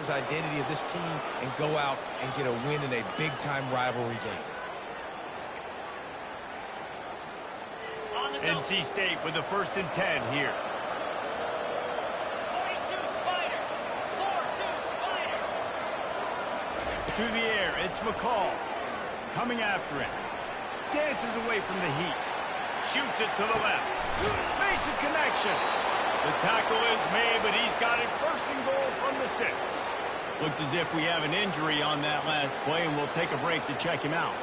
franchise identity of this team and go out and get a win in a big-time rivalry game. NC State with the 1st and 10 here. 42 Spider. 4-2 Spider. To the air, it's McCall. Coming after him. Dances away from the heat. Shoots it to the left. Makes a connection. The tackle is made, but he's got it 1st and goal from the 6. Looks as if we have an injury on that last play, and we'll take a break to check him out.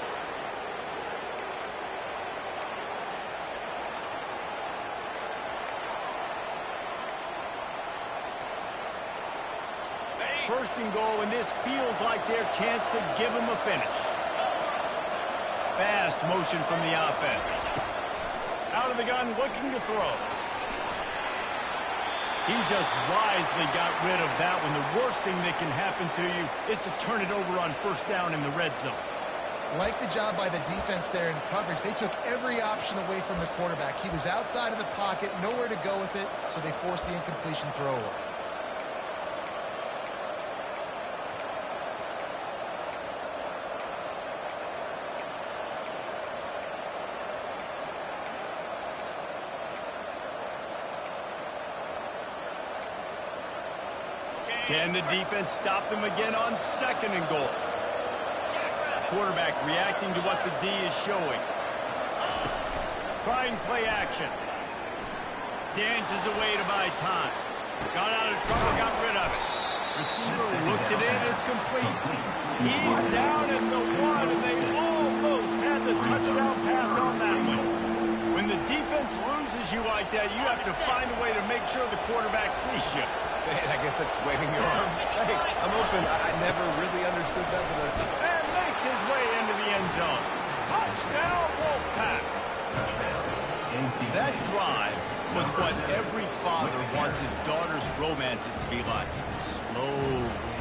First and goal, and this feels like their chance to give him a finish. Fast motion from the offense. Out of the gun, looking to throw. He just wisely got rid of that one. The worst thing that can happen to you is to turn it over on 1st down in the red zone. Like the job by the defense there in coverage. They took every option away from the quarterback. He was outside of the pocket, nowhere to go with it, so they forced the incompletion throw away. Can the defense stop them again on 2nd and goal? Quarterback reacting to what the D is showing. Trying play action. Dances away to buy time. Got out of trouble, got rid of it. Receiver looks it in, it's complete. He's down at the 1, and they almost had the touchdown pass on that one. When the defense loses you like that, you have to find a way to make sure the quarterback sees you. Man, I guess that's waving your arms. Hey, I'm open. I never really understood that. And makes his way into the end zone. Touchdown, Wolfpack. That drive was what every father wants his daughter's romances to be like. Slow,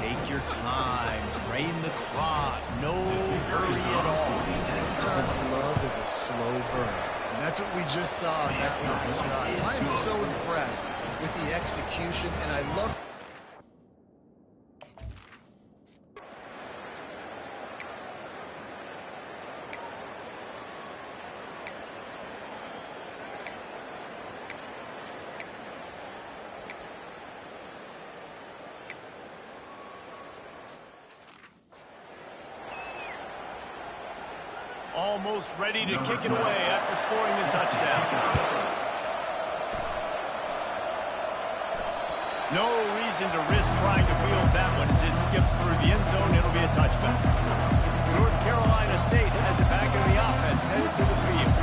take your time, train the clock, no hurry at all. Sometimes love is a slow burn. And that's what we just saw in that last drive. I am so impressed with the execution, and I love... Almost ready to kick it away after scoring the touchdown. No reason to risk trying to field that one as it skips through the end zone. It'll be a touchback. North Carolina State has it back in the offense, headed to the field.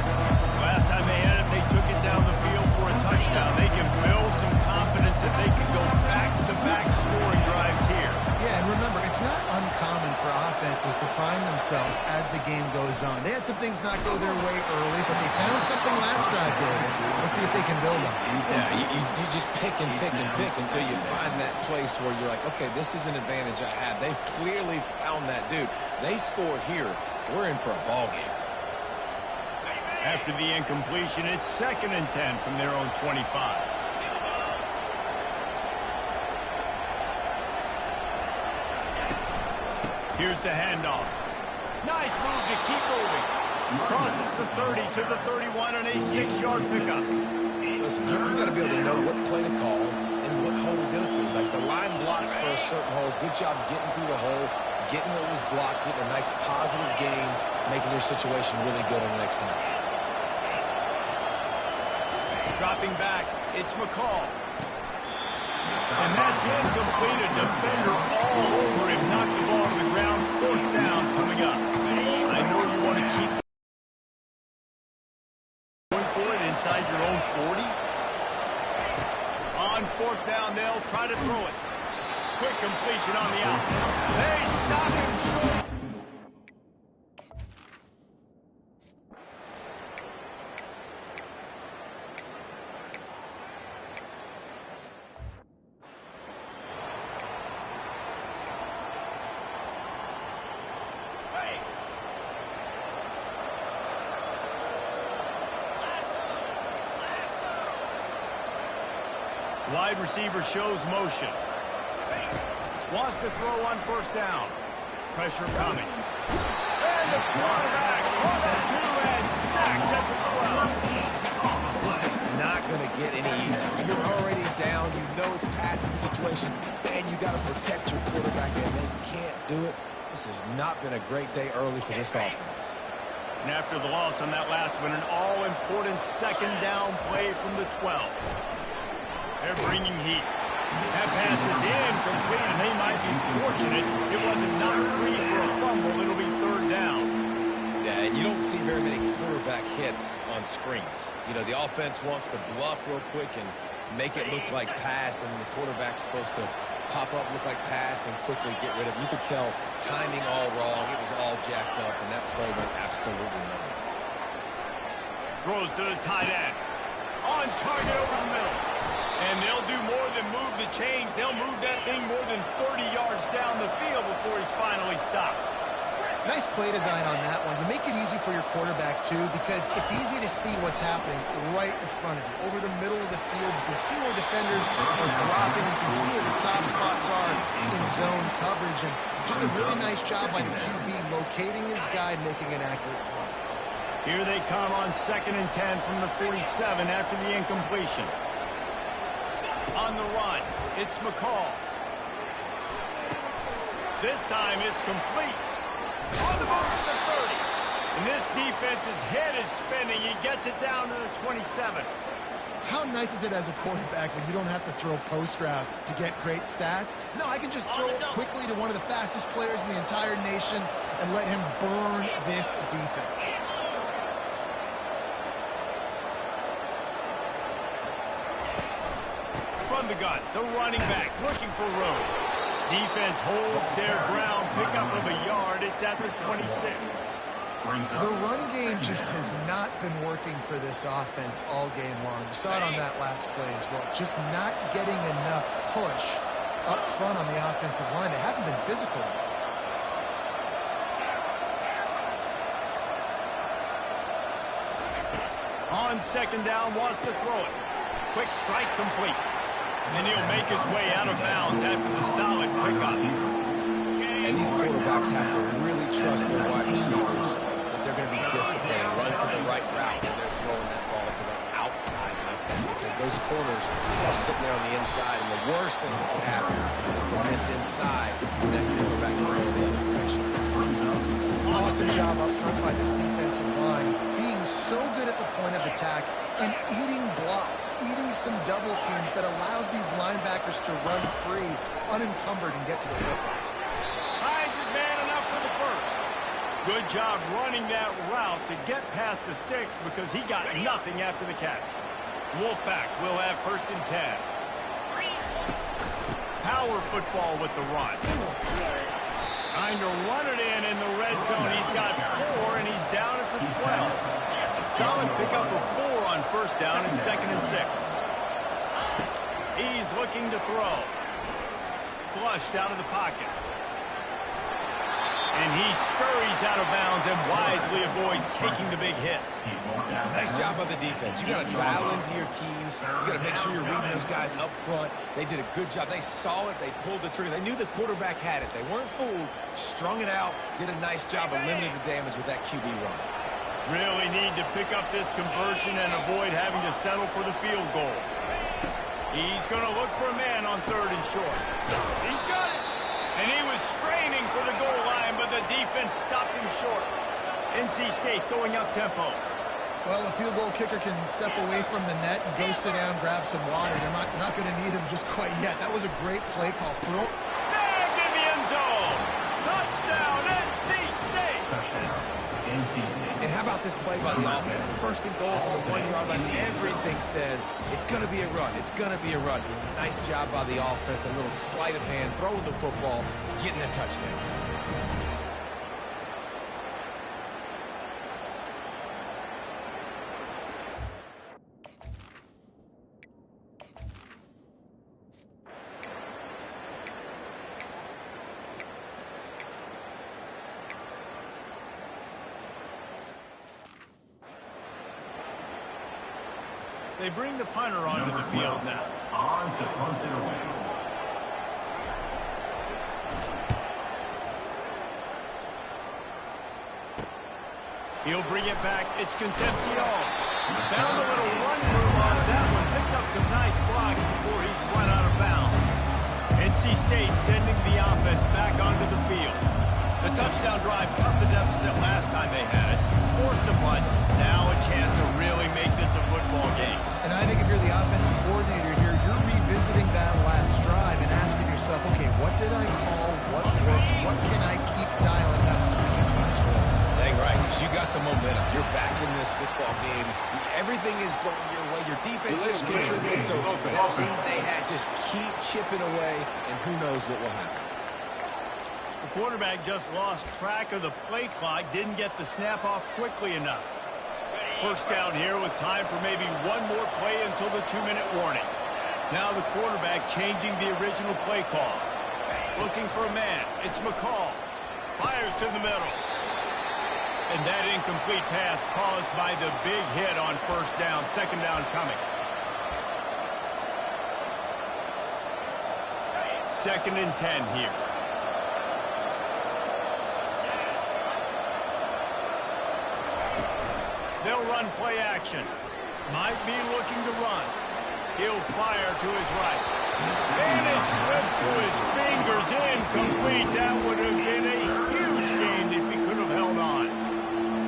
Last time they had it, they took it down the field for a touchdown. They can build some confidence that they can go back-to-back scoring drives here. Yeah, and remember, it's not uncommon for offenses to find themselves as the game goes on. They had some things not go their way early, but they found something last drive, David. Let's see if they can build on it. Yeah, you just pick and pick and pick until you find that place where you're like, okay, this is an advantage I have. They clearly found that dude. They score here. We're in for a ball game. After the incompletion, it's 2nd and 10 from their own 25. Here's the handoff. Nice move to keep moving. Crosses the 30 to the 31 on a 6-yard pickup. Listen, you got to be able to know what play to call and what hole to go through. Like the line blocks for a certain hole. Good job getting through the hole, getting what was blocked, getting a nice positive gain, making your situation really good on the next time. Dropping back, it's McCall. And that's incomplete. A defender all over him. Knocked the ball to the ground. 4th down coming up. I know you want to keep going for it inside your own 40. On 4th down, they'll try to throw it. Quick completion on the out. They stop him short. Wide receiver shows motion. Wants to throw on first down. Pressure coming. And the quarterback brought up 2 and sacked at the 12. This is not going to get any easier. You're already down. You know it's a passing situation, and you got to protect your quarterback, and they can't do it. This has not been a great day early for this offense. And after the loss on that last one, an all-important second down play from the 12. They're bringing heat. That pass is incomplete, and they might be fortunate it wasn't knocked free for a fumble. It'll be third down. Yeah, and you don't see very many quarterback hits on screens. You know, the offense wants to bluff real quick and make it look like pass, and the quarterback's supposed to pop up, look like pass, and quickly get rid of it. You could tell timing all wrong. It was all jacked up, and that play went absolutely nowhere. Throws to the tight end. On target over the middle. And they'll do more than move the chains. They'll move that thing more than 30 yards down the field before he's finally stopped. Nice play design on that one. You make it easy for your quarterback, too, because it's easy to see what's happening right in front of you. Over the middle of the field, you can see where defenders are dropping. You can see where the soft spots are in zone coverage. And just a really nice job by the QB locating his guy and making an accurate throw. Here they come on 2nd and 10 from the 47 after the incompletion. On the run, it's McCall. This time it's complete. On the move to the 30. And this defense's head is spinning. He gets it down to the 27. How nice is it as a quarterback when you don't have to throw post routes to get great stats? No, I can just throw it quickly to one of the fastest players in the entire nation and let him burn this defense. From the gun, the running back looking for room. Defense holds their ground, pickup of a yard. It's at the 26. The run game just has not been working for this offense all game long. You saw it on that last play as well. Just not getting enough push up front on the offensive line. They haven't been physical. On 2nd down, wants to throw it. Quick strike complete. And he'll make his way out of bounds after the solid pickup. And these quarterbacks have to really trust their wide receivers that they're going to be disciplined, run to the right route when they're throwing that ball to the outside like that, because those corners are sitting there on the inside, and the worst thing that could happen is to miss inside and that quarterback can go the other direction. Awesome job up front by this defensive line, being so good at the point of attack and eating blocks, eating some double teams that allows these linebackers to run free, unencumbered, and get to the football. Finds his man enough for the first. Good job running that route to get past the sticks because he got nothing after the catch. Wolfpack will have 1st and 10. Power football with the run. Trying to run it in the red zone. He's got 4, and he's down at the 12. Solid pickup of 4 on 1st down and 2nd and 6. He's looking to throw. Flushed out of the pocket. And he scurries out of bounds and wisely avoids taking the big hit. Nice job by the defense. You got to dial into your keys. You got to make sure you're reading those guys up front. They did a good job. They saw it. They pulled the trigger. They knew the quarterback had it. They weren't fooled. Strung it out. Did a nice job of limiting the damage with that QB run. Really need to pick up this conversion and avoid having to settle for the field goal. He's going to look for a man on 3rd and short. He's got it. And he was straining for the goal line, but the defense stopped him short. NC State going up tempo. Well, a field goal kicker can step away from the net and go sit down, grab some water. They're not going to need him just quite yet. That was a great play call. Throw. Snagged in the end zone. Touchdown, NC State. Touchdown, NC State. And how about this play by the offense? 1st and goal from the 1-yard line. Everything says it's going to be a run. It's going to be a run. Nice job by the offense. A little sleight of hand, throwing the football, getting a touchdown. They bring the punter onto the field now. On to punt it away. He'll bring it back. It's Concepcion. Found a little running room on that one. Picked up some nice blocks before he's run out of bounds. NC State sending the offense back onto the field. The touchdown drive cut the deficit last time they had it. Forced the punt. Now a chance to really make this a football game. And I think if you're the offensive coordinator here, you're revisiting that last drive and asking yourself, okay, what did I call? What worked? What can I keep dialing up so we can keep scoring? Dang right, because you got the momentum. You're back in this football game. Everything is going your way. Your defense just contributed, so that lead they had, just keep chipping away, and who knows what will happen. The quarterback just lost track of the play clock, didn't get the snap off quickly enough. First down here with time for maybe one more play until the 2-minute warning. Now the quarterback changing the original play call. Looking for a man. It's McCall. Fires to the middle. And that incomplete pass caused by the big hit on first down. Second down coming. Second and 10 here. They'll run play action. Might be looking to run. He'll fire to his right. And it slips through his fingers. Incomplete. That would have been a huge gain if he could have held on.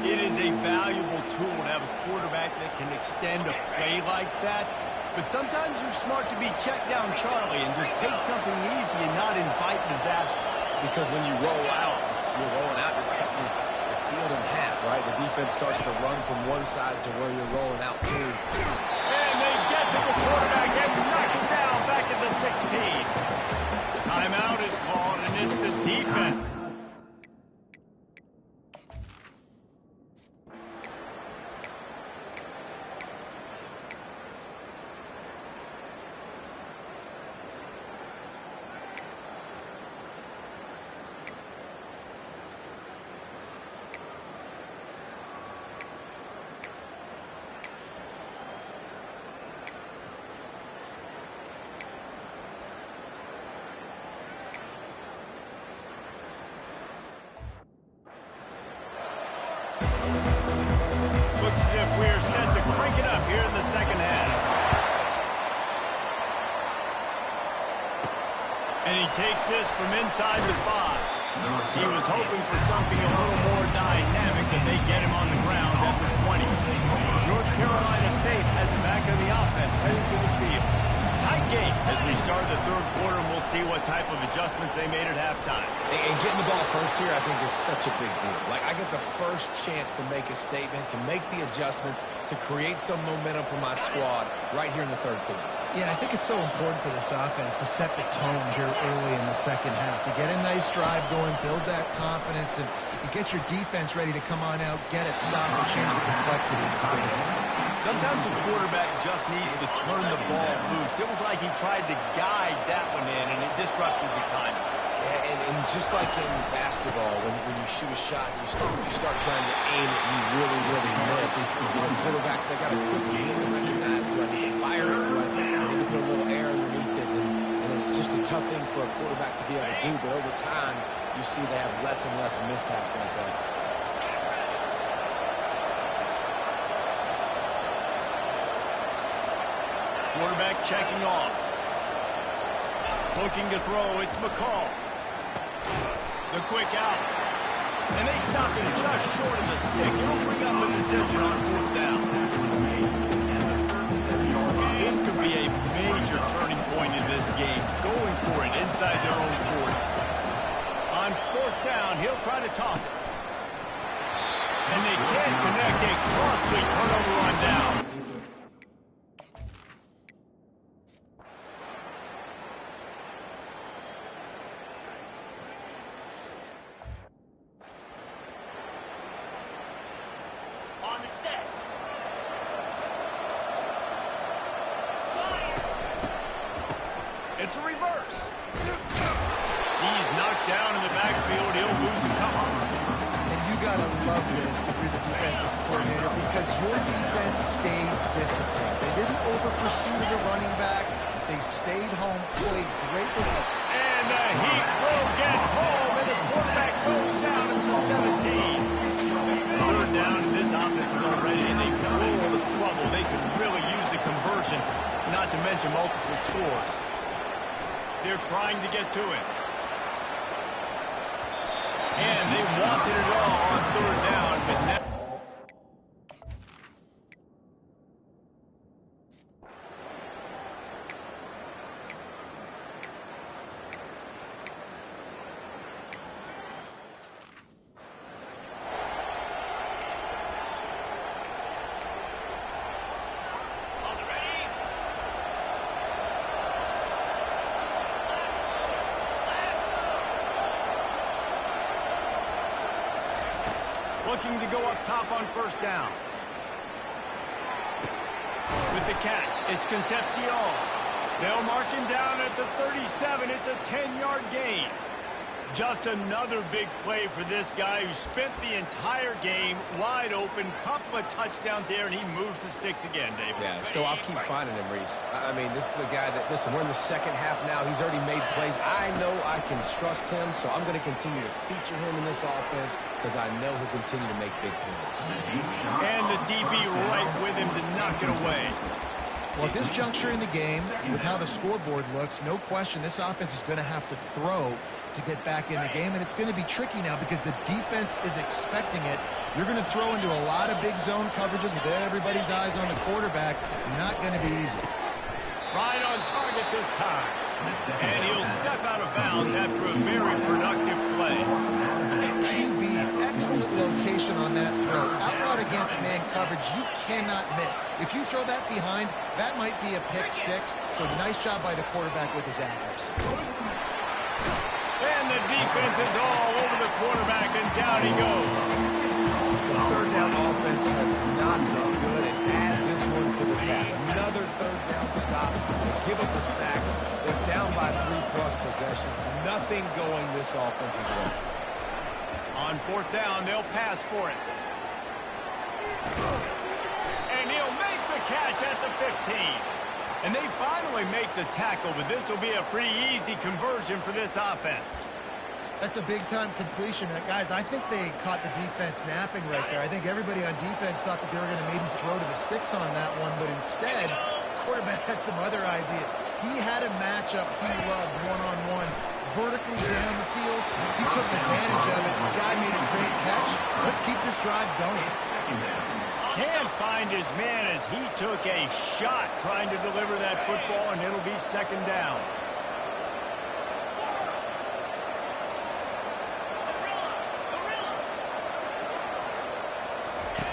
It is a valuable tool to have a quarterback that can extend a play like that. But sometimes you're smart to be check down Charlie and just take something easy and not invite disaster. Because when you roll out, you're rolling out, you're cutting the field in half, right? The defense starts to run from one side to where you're rolling out to. And they get to the quarterback and knock him down back at the 16. Timeout is called, and it's the defense. Looks as if we're set to crank it up here in the second half. And he takes this from inside the 5. He was hoping for something a little more dynamic, but they get him on the ground at the 20. North Carolina State has him back in the offense, heading to the field. Tight game as we start the third quarter, and we'll see what type of adjustments they made at halftime. And getting the ball first here, I think, is such a big deal. Like, I get the first chance to make a statement, to make the adjustments, to create some momentum for my squad right here in the third quarter. Yeah, I think it's so important for this offense to set the tone here early in the second half, to get a nice drive going, build that confidence, and get your defense ready to come on out, get a stop, and change the complexity of this game. Sometimes a quarterback just needs to turn the ball loose. It was like he tried to guide that one in, and it disrupted the timing. Yeah, and just like in basketball, when you shoot a shot, you start trying to aim it, you really, really miss. You know, quarterbacks, they got to quickly be able to recognize, do I need to fire it? Do I need to put a little air underneath it? And it's just a tough thing for a quarterback to be able to do, but over time, you see they have less and less mishaps like that. Quarterback checking off. Looking to throw, it's McCall. The quick out. And they stop him just short of the stick. He'll bring up a decision on fourth down. This could be a major turning point in this game. Going for it inside their own 40. On fourth down, he'll try to toss it. And they can't connect. A costly turnover on down. It's a reverse. He's knocked down in the backfield. He'll lose a couple. And you got to love this if you're the defensive coordinator, because your defense stayed disciplined. They didn't over-pursue the running back. They stayed home, played great with it. And the Heat will get home, and the quarterback goes down at the 17. Third down, chances already, and they blew all the trouble. They could really use a conversion, not to mention multiple scores. They're trying to get to it. And they wanted it all on third down, but now... Looking to go up top on first down. With the catch, it's Concepcion. They'll mark him down at the 37. It's a 10-yard gain. Just another big play for this guy who spent the entire game wide open. Couple of touchdowns there, and he moves the sticks again, David. Yeah, so I'll keep finding him, Reese. I mean, this is a guy that, listen, we're in the second half now. He's already made plays. I know I can trust him, so I'm going to continue to feature him in this offense because I know he'll continue to make big plays. And the DB right with him to knock it away. Well, at this juncture in the game, with how the scoreboard looks, no question this offense is going to have to throw to get back in the game, and it's going to be tricky now because the defense is expecting it. You're going to throw into a lot of big zone coverages with everybody's eyes on the quarterback. Not going to be easy. Right on target this time. And he'll step out of bounds after a very productive play. QB, excellent location on that throw. Out route against man coverage, you cannot miss. If you throw that behind, that might be a pick six. So nice job by the quarterback with his accuracy. And the defense is all over the quarterback, and down he goes. The third down offense has not been good, and add this one to the tab. Another third down stop. They give up the sack. They're down by 3+ possessions. Nothing going this offense's way. On fourth down, they'll pass for it. And he'll make the catch at the 15. And they finally make the tackle, but this will be a pretty easy conversion for this offense. That's a big-time completion. Guys, I think they caught the defense napping right there. I think everybody on defense thought that they were going to maybe throw to the sticks on that one, but instead, quarterback had some other ideas. He had a matchup he loved one-on-one, vertically down the field. He took advantage of it. This guy made a great catch. Let's keep this drive going. Can't find his man as he took a shot trying to deliver that football, and it'll be second down.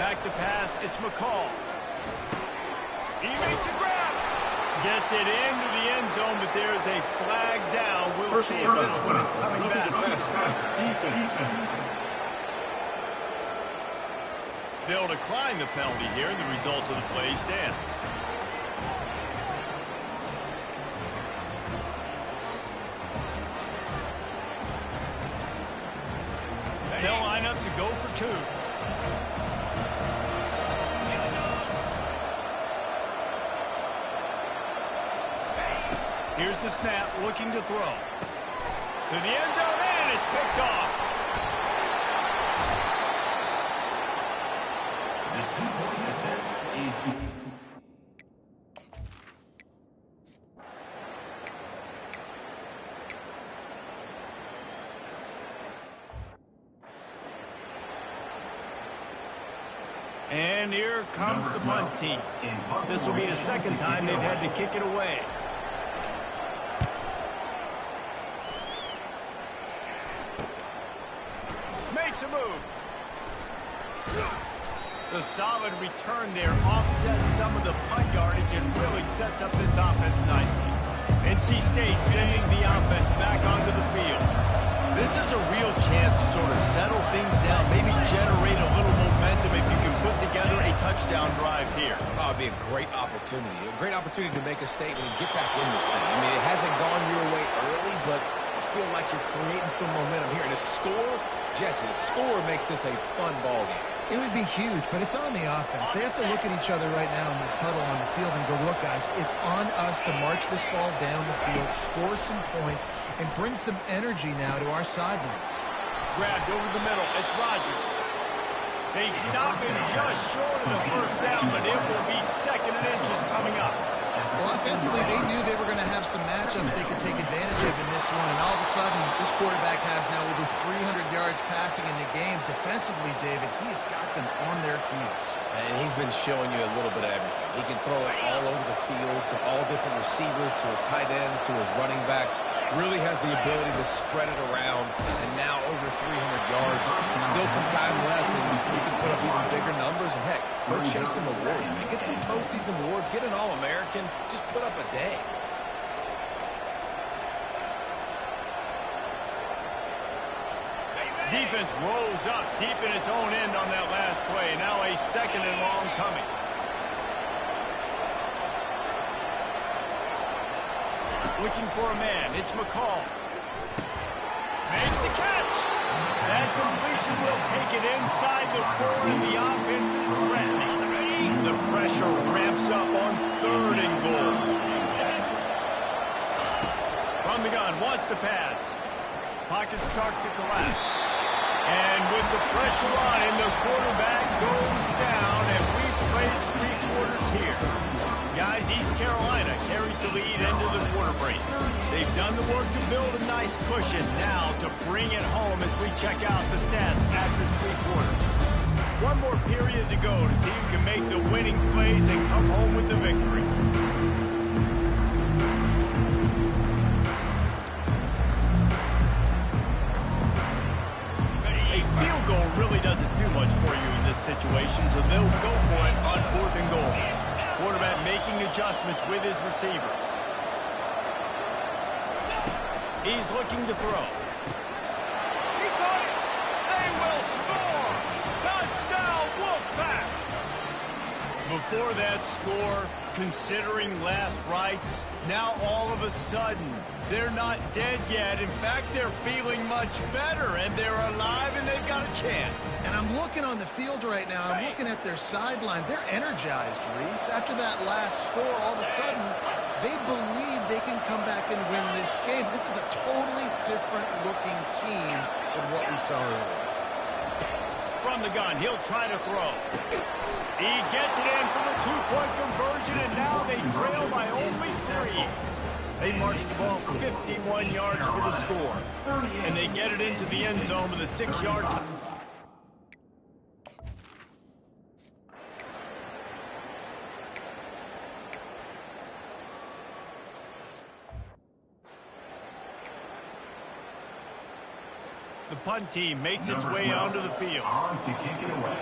Back to pass, it's McCall. He makes a grab. Gets it into the end zone, but there's a flag down. We'll see if this one is coming back. They'll decline the penalty here, and the result of the play stands. They'll line up to go for two. Here's the snap, looking to throw. To the end zone, and it's picked off. And here comes the punt team. This will be the second time they've had to kick it away. Makes a move. The solid return there offsets some of the punt yardage and really sets up this offense nicely. NC State sending the offense back onto the field. This is a real chance to sort of settle things down, maybe generate a little momentum if you can put together a touchdown drive here. Oh, it'd be a great opportunity. A great opportunity to make a statement and get back in this thing. I mean, it hasn't gone your way early, but I feel like you're creating some momentum here. And a score, Jesse, a score makes this a fun ball game. It would be huge, but it's on the offense. They have to look at each other right now in this huddle on the field and go, look, guys, it's on us to march this ball down the field, score some points, and bring some energy now to our sideline. Grabbed over the middle. It's Rodgers. They stop him just short of the first down, but it will be 2nd and inches coming up. Well, offensively, they knew they were going to have some matchups they could take advantage of in this one, and all of a sudden, this quarterback has now over 300 yards passing in the game. Defensively, David, he's got them on their heels. And he's been showing you a little bit of everything. He can throw it all over the field to all different receivers, to his tight ends, to his running backs. Really has the ability to spread it around, and now over 300 yards. Still some time left, and he can put up even bigger numbers. And heck, go chase some awards, man. Get some postseason awards. Get an All-American. Just put up a day. Defense rolls up deep in its own end on that last play. Now a 2nd and long coming. Looking for a man. It's McCall. Makes the catch. That completion will take it inside the 4, and the offense is threatening. The pressure ramps up on 3rd and goal. From the gun, wants to pass. Pocket starts to collapse. And with the pressure on him, the quarterback goes down, and we've played 3 quarters here. Guys, East Carolina carries the lead into the quarter break. They've done the work to build a nice cushion. Now to bring it home as we check out the stats after 3 quarters. One more period to go to see who can make the winning plays and come home with the victory. Goal really doesn't do much for you in this situation, so they'll go for it on 4th and goal. Quarterback making adjustments with his receivers. He's looking to throw. He caught it! They will score! Touchdown, Wolfpack! Before that score, considering last rites, now all of a sudden, they're not dead yet. In fact, they're feeling much better, and they're alive, and they've got a chance. And I'm looking on the field right now. I'm looking at their sideline. They're energized, Reese. After that last score, all of a sudden, they believe they can come back and win this game. This is a totally different-looking team than what we saw earlier. From the gun, he'll try to throw. He gets it in for the 2-point conversion, and now they trail by only 3. They march the ball 51 yards for the score. And they get it into the end zone with a 6-yard touchdown. The punt team makes its way onto the field. On to kick it away.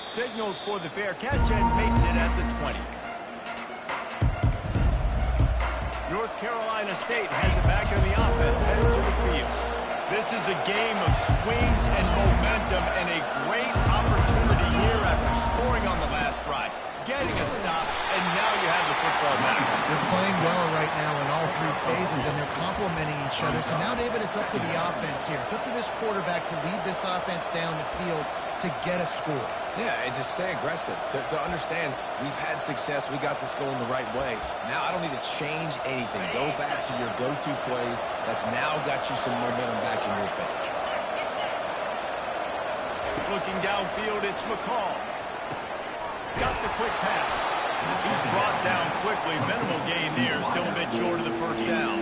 Signals for the fair catch and makes it at the 20. North Carolina State has it back in the offense, headed to the field. This is a game of swings and momentum, and a great opportunity here after scoring on the last drive, getting a stop, and now you have the football back. They're playing well right now in all 3 phases, and they're complementing each other. So now, David, it's up to the offense here. It's up to this quarterback to lead this offense down the field to get a score. Yeah, and to stay aggressive, to understand we've had success, we got this going the right way. Now I don't need to change anything. Go back to your go-to plays. That's now got you some momentum back in your favor. Looking downfield, it's McCall. Got the quick pass. He's brought down quickly. Minimal gain there, still a bit short of the first down.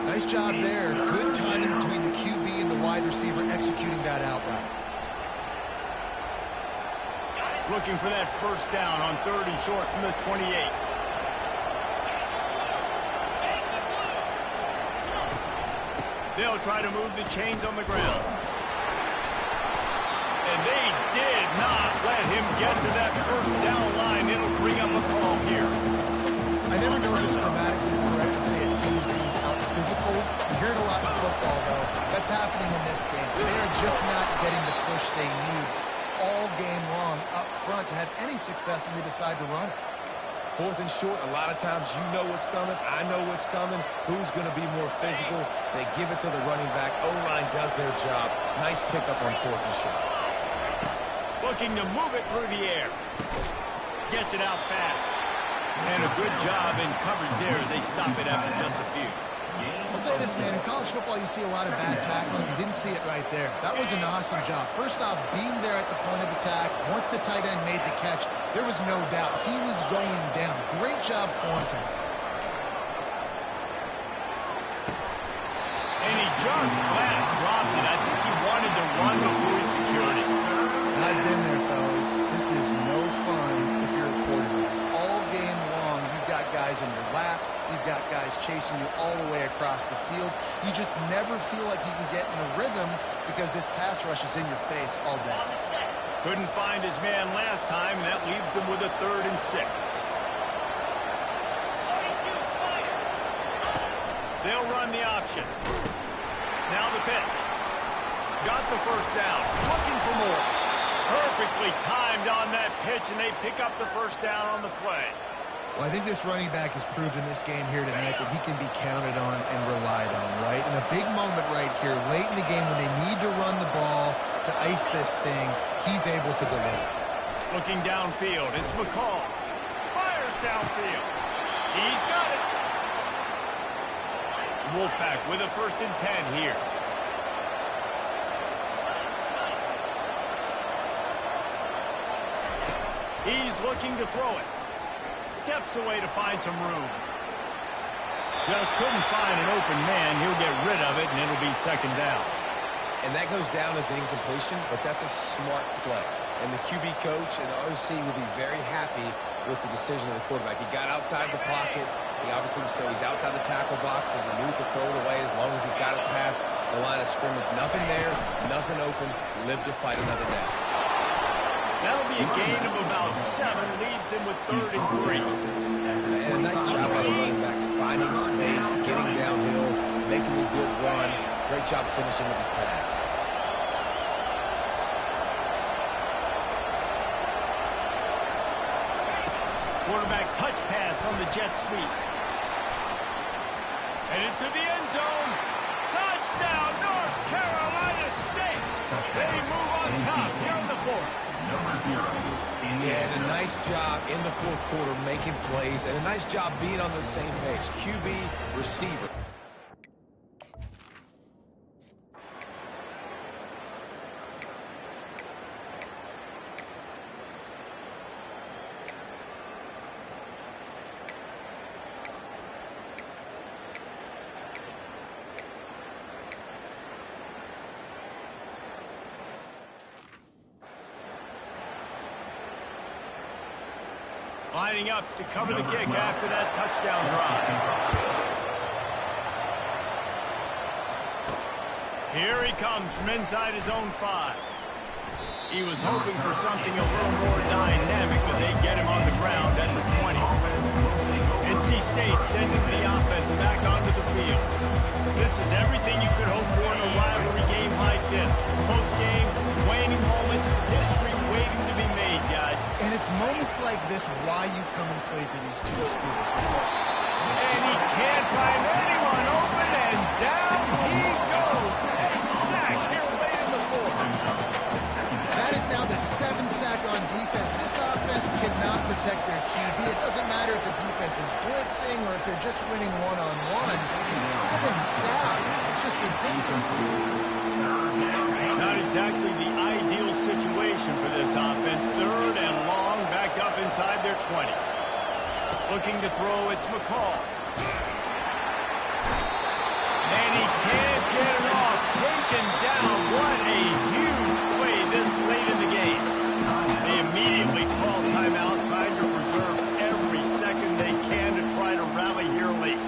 Nice job there. Good timing between the QB and the wide receiver executing that out route. Looking for that first down on 3rd and short from the 28. They'll try to move the chains on the ground. And they did not let him get to that first down line. It'll bring up a call here. I never know if it's grammatically correct to say a team is being out-physical. You hear it a lot in football, though. That's happening in this game. They are just not getting the push they need all game long up front to have any success when they decide to run it. 4th and short, a lot of times you know what's coming. I know what's coming. Who's going to be more physical? They give it to the running back. O-line does their job. Nice pickup on 4th and short. Looking to move it through the air. Gets it out fast. And a good job in coverage there as they stop it after just a few. I'll say this, man. In college football, you see a lot of bad tackling. You didn't see it right there. That was an awesome job. First off, being there at the point of attack. Once the tight end made the catch, there was no doubt he was going down. Great job Fuente. And he just flat dropped it. I think he wanted to run before he secured it. I've been there, fellas. This is no fun if you're a quarterback. All game long, you've got guys in your lap. You've got guys chasing you all the way across the field. You just never feel like you can get in a rhythm because this pass rush is in your face all day. Couldn't find his man last time, and that leaves him with a 3rd and 6. 42 Spider. They'll run the option. Now the pitch. Got the first down. Looking for more. Perfectly timed on that pitch, and they pick up the first down on the play. Well, I think this running back has proved in this game here tonight that he can be counted on and relied on, right? In a big moment right here, late in the game when they need to run the ball to ice this thing, he's able to deliver. Looking downfield, it's McCall. Fires downfield. He's got it. Wolfpack with a 1st and 10 here. He's looking to throw it. Steps away to find some room. Just couldn't find an open man. He'll get rid of it, and it'll be 2nd down. And that goes down as an incompletion, but that's a smart play. And the QB coach and the OC will be very happy with the decision of the quarterback. He got outside the pocket. He obviously so he's outside the tackle boxes. He knew he could throw it away as long as he got it past the line of scrimmage. Nothing there, nothing open. Live to fight another down. That'll be a gain of about 7. Leaves him with 3rd and 3. And a nice job by the running back, finding space, getting downhill, making a good run. Great job finishing with his pads. Quarterback touch pass on the jet sweep. Headed to the end zone. Touchdown, North Carolina State. They move on top here in the 4th. Yeah, and a nice job in the 4th quarter making plays, and a nice job being on the same page. QB, receiver. Lining up to cover the kick after that touchdown drive. Here he comes from inside his own 5. He was hoping for something a little more dynamic, but they get him on the ground at the 20. NC State sending the offense back onto the field. This is everything you could hope for in a rivalry game like this. Close game, waning moments, history waiting to be made, guys. And it's moments like this why you come and play for these two schools. And he can't find anyone open, and down he goes. A sack here late in the 4th. That is now the 7th sack on defense. This offense cannot protect their QB. It doesn't matter if the defense is blitzing or if they're just winning one-on-one. 7 sacks. It's just ridiculous. Not exactly the ideal situation for this offense. 3rd and long, back up inside their 20. Looking to throw, it's McCall. And he can't get it off. Taken down. What a huge play this late in the game. They immediately call timeout, trying to preserve every second they can to try to rally here late.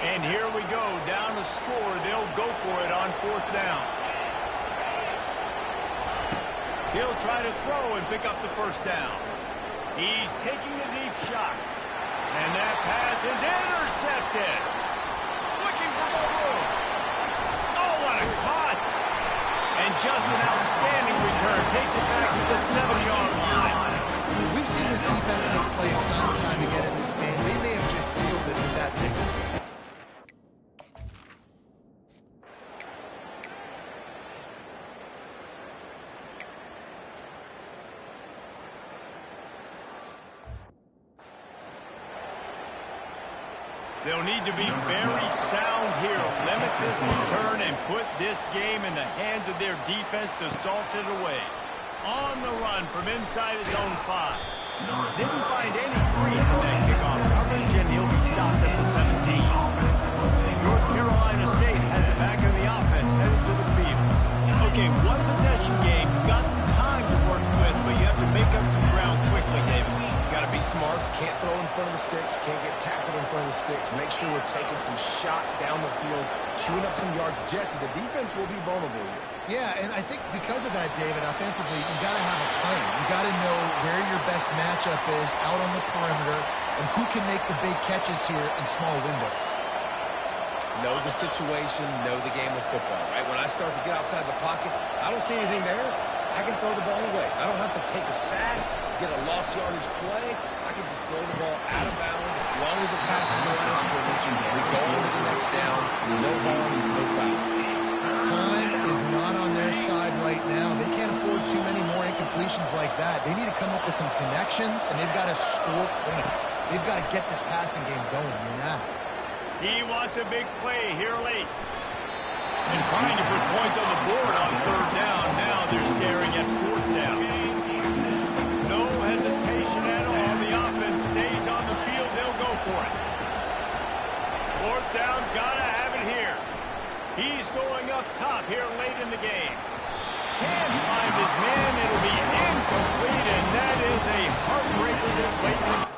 And here we go, down to score. They'll go for it on 4th down. He'll try to throw and pick up the first down. He's taking the deep shot. And that pass is intercepted. Looking for more room. Oh, what a cut. And just an outstanding return. Takes it back to the 7-yard line. We've seen this defense make plays time and time again in this game. They may have just sealed it with that takeaway. They'll need to be very sound here. Limit this return and put this game in the hands of their defense to salt it away. On the run from inside his own 5. Didn't find any crease in that kickoff coverage, and he'll be stopped at the 17. North Carolina State has it back in the offense, headed to the field. Okay, one possession game. You've got some time to work with, but you have to make up some ground quickly, David. Got to be smart. Can't throw in front of the sticks. Can't get tackled in front of the sticks. Make sure we're taking some shots down the field, chewing up some yards. Jesse, the defense will be vulnerable here. Yeah, and I think because of that, David, offensively, you got to have a plan. You got to know where your best matchup is out on the perimeter and who can make the big catches here in small windows. Know the situation, know the game of football, right? When I start to get outside the pocket, I don't see anything there. I can throw the ball away. I don't have to take a sack, get a lost yardage play. I can just throw the ball out of bounds as long as it passes the line of scrimmage. We go on to the next down. No harm, no foul. Time is not on their side right now. They can't afford too many more incompletions like that. They need to come up with some connections, and they've got to score points. They've got to get this passing game going now. He wants a big play here late. And trying to put points on the board on 3rd down. Now they're staring at 4th down. No hesitation at all. The offense stays on the field. They'll go for it. 4th down, gotta have it here. He's going up top here late in the game. Can't find his man. It'll be incomplete, and that is a heartbreaker this late in the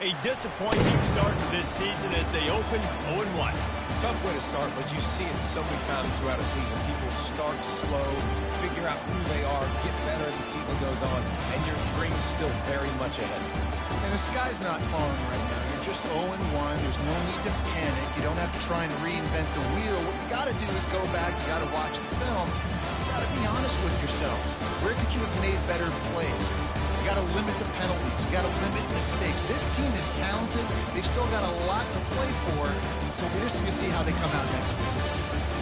A disappointing start to this season as they open 0-1. Tough way to start, but you see it so many times throughout a season. People start slow, figure out who they are, get better as the season goes on, and your dream's still very much ahead. And the sky's not falling right now. You're just 0-1. There's no need to panic. You don't have to try and reinvent the wheel. What you got to do is go back. You got to watch the film. You got to be honest with yourself. Where could you have made better plays? You got to limit the penalties. You got to limit mistakes. This team is talented. They've still got a lot to play for. So we're just going to see how they come out next week.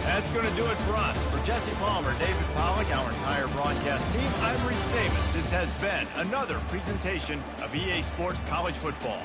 That's going to do it for us. For Jesse Palmer, David Pollack, our entire broadcast team, I'm Reese Davis. This has been another presentation of EA Sports College Football.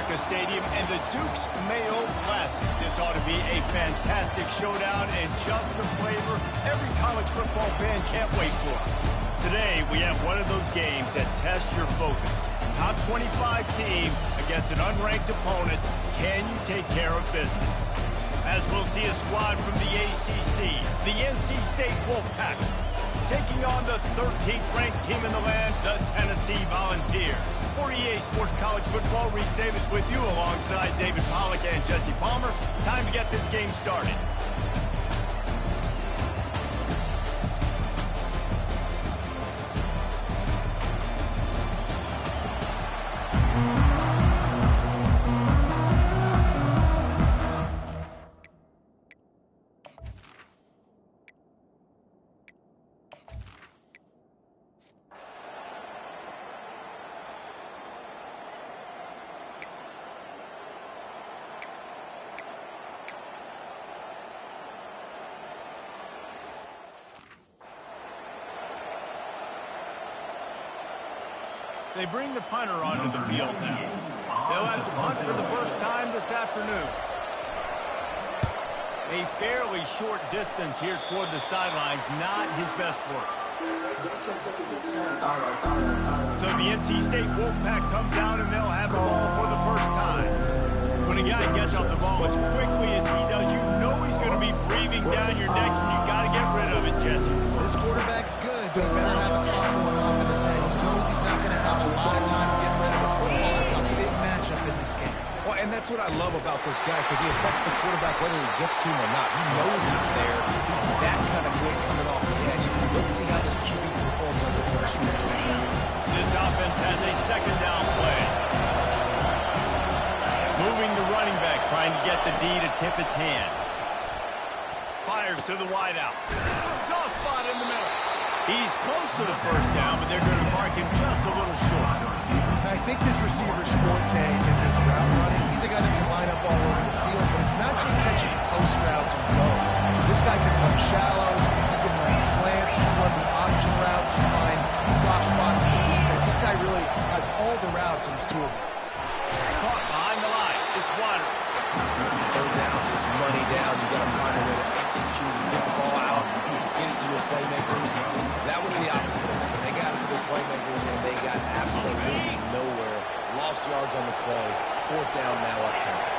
America Stadium and the Duke's Mayo Classic. This ought to be a fantastic showdown and just the flavor every college football fan can't wait for. Today, we have one of those games that tests your focus. Top 25 team against an unranked opponent. Can you take care of business? As we'll see a squad from the ACC, the NC State Wolfpack, taking on the 13th ranked team in the land, the Tennessee Volunteers. For EA Sports College Football, Reese Davis with you alongside David Pollack and Jesse Palmer. Time to get this game started. They bring the punter onto the field now. They'll have to punt for the first time this afternoon. A fairly short distance here toward the sidelines, not his best work. So the NC State Wolfpack comes out and they'll have the ball for the first time. When a guy gets off the ball as quickly as he does, you know he's going to be breathing down your neck, and you got to get rid of it, Jesse. This quarterback's good, but he better have a clock going off in his head. He knows he's not going to have a lot of time to get rid of the football. It's a big matchup in this game. Well, and that's what I love about this guy, because he affects the quarterback whether he gets to him or not. He knows he's there. He's that kind of quick coming off the edge. Let's see how this QB performs under pressure. This offense has a second down play. Moving the running back, trying to get the D to tip its hand. Fires to the wideout. Soft spot in the middle. He's close to the first down, but they're going to mark him just a little short. I think this receiver's forte is his route running. He's a guy that can line up all over the field, but it's not just catching post routes and goes. This guy can run shallows, he can run slants, he can run the option routes and find soft spots in the defense. This guy really has all the routes in his toolbox. Caught behind the line. It's Waters. Third down is money down. You got to find a way to execute and get the ball out, get it to your playmakers. That was the opposite of that. They got it to their playmakers, and they got absolutely nowhere. Lost yards on the play. Fourth down now upcoming.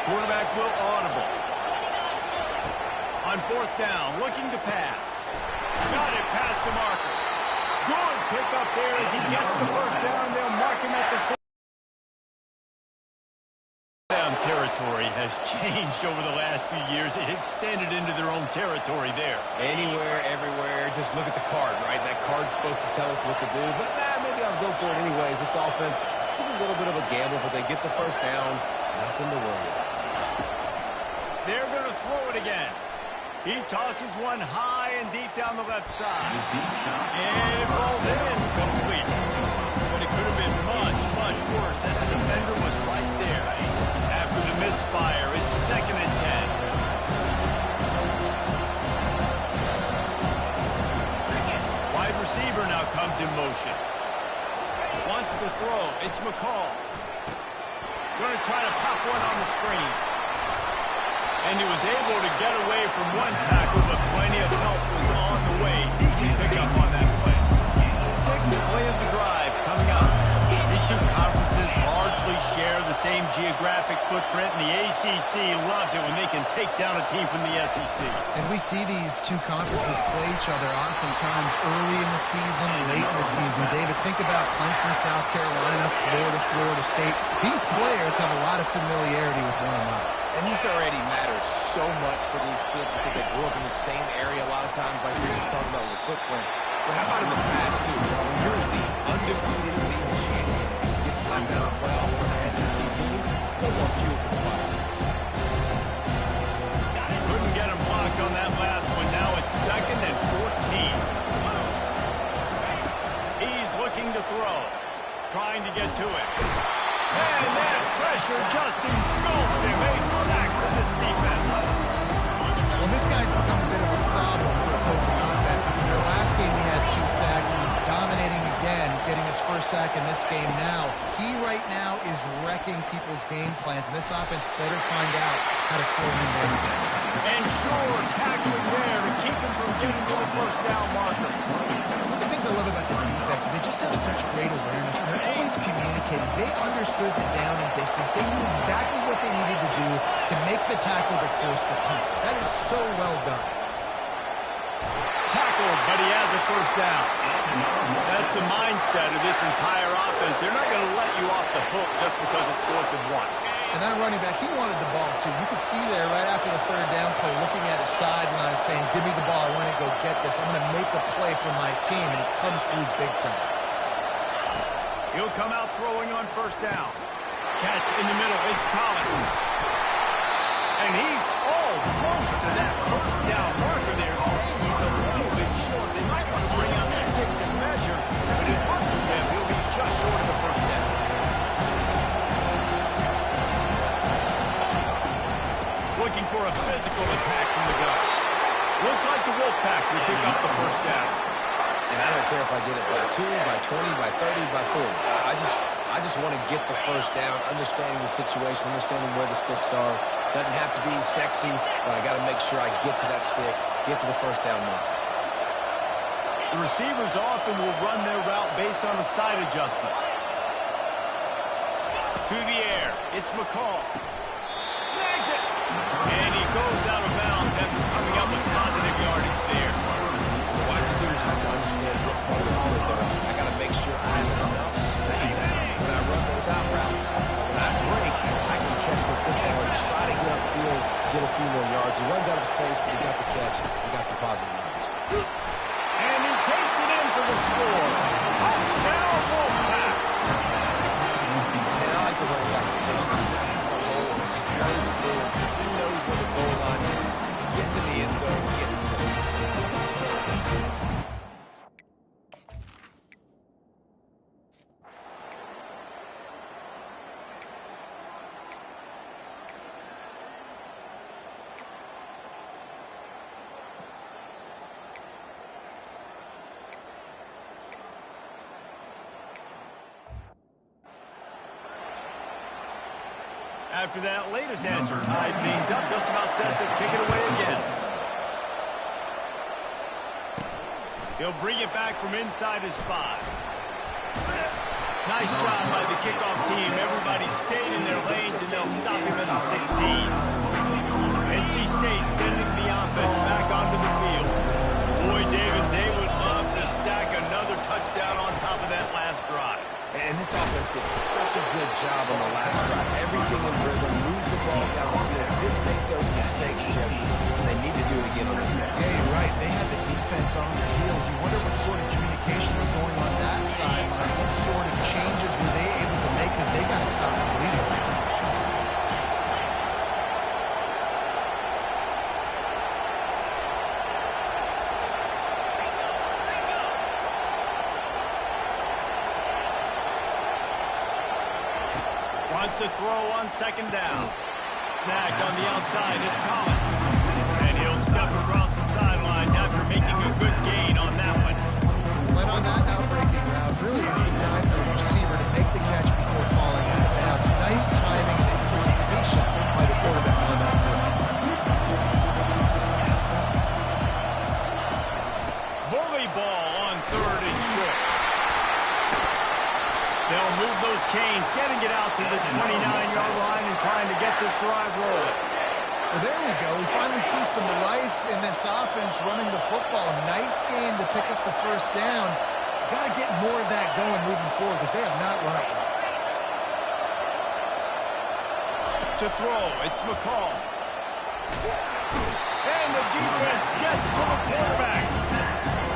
Quarterback will audible. On fourth down, looking to pass. Got it past the marker. Good pickup there as he gets the first down. They'll mark him at the fourth. Territory has changed over the last few years. It extended into their own territory there. Anywhere, everywhere. Just look at the card, right? That card's supposed to tell us what to do, but maybe I'll go for it anyways. This offense took a little bit of a gamble, but they get the first down. Nothing to worry about. They're going to throw it again. He tosses one high and deep down the left side. And it falls in complete. But it could have been much, much worse as the defender was right there. After the misfire, it's 2nd and 10. Wide receiver now comes in motion. Wants to throw. It's McCall. Going to try to pop one on the screen. And he was able to get away from one tackle, but plenty of help was on the way. Decent pickup on that play. 6th play of the drive coming up. These two conferences largely share the same geographic footprint, and the ACC loves it when they can take down a team from the SEC. And we see these two conferences play each other oftentimes early in the season, late in the season. David, think about Clemson, South Carolina, Florida, Florida State. These players have a lot of familiarity with one another. And this already matters so much to these kids because they grew up in the same area a lot of times, like we were talking about with the footprint. But how about in the past, too? When you're the undefeated league champion gets left out of the playoff for an SEC team, no more fuel for the fire. Couldn't get him blocked on that last one. Now it's 2nd and 14. He's looking to throw. Trying to get to it. And that pressure just engulfed him. A sack from this defense. Well, this guy's become a bit of a problem for opposing offenses. In their last game, he had 2 sacks, and he's dominating again, getting his first sack in this game now. He right now is wrecking people's game plans, and this offense better find out how to slow him down. And sure, tackling there to keep him from getting to the first down marker. One of the things I love about this defense is they just have such great awareness, and they're always communicating. They understood the down and distance. They knew exactly what they needed to do to make the tackle to force the punt. That is so well done. Tackled, but he has a first down. That's the mindset of this entire offense. They're not going to let you off the hook just because it's 4th and 1. And that running back, he wanted the ball too. You could see there right after the third down play, looking at his sideline saying, give me the ball, I want to go get this. I'm going to make a play for my team, and he comes through big time. He'll come out throwing on first down. Catch in the middle, it's Collins. And he's almost to that first down marker there, saying he's a little bit short. They might want to bring out the sticks and measure, but it looks as if he'll be just short of the first down. Looking for a physical attack from the gun. Looks like the Wolfpack will pick up the first down. And I don't care if I get it by 2, by 20, by 30, by 40. I just want to get the first down, understanding the situation, understanding where the sticks are. Doesn't have to be sexy, but I got to make sure I get to that stick, get to the first down mark. The receivers often will run their route based on a side adjustment. Through the air, it's McCall. Snags it! And he goes out of bounds after coming up with positive yardage there. The wide receivers have to understand what part of the field they're on. I got to make sure I have enough space when I run those out routes. When I break, I can catch the football and try to get upfield, get a few more yards. He runs out of space, but he got the catch. He got some positive yardage. And he takes it in for the score. Touchdown, Wolfpack! And I like the running back's approach. He sees the hole, explodes through it. He knows where the goal line is. Gets in the end zone, gets 6. After that latest answer, tied things up, just about set to kick it away again. He'll bring it back from inside his 5. Nice job by the kickoff team. Everybody stayed in their lanes, and they'll stop him at the 16. NC State sending the offense back onto the field. Boy, David, they would love to stack another touchdown on top of that last drive. And this offense did such a good job on the last drive. Everything in rhythm, moved the ball down the field, didn't make those mistakes, Jesse. And they need to do it again on this one. Yeah, you're right. They had the defense on their heels. You wonder what sort of communication was going on that sideline. What sort of changes were they able to make because they got to stop the bleeding. Wants to throw on second down. Snagged on the outside, it's Collins. And he'll step across the sideline after making a good gain on that one. But on that outbreaking route, really it's designed for the receiver to make the catch before falling out of bounds. Nice timing and anticipation by the quarterback on that throw. Bully ball on 3rd and short. They'll move those chains, getting it out to the 29-yard line and trying to get this drive rolling. Well, there we go. We finally see some life in this offense running the football. Nice game to pick up the first down. Got to get more of that going moving forward because they have not run it well. To throw, it's McCall. And the defense gets to the quarterback.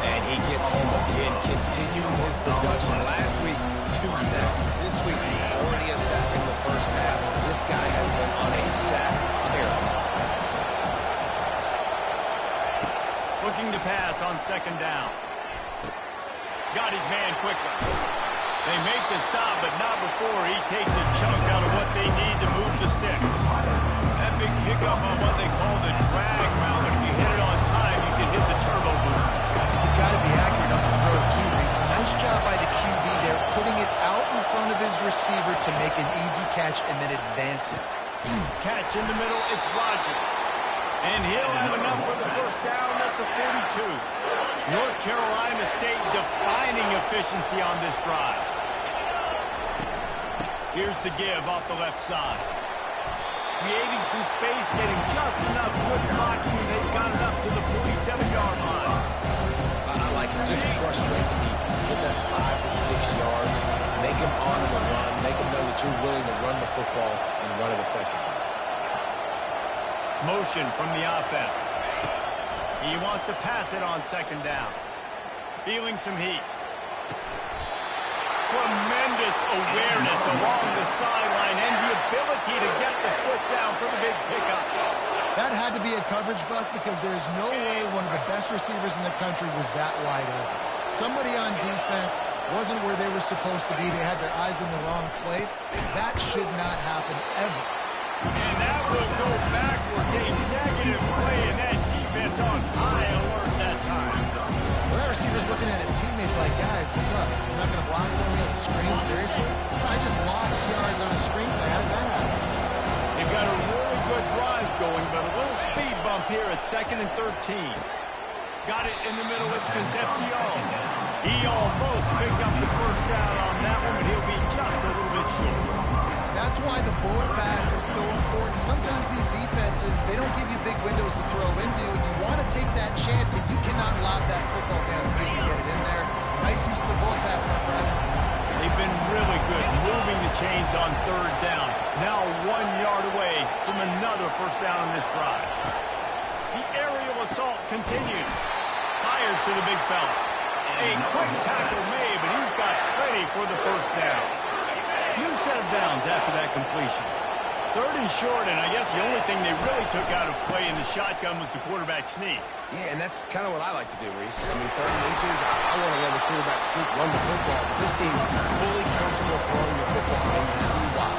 And he gets home again, continuing his production. Last week, 2 sacks. This week, already a sack in the first half. This guy has been on a sack tear. Looking to pass on second down. Got his man quickly. They make the stop, but not before he takes a chunk out of what they need to move the sticks. That big pickup on what they call the drag route. If you hit it on time, you can hit the turbo booster. You've got to be accurate on the throw, too, Reese. Nice job by the QB there, putting it out in front of his receiver to make an easy catch and then advance it. Catch in the middle, it's Rodgers. And he'll have enough for the first down at the 42. North Carolina State defining efficiency on this drive. Here's the give off the left side. Creating some space, getting just enough good blocking, and they've got it up to the 47-yard line. I like it. Just frustrate the defense. Get that 5 to 6 yards. Make them honor the run. Make them know that you're willing to run the football and run it effectively. Motion from the offense. He wants to pass it on second down. Feeling some heat. Tremendous awareness along the sideline and the ability to get the foot down for the big pickup. That had to be a coverage bust because there is no way one of the best receivers in the country was that wide open. Somebody on defense wasn't where they were supposed to be. They had their eyes in the wrong place. That should not happen ever. And that will go backwards. A negative play, and that defense on high alert that time. Well, that receiver's looking at his teammates like, guys, what's up? You're not going to block for me on the screen? Seriously? I just lost yards on a screen play. How does that happen? They've got a really good drive going, but a little speed bump here at 2nd and 13. Got it in the middle. It's Concepcion. He almost picked up the first down on that one, but he'll be just a little bit short. That's why the bullet pass is so important. Sometimes these defenses, they don't give you big windows to throw into, and you want to take that chance, but you cannot lob that football down the field and get it in there. Nice use of the bullet pass, my friend. They've been really good moving the chains on third down. Now 1 yard away from another first down on this drive. The aerial assault continues. Fires to the big fella. A quick tackle made, but he's got plenty for the first down. New set of downs after that completion. 3rd and short, and I guess the only thing they really took out of play in the shotgun was the quarterback sneak. Yeah, and that's kind of what I like to do, Reese. I mean, 30 inches, I want to let the quarterback sneak, run the football. But this team fully comfortable throwing the football, and you see why.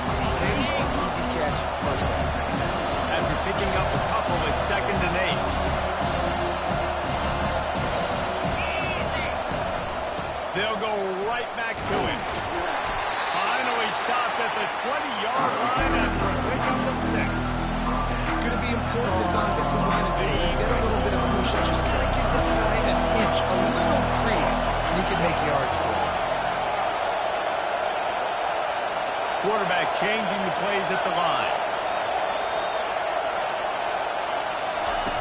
Easy pitch, easy catch, first down. After picking up a couple at 2nd and 8. They'll go right back to him. Finally stopped at the 20-yard line after a pickup of 6. It's going to be important this offensive line is able to get a little bit of push and just kind of give this guy an inch, a little crease, and he can make yards for him. Quarterback changing the plays at the line.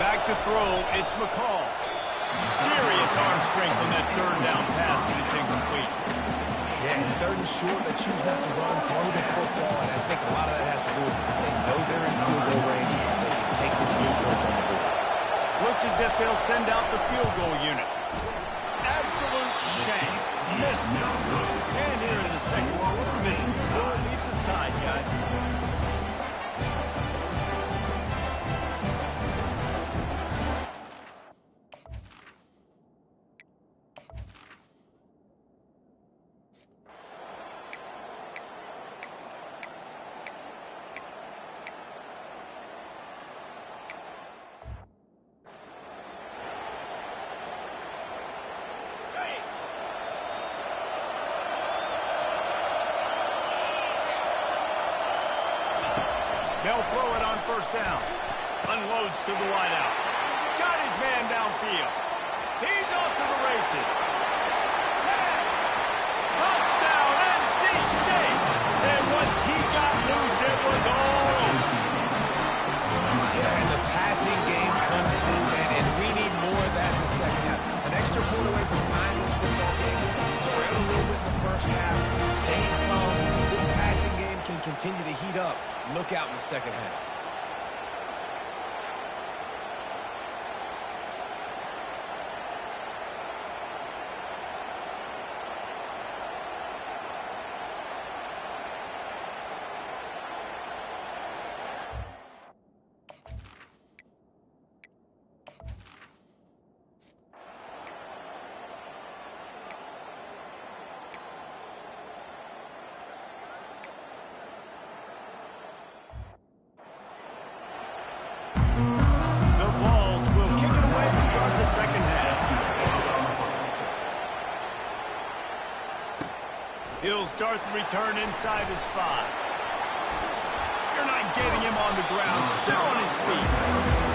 Back to throw, it's McCall. Serious arm strength on that 3rd down pass, but it's incomplete. Yeah, and 3rd and short, they choose not to run, throw the football, and I think a lot of that has to do with they know they're in field goal range. They can take the 3 points on the board. Looks as if they'll send out the field goal unit. Absolute shame. Missed it. And here in the second quarter, missed it. Well, it leaves us tied, guys. They'll throw it on first down. Unloads to the wideout. Got his man downfield. He's off to the races. Touchdown, NC State. And once he got loose, it was all over. Yeah, and the passing game comes through, and we need more of that in the second half. An extra point away from tying this football game. Trail a little bit in the first half. Stay calm. This passing game can continue to heat up. Look out in the second half. He'll start the return inside his 5. They're not getting him on the ground, still on his feet.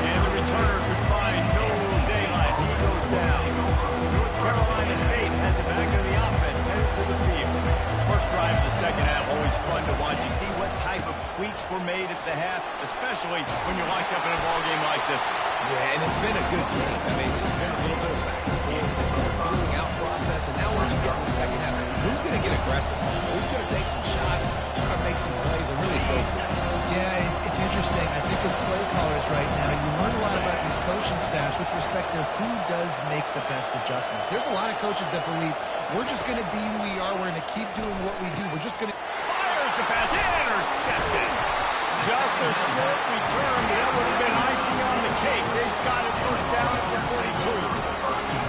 And the returner could find no daylight. He goes down. North Carolina State has it back in the offense, headed to the field. First drive of the second half, always fun to watch. You see what type of tweaks were made at the half, especially when you're locked up in a ball game like this one. Yeah, and it's been a good game. I mean, it's been a little bit of back and forth, feeling out process, and now once you get in the second half, who's going to get aggressive? Who's going to take some shots, try to make some plays, and really go for it? Yeah, it's interesting. I think as play callers right now, you learn a lot about these coaching staffs with respect to who does make the best adjustments. There's a lot of coaches that believe we're just going to be who we are. We're going to keep doing what we do. We're just going to... Fires the pass, intercepted. Just a short return, but that would have been icing on the cake. They got it first down at the 42.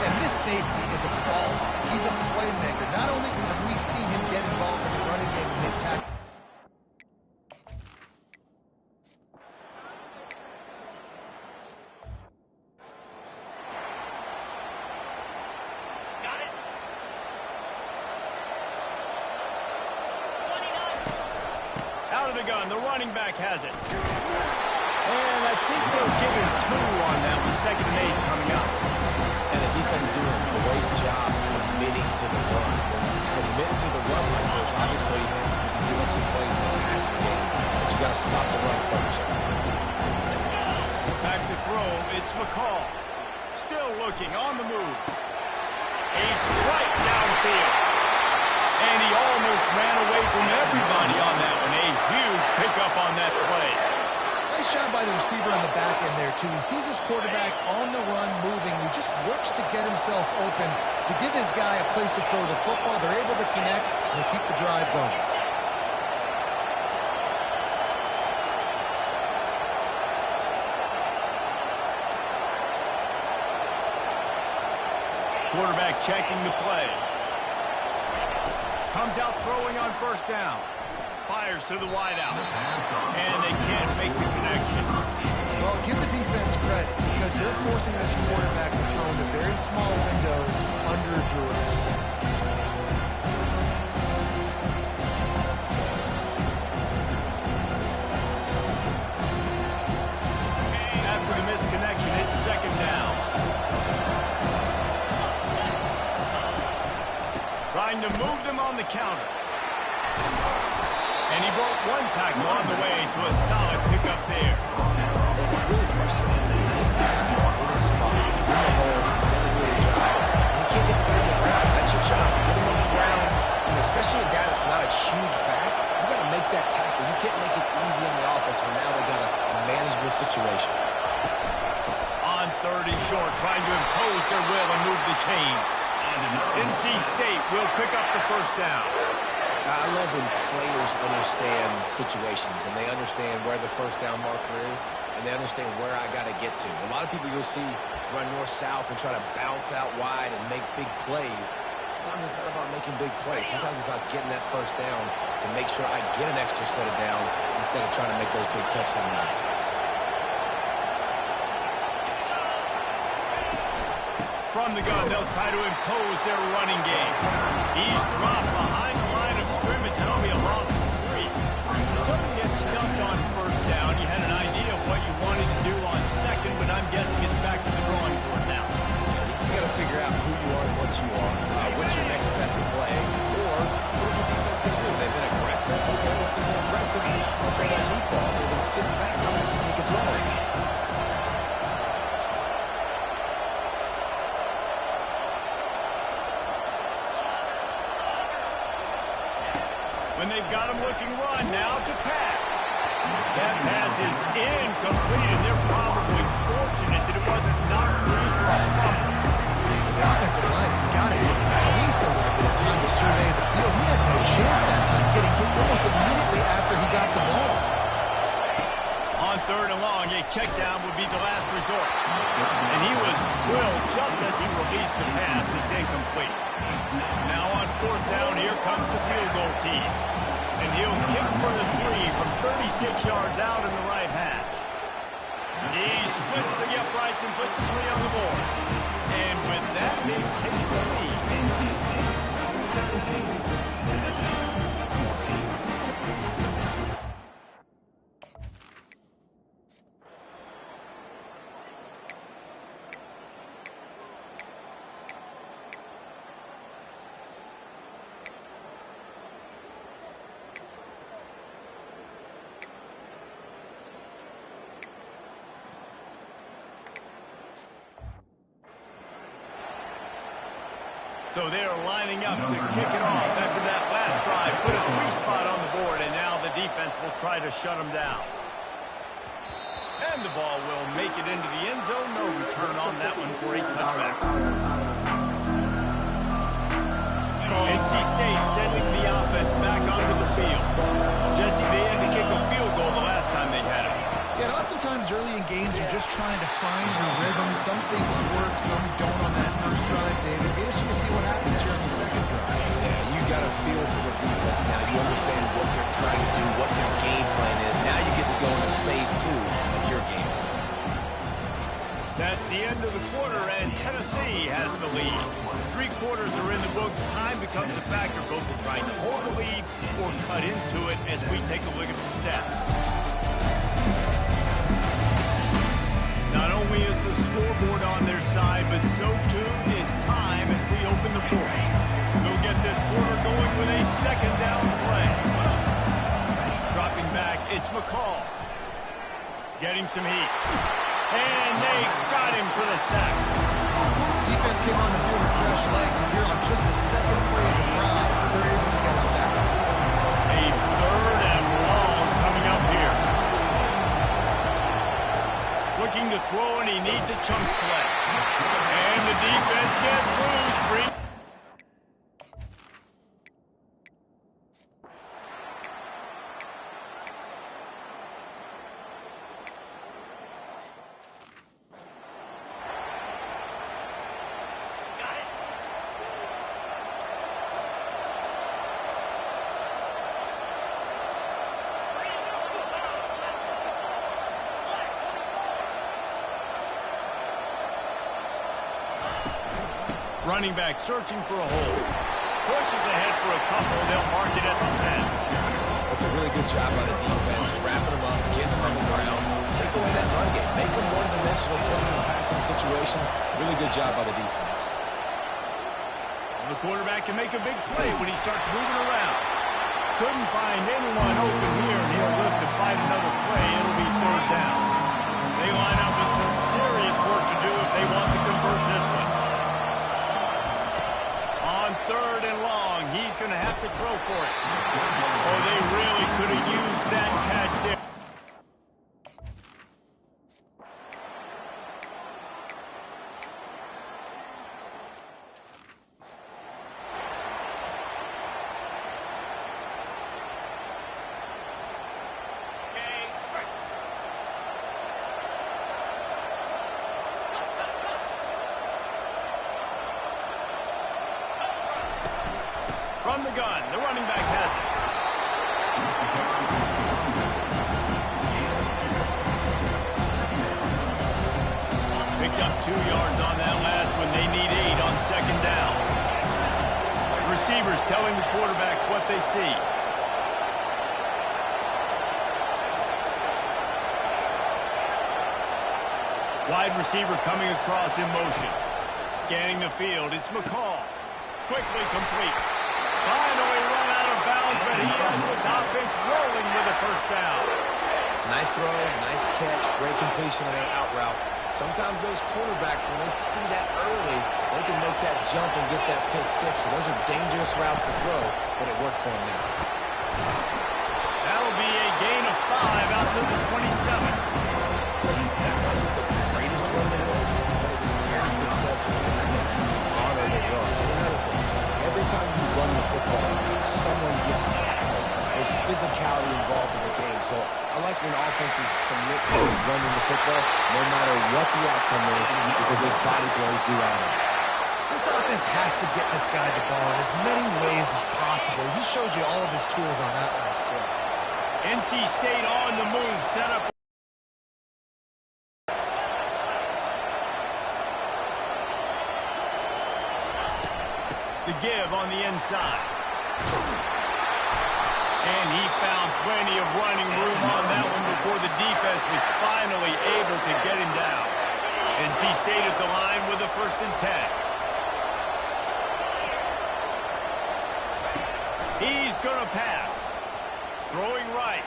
And this safety is a ball hawk. He's a playmaker. Not only have we seen him get involved in the running game and make tackles, Got it. 29. Out of the gun, the running back has it. And I think they'll give him 2 on that one, 2nd and 8 coming up. And the defense doing a great job committing to the run. When you commit to the run like this, obviously you can give up some plays in the passing game, but you got to stop the run first. Back to throw, it's McCall. Still looking, on the move. He's right downfield. And he almost ran away from everybody on that one. A huge pickup on that play. nice job by the receiver on the back end there, too. He sees his quarterback on the run moving. He just works to get himself open, to give his guy a place to throw the football. They're able to connect and keep the drive going. Quarterback checking the play. Comes out throwing on first down. Fires to the wideout. And they can't make the connection. Well, give the defense credit because they're forcing this quarterback to throw into very small windows under duress. After the missed connection, it's second down. Trying to move them on the counter. And he broke one tackle on the way to a solid pickup there. It's really frustrating. Getting back in his spot. He's in the hole. He's never doing his job. And you can't get the guy on the ground. That's your job. Get him on the ground. And especially a guy that's not a huge back, you got to make that tackle. You can't make it easy on the offense when now they got a manageable situation. On third and short, trying to impose their will and move the chains. NC State will pick up the first down. I love when players understand situations and they understand where the first down marker is and they understand where I got to get to. A lot of people you'll see run north-south and try to bounce out wide and make big plays. Sometimes it's not about making big plays. Sometimes it's about getting that first down to make sure I get an extra set of downs instead of trying to make those big touchdown runs. From the gun, they'll try to impose their running game. He's dropped behind the line of scrimmage. That'll be a loss of 3. So you get stuffed on first down. You had an idea of what you wanted to do on second, but I'm guessing it's back to the drawing board now. You got to figure out who you are and what you are. What's your next best play? Or what is the defense going to do? They've been aggressive. Okay, if they've been aggressive for that deep ball, they've been sitting back. I'm going to sneak a draw in. When they've got him looking run, now to pass. That pass is incomplete, and they're probably fortunate that it wasn't knocked free for a fumble. The offensive line has got it. He needs a little bit of time to survey the field. He had no chance that time, getting hit almost immediately after he got the ball. On third and long, a check down would be the last resort. And he was drilled just as he released the pass. It's incomplete. Now on fourth down, here comes the field goal team. And he'll kick for the 3 from 36 yards out in the right hash. He splits the uprights and puts 3 on the board. And with that, they take the lead. So they're lining up to kick it off after that last drive. Put a 3-spot on the board, and now the defense will try to shut them down. And the ball will make it into the end zone. No return on that one for a touchback. NC State sending the offense back onto the field. Jesse, they had to kick a field goal the last time they had it. Yeah, oftentimes early in games, you're just trying to find your rhythm. Some things work, some don't on that first drive, David. Be interesting to see what happens here on the second drive. Yeah, you got a feel for the defense now. You understand what they're trying to do, what their game plan is. Now you get to go into phase 2 of your game plan. That's the end of the quarter, and Tennessee has the lead. 3 quarters are in the books. Time becomes a factor, both in trying to hold the lead or cut into it as we take a look at the stats. Not only is the scoreboard on their side, but so too is time as we open the fourth. We'll get this quarter going with a second down play. Dropping back, it's McCall. Getting some heat. And they got him for the sack. Defense came on the field with fresh legs, and here on just the second play of the drive, they're able to get a sack. A 3rd and long coming up here. Looking to throw, and he needs a chunk play. And the defense gets loose. Running back searching for a hole. Pushes ahead for a couple. They'll mark it at the 10. That's a really good job by the defense, wrapping them up, getting them on the ground, take away that run game, make them one-dimensional, put them in passing situations. Really good job by the defense. The quarterback can make a big play when he starts moving around. Couldn't find anyone open here, and he'll live to find another play. It'll be 3rd down. They line up with some serious work to do if they want to convert this one. On 3rd and long, he's going to have to throw for it. Oh, they really could have used that catch there. From the gun, the running back has it. Picked up 2 yards on that last one. They need 8 on 2nd down. Receivers telling the quarterback what they see. Wide receiver coming across in motion. Scanning the field, it's McCall. Quickly complete. Finally run out of bounds, but he has this offense rolling with a 1st down. Nice throw, nice catch, great completion on that out route. Sometimes those quarterbacks, when they see that early, they can make that jump and get that pick 6. So those are dangerous routes to throw, but it worked for him there. That'll be a gain of 5 out to the 27. Listen, that wasn't the greatest run in the world, but it was very successful. And I think you honor the run. And another thing, every time you run the football, someone gets tackled. There's physicality involved in the game. So I like when offenses commit to running the football, no matter what the outcome is, because those body blows do add up. This offense has to get this guy the ball in as many ways as possible. He showed you all of his tools on that last play. NC State on the move, set up. The give on the inside. And he found plenty of running room on that one before the defense was finally able to get him down. NC State at the line with a 1st and 10. He's going to pass. Throwing right.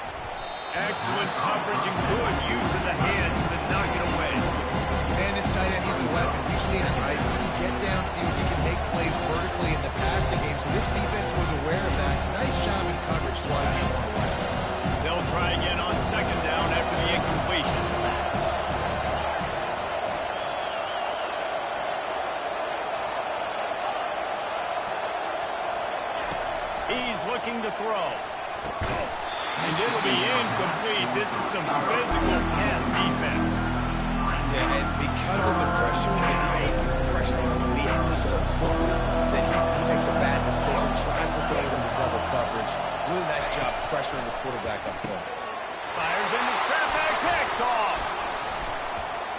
Excellent coverage and good use of the hands to knock it away. And this tight end, he's a weapon. You've seen it, right? He can get downfield. He can make plays vertically in the passing game. So this defense was aware of that. Nice job in coverage, swatting that one away. They'll try again on 2nd down after the incompletion. He's looking to throw. And it'll be incomplete. This is some physical pass defense. Yeah, and because of the pressure, the defense gets pressure immediately so quickly that he makes a bad decision, tries to throw it into double coverage. Really nice job pressuring the quarterback up front. Fires in the traffic, picked off.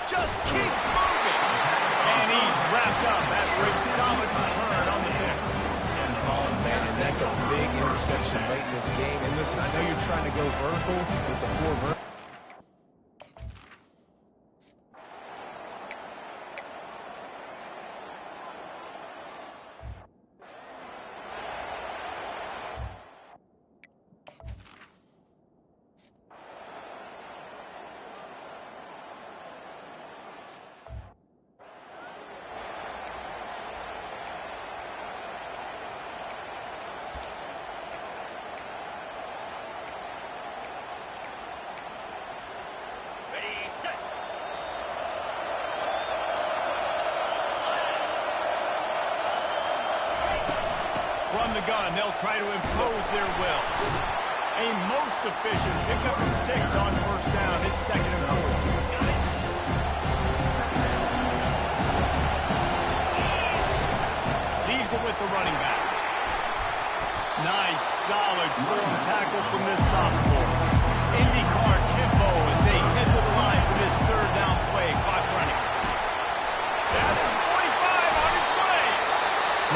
Just keeps moving. And he's wrapped up after a solid return on the pick. Oh, man, and that's a big interception late in this game. And listen, I know you're trying to go vertical with the 4 vertical. From the gun, they'll try to impose their will. A most efficient pickup of 6 on 1st down. It's 2nd and 4. Leaves it with the running back. Nice, solid form tackle from this sophomore. IndyCar tempo as they head to the line for this 3rd down play. Clock running. That's the 45 on his way.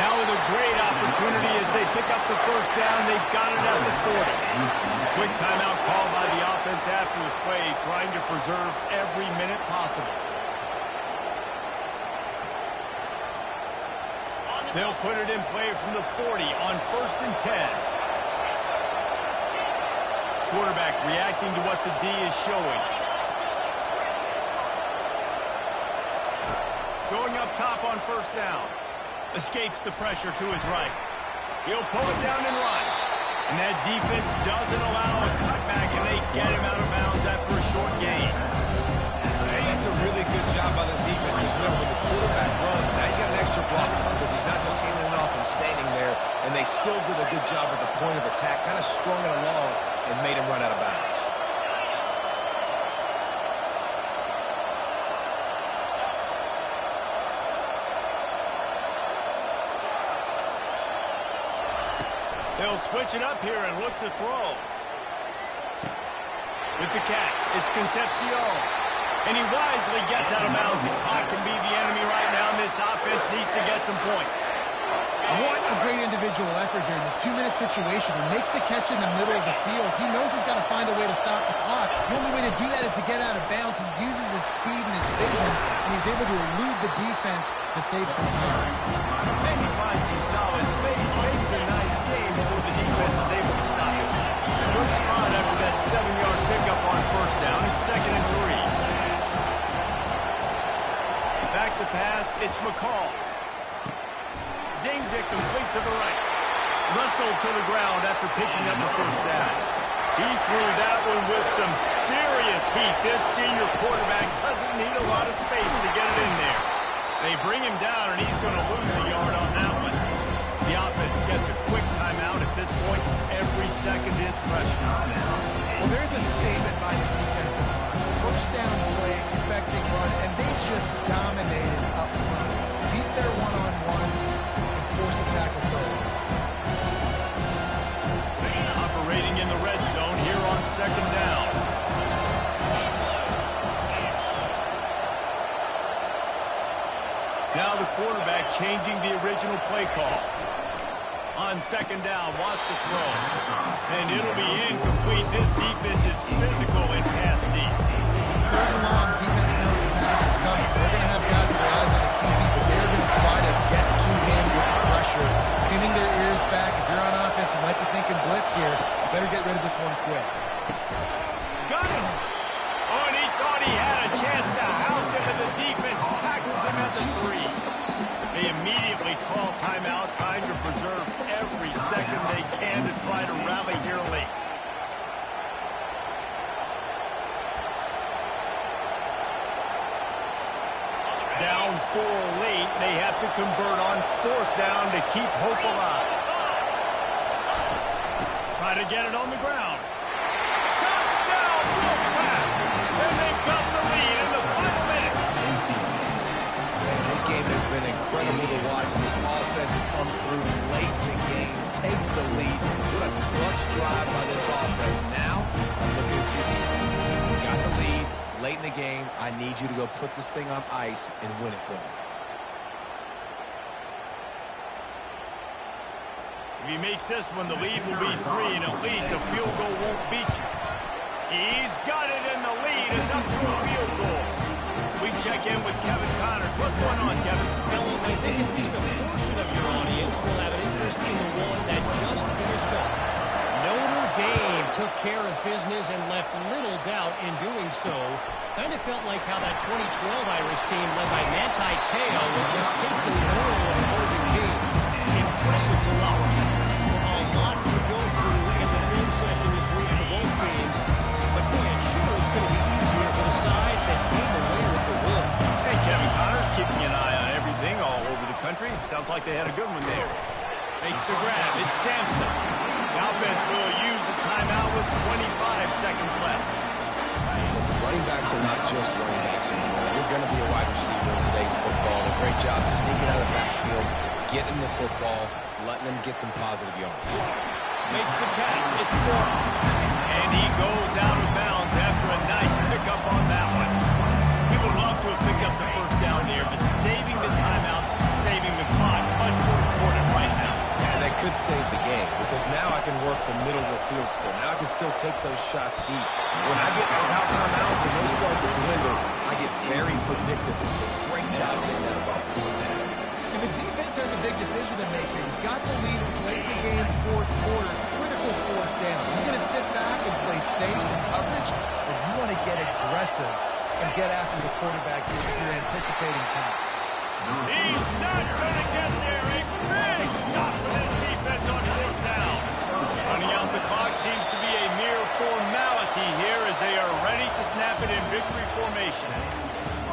Now with a great opportunity as they pick up the 1st down. They've got it at the 40. Quick timeout called by the offense after the play, trying to preserve every minute possible. They'll put it in play from the 40 on 1st and 10. Quarterback reacting to what the D is showing. Going up top on 1st down. Escapes the pressure to his right. He'll pull it down and run. And that defense doesn't allow a cutback, and they get him out of bounds after a short gain. And that's a really good job by this defense, because remember, when the quarterback runs, now you got an extra blocker, because he's not just handing it off and standing there, and they still did a good job at the point of attack, kind of strung it along and made him run out of bounds. They'll switch it up here and look to throw. With the catch, it's Concepcion. And he wisely gets out of bounds. The clock can be the enemy right now, and this offense needs to get some points. What a great individual effort here in this 2-minute situation. He makes the catch in the middle of the field. He knows he's got to find a way to stop the clock. The only way to do that is to get out of bounds. He uses his speed and his vision, and he's able to elude the defense to save some time. And he finds some solid space, makes a nice game before the defense is able to stop it. Good spot after that 7-yard pickup on 1st down. It's 2nd and 3. Back to pass, it's McCall. Zings it complete to the right. Russell to the ground after picking up the 1st down. He threw that one with some serious heat. This senior quarterback doesn't need a lot of space to get it in there. They bring him down, and he's going to lose a yard on that one. The offense gets a quick timeout at this point. Every second is precious. Well, there's a statement by the defensive line. 1st down play, expecting run, and they just dominated up front. Beat their one-on-ones and forced a tackle for a loss. Operating in the red zone here on 2nd down. Now the quarterback changing the original play call. On second down, wants to throw. And it'll be incomplete. This defense is physical and pass deep. Third and long, defense knows the pass is coming, so they're going to have guys with their eyes on the QB, but they're going to try to get to him with pressure, pinning their ears back. If you're on offense, you might be thinking blitz here. You better get rid of this one quick. Got him. Oh, and he thought he had a chance to house him, and the defense tackles him at the 3. They immediately call timeout, trying to preserve every second they can to try to rally here late. Down 4 late, they have to convert on 4th down to keep hope alive. Try to get it on the ground. Touchdown, Wolfpack! And they've got the lead in the final minute. Man, this game has been incredible to watch. The offense comes through late in the game, takes the lead. What a clutch drive by this offense. Now, I'm looking at you defense. You got the lead late in the game. I need you to go put this thing on ice and win it for me. If he makes this one, the lead will be 3, and at least a field goal won't beat you. He's got it, and the lead is up to a field goal. We check in with Kevin Connors. What's going on, Kevin? Fellas, I think at least a portion of your audience will have an interest in the one that just finished up. Notre Dame took care of business and left little doubt in doing so. Kind of felt like how that 2012 Irish team led by Manti Te'o would just take the world of opposing teams. Impressive to watch. A lot to go through in the film session this week for both teams. But boy, it sure is going to be easier for the side that came away with the win. Hey, Kevin Connors keeping an eye on everything all over the country. Sounds like they had a good one there. Makes the grab. It's Sampson. The offense will use a timeout with 25 seconds left. Listen, running backs are not just running backs anymore. You're going to be a wide receiver in today's football. A great job sneaking out of the backfield, getting the football, letting them get some positive yards. Makes the catch. It's Thornton. And he goes out of bounds after a nice pickup on that one. He would love to have picked up the first down there, but saving the timeouts, saving the clock, much more important right now. Yeah, that could save the game because now I can work the middle of the field still. Now I can still take those shots deep. When I get without timeouts and those start to dwindle, I get very predictable. So great job getting that ball. If the defense has a big decision to make here, you've got the lead, it's late in the game, 4th quarter, critical 4th down. You're going to sit back and play safe in coverage, or you want to get aggressive and get after the quarterback here if you're anticipating pass. He's not going to get there. A big stop for this defense on 4th down. Running out the clock seems to be a mere formality here as they are ready to snap it in victory formation.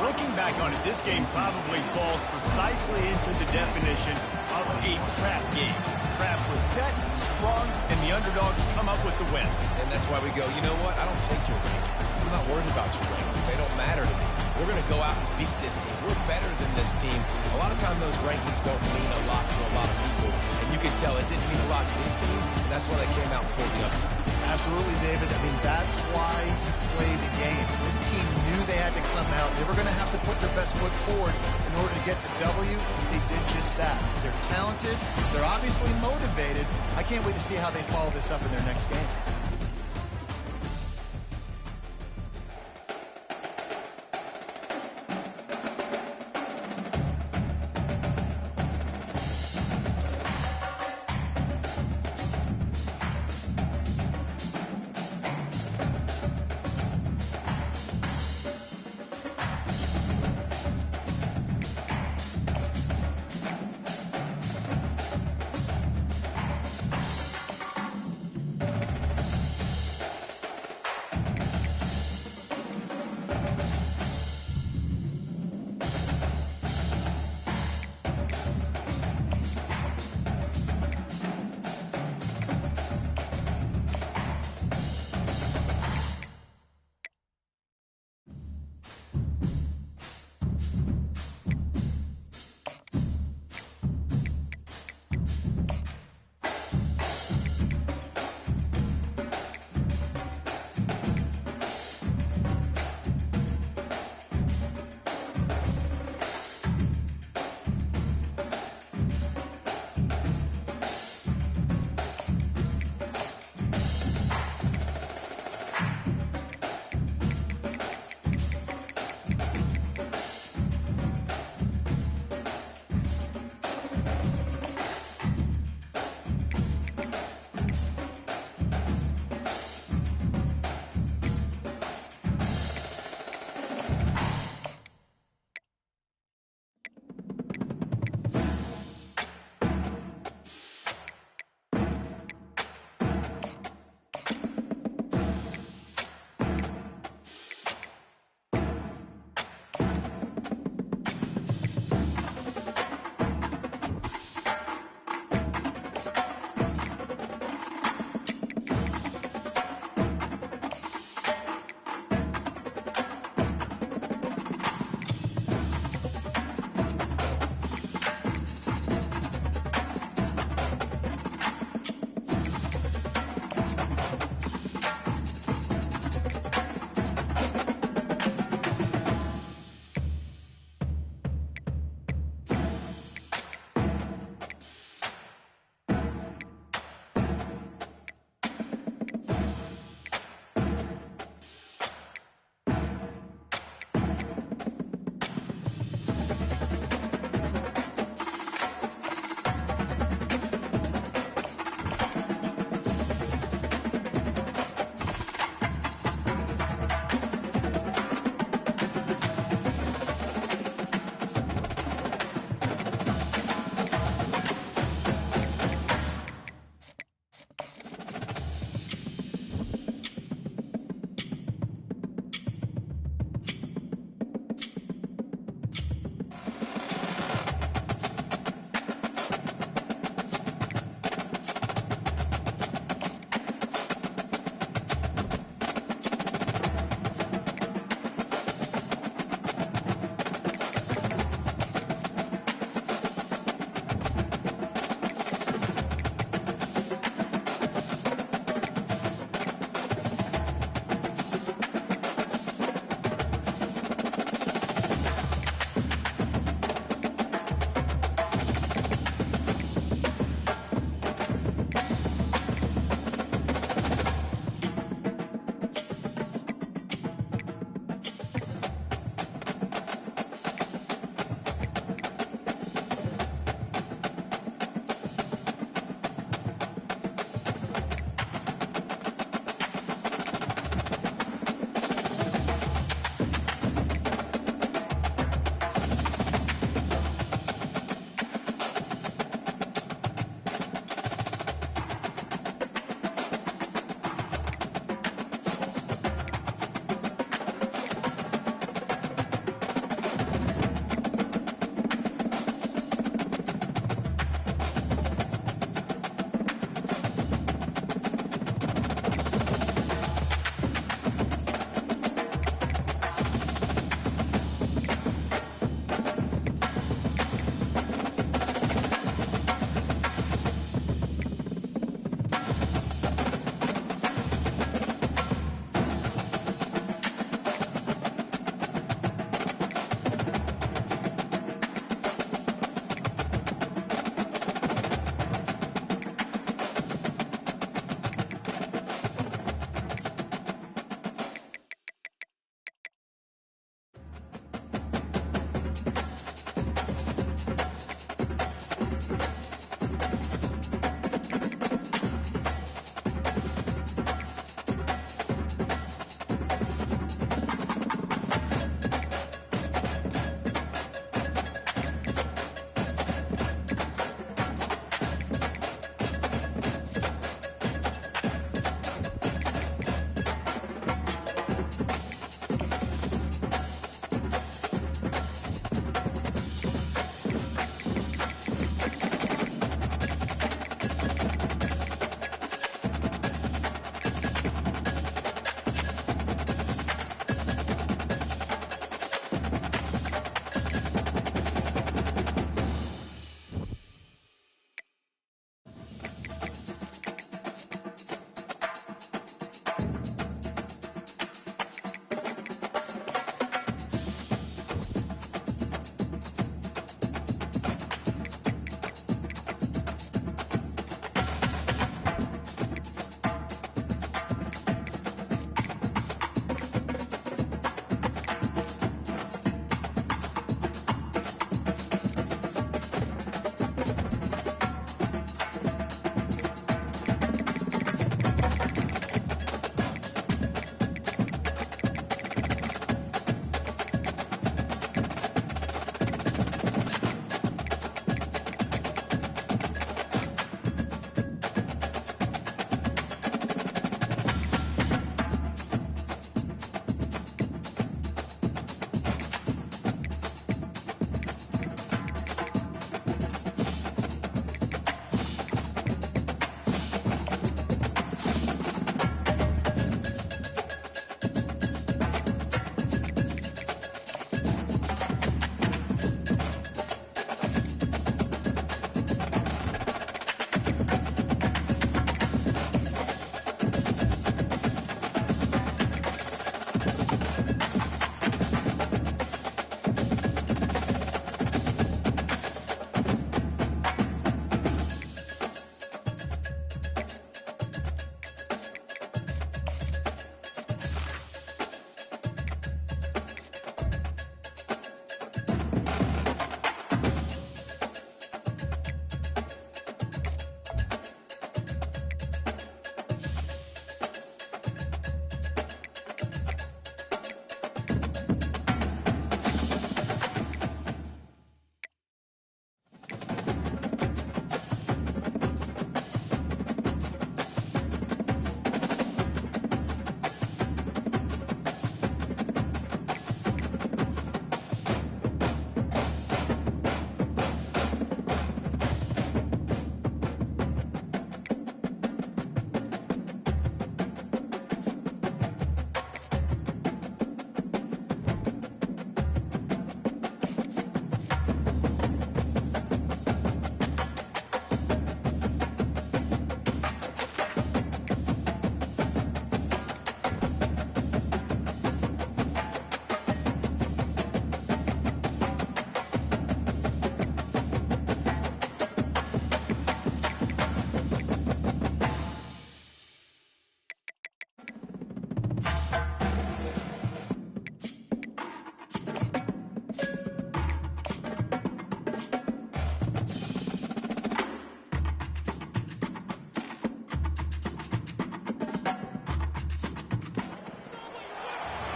Looking back on it, this game probably falls precisely into the definition of a trap game. Trap was set, sprung, and the underdogs come up with the win. And that's why we go, you know what? I don't take your rankings. I'm not worried about your rankings. They don't matter to me. We're going to go out and beat this team. We're better than this team. A lot of times those rankings don't mean a lot to a lot of people. And you can tell it didn't mean a lot to this team. And that's why they came out and pulled the upset. Absolutely, David. I mean, that's why you play the game. So this team knew they had to come out. They were going to have to put their best foot forward in order to get the W. They did just that. They're talented. They're obviously motivated. I can't wait to see how they follow this up in their next game.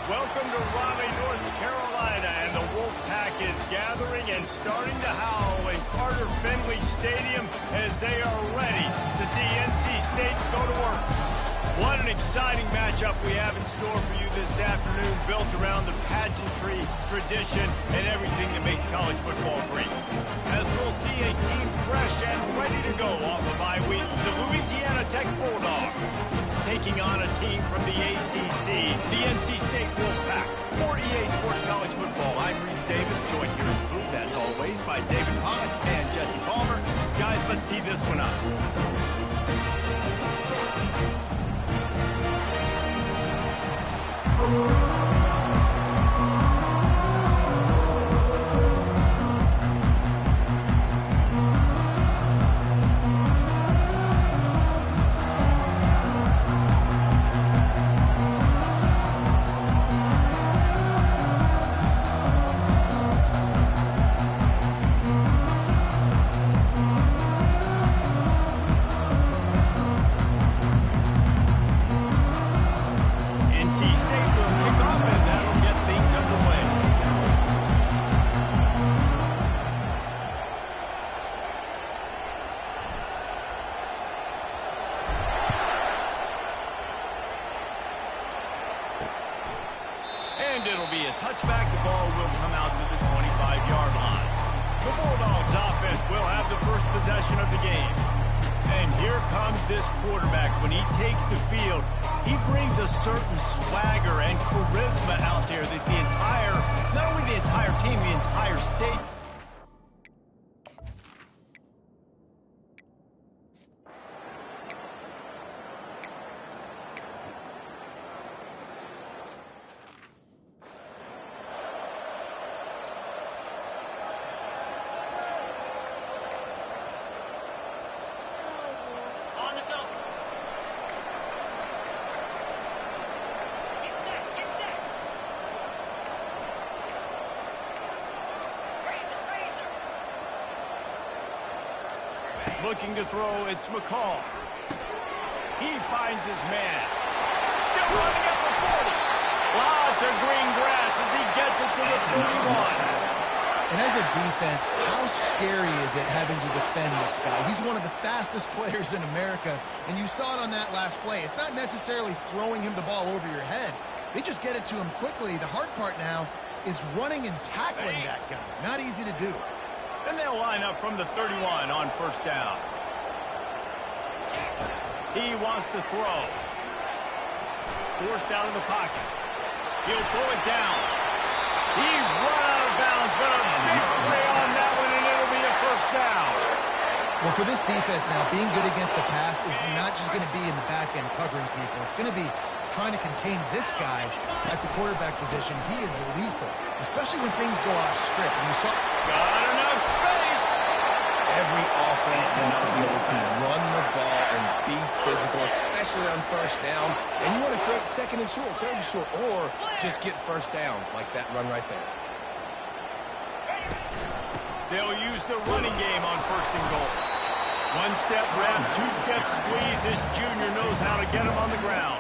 Welcome to Raleigh, North Carolina, and the Wolfpack is gathering and starting to howl in Carter Finley Stadium as they are ready to see NC State go to work. What an exciting matchup we have in store for you this afternoon, built around the pageantry, tradition, and everything that makes college football great. As we'll see a team fresh and ready to go off of bye week, the Louisiana Tech Bulldogs, taking on a team from the ACC, the NC State Wolfpack. For EA Sports College Football, I'm Reese Davis, joined here in the booth, as always, by David Pollock and Jesse Palmer. Guys, let's tee this one up. And it'll be a touchback. The ball will come out to the 25-yard line. The Bulldogs offense will have the first possession of the game. And here comes this quarterback. When he takes the field, he brings a certain swagger and charisma out there that the entire, not only the entire team, the entire state looking to throw. It's McCall. He finds his man. Still running up the 40. Lots of green grass as he gets it to the 31. And as a defense, how scary is it having to defend this guy? He's one of the fastest players in America, and you saw it on that last play. It's not necessarily throwing him the ball over your head. They just get it to him quickly. The hard part now is running and tackling that guy. Not easy to do. And they'll line up from the 31 on first down. He wants to throw. Forced out of the pocket. He'll pull it down. He's run out of bounds, but a big play on that one, and it'll be a first down. Well, for this defense now, being good against the pass is not just going to be in the back end covering people. It's going to be trying to contain this guy at the quarterback position. He is lethal, especially when things go off script. And you saw... Got enough space. Every offense wants to be able to run the ball and be physical, especially on first down. And you want to create second and short, third and short, or just get first downs like that run right there. They'll use the running game on first and goal. One-step wrap, two-step squeeze. This junior knows how to get him on the ground.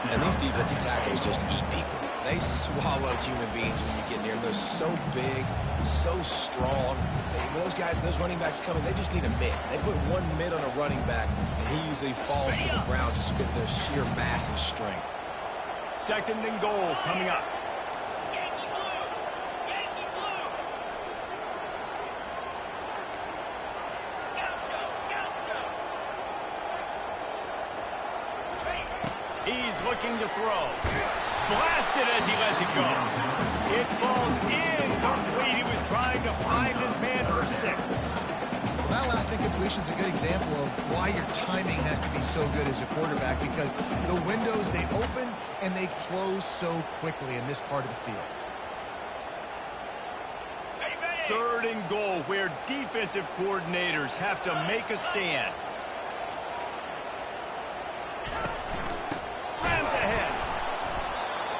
And these defensive tackles just eat people. They swallow human beings when you get near them. They're so big, so strong. When those guys, those running backs coming, they just need a mid. They put one mid on a running back, and he usually falls to the ground just because of their sheer mass and strength. Second and goal coming up. He's looking to throw. Blasted as he lets it go. It falls incomplete. He was trying to find his man for 6. Well, that last incompletion is a good example of why your timing has to be so good as a quarterback, because the windows, they open and they close so quickly in this part of the field. Third and goal, where defensive coordinators have to make a stand. Slams ahead.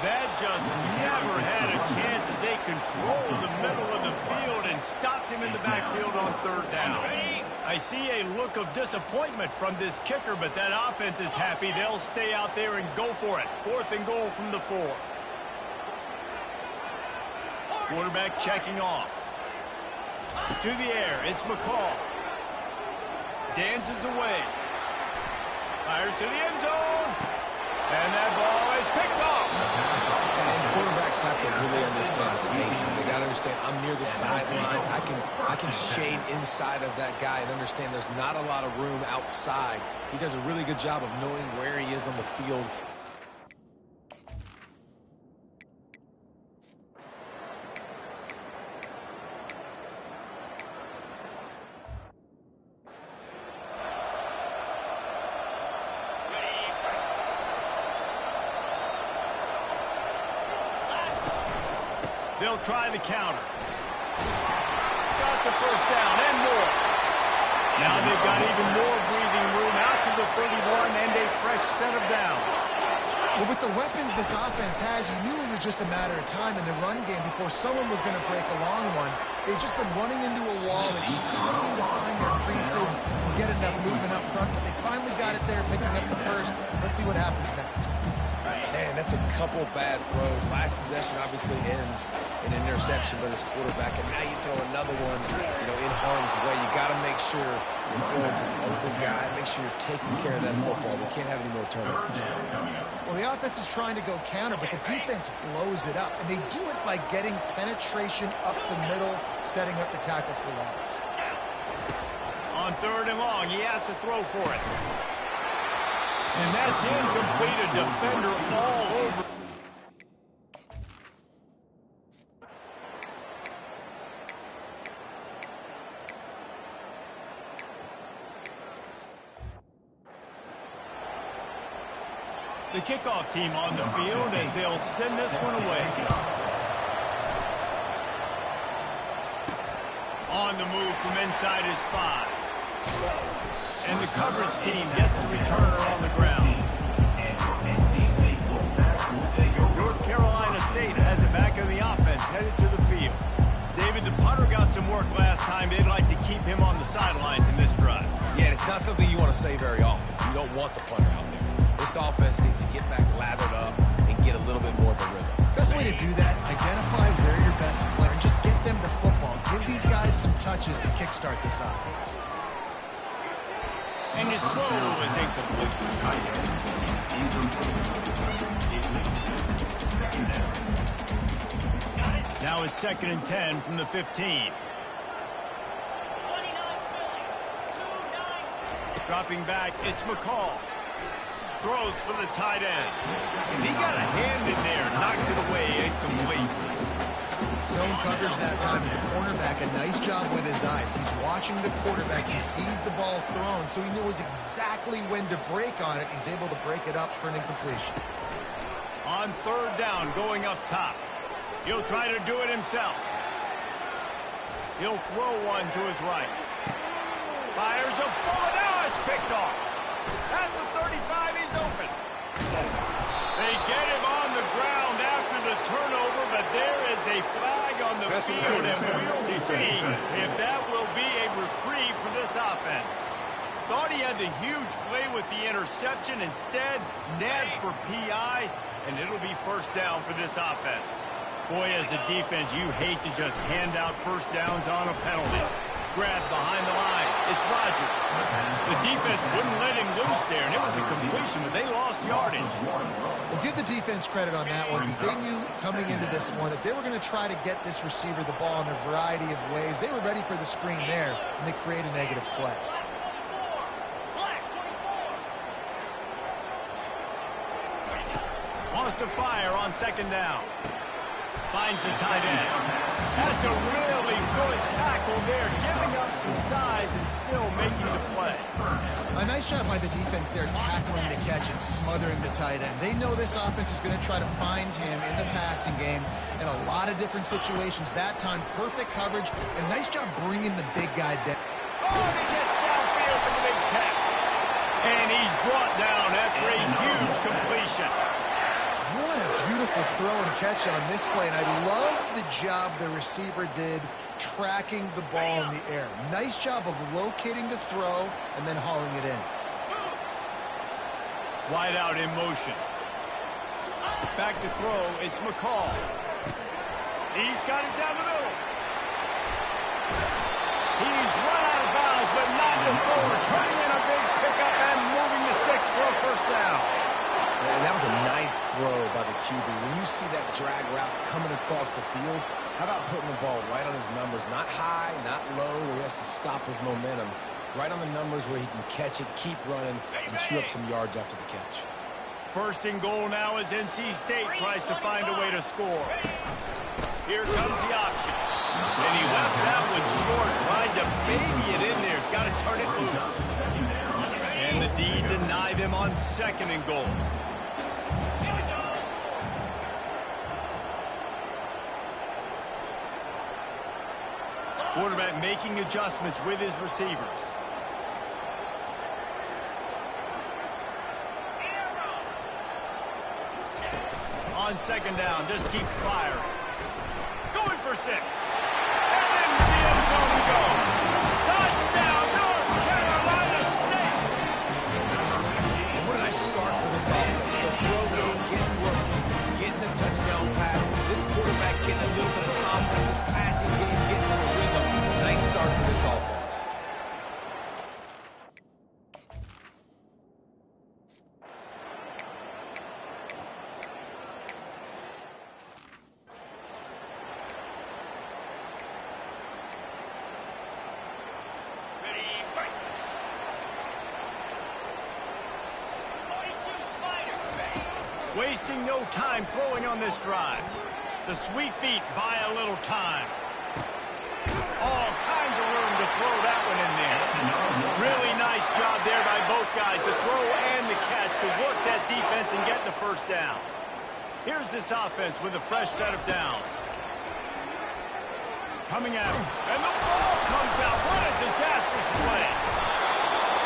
That just never had a chance as they controlled the middle of the field and stopped him in the backfield on third down. I see a look of disappointment from this kicker, but that offense is happy. They'll stay out there and go for it. Fourth and goal from the 4. Quarterback checking off. To the air, it's McCall. Dances away. Fires to the end zone. And that ball is picked off. And quarterbacks have to really understand spacing. They got to understand I'm near the sideline. I can shade inside of that guy and understand there's not a lot of room outside. He does a really good job of knowing where he is on the field. They'll try the counter. Got the first down and more. Now they've got even more breathing room out to the 31 and a fresh set of downs. Well, with the weapons this offense has, you knew it was just a matter of time in the run game before someone was going to break a long one. They've just been running into a wall. They just couldn't seem to find their creases and get enough movement up front. But they finally got it there, picking up the first. Let's see what happens next. Man, that's a couple bad throws. Last possession obviously ends in an interception by this quarterback, and now you throw another one, in harm's way. You got to make sure you're throwing to the open guy. Make sure you're taking care of that football. We can't have any more turnovers. Well, the offense is trying to go counter, but the defense blows it up, and they do it by getting penetration up the middle, setting up the tackle for loss. On 3rd and long, he has to throw for it. And that's incomplete, a defender all over. The kickoff team on the field as they'll send this one away. On the move from inside his 5. And the coverage team gets the returner on the ground. North Carolina State has it back in the offense, headed to the field. David, the punter got some work last time. They'd like to keep him on the sidelines in this drive. Yeah, it's not something you want to say very often. You don't want the punter out there. This offense needs to get back lathered up and get a little bit more of a rhythm. Best way to do that, identify where your best player and just get them to football. Give these guys some touches to kickstart this offense. And his throw is incomplete. Now it's 2nd and 10 from the 15. Dropping back, it's McCall. Throws for the tight end. And he got a hand in there, knocks it away, incomplete. Zone coverage that time, and the cornerback, a nice job with his eyes. He's watching the quarterback. He sees the ball thrown, so he knows exactly when to break on it. He's able to break it up for an incompletion. On 3rd down, going up top. He'll try to do it himself. He'll throw one to his right. Fires a ball. Now it's picked off. At the 35, he's open. They get him on the ground after the turnover, but there is a flag on the field, and we'll see if that will be a reprieve for this offense. Thought he had the huge play with the interception. Instead, nabbed for PI, and it'll be 1st down for this offense. Boy, as a defense, you hate to just hand out 1st downs on a penalty. Grabbed behind the line. It's Rodgers. The defense wouldn't let him loose there, and it was a completion, but they lost yardage. Well, give the defense credit on that one, because they knew coming into this one that they were going to try to get this receiver the ball in a variety of ways. They were ready for the screen there, and they create a negative play. Wants to fire on 2nd down. Finds the tight end. That's a really good tackle there, giving up some size and still making the play. A nice job by the defense there, tackling the catch and smothering the tight end. They know this offense is going to try to find him in the passing game in a lot of different situations. That time, perfect coverage, and nice job bringing the big guy down. Oh, and he gets downfield for the big catch. And he's brought down after a huge completion. What a beautiful throw and catch on this play, and I love the job the receiver did tracking the ball in the air. Nice job of locating the throw and then hauling it in. Wide out in motion. Back to throw, it's McCall. He's got it down the middle. He's run out of bounds, but not before turning in a big pickup and moving the sticks for a first down. And that was a nice throw by the QB. When you see that drag route coming across the field, how about putting the ball right on his numbers? Not high, not low, where he has to stop his momentum. Right on the numbers where he can catch it, keep running, and chew up some yards after the catch. First and goal now as NC State tries to find a way to score. Here comes the option. And he left that one short, tried to baby it in there. He's got to turn it loose. And the D denied him on second and goal. Quarterback making adjustments with his receivers. On second down, just keeps firing. Going for 6. And into the end zone he goes. Touchdown, North Carolina State. And what a nice start for this offense. The throw game, getting work, getting the touchdown pass. This quarterback getting a little bit of confidence. This passing game getting in a rhythm. Nice start for this offense. Wasting no time throwing on this drive. The sweet feet buy a little time. All kinds of room to throw that one in there. Really nice job there by both guys, the throw and the catch, to work that defense and get the first down. Here's this offense with a fresh set of downs. Coming out, and the ball comes out. What a disastrous play.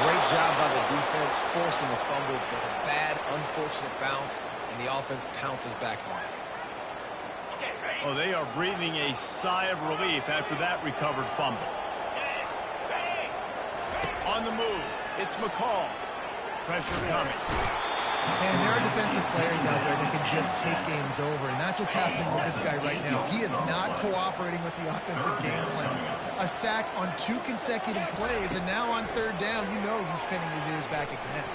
Great job by the defense, forcing the fumble, but a bad, unfortunate bounce, and the offense pounces back on it. Oh, they are breathing a sigh of relief after that recovered fumble. On the move, it's McCall. Pressure coming. Man, there are defensive players out there that can just take games over, and that's what's happening with this guy right now. He is not cooperating with the offensive game plan. A sack on 2 consecutive plays, and now on third down, you know he's pinning his ears back again.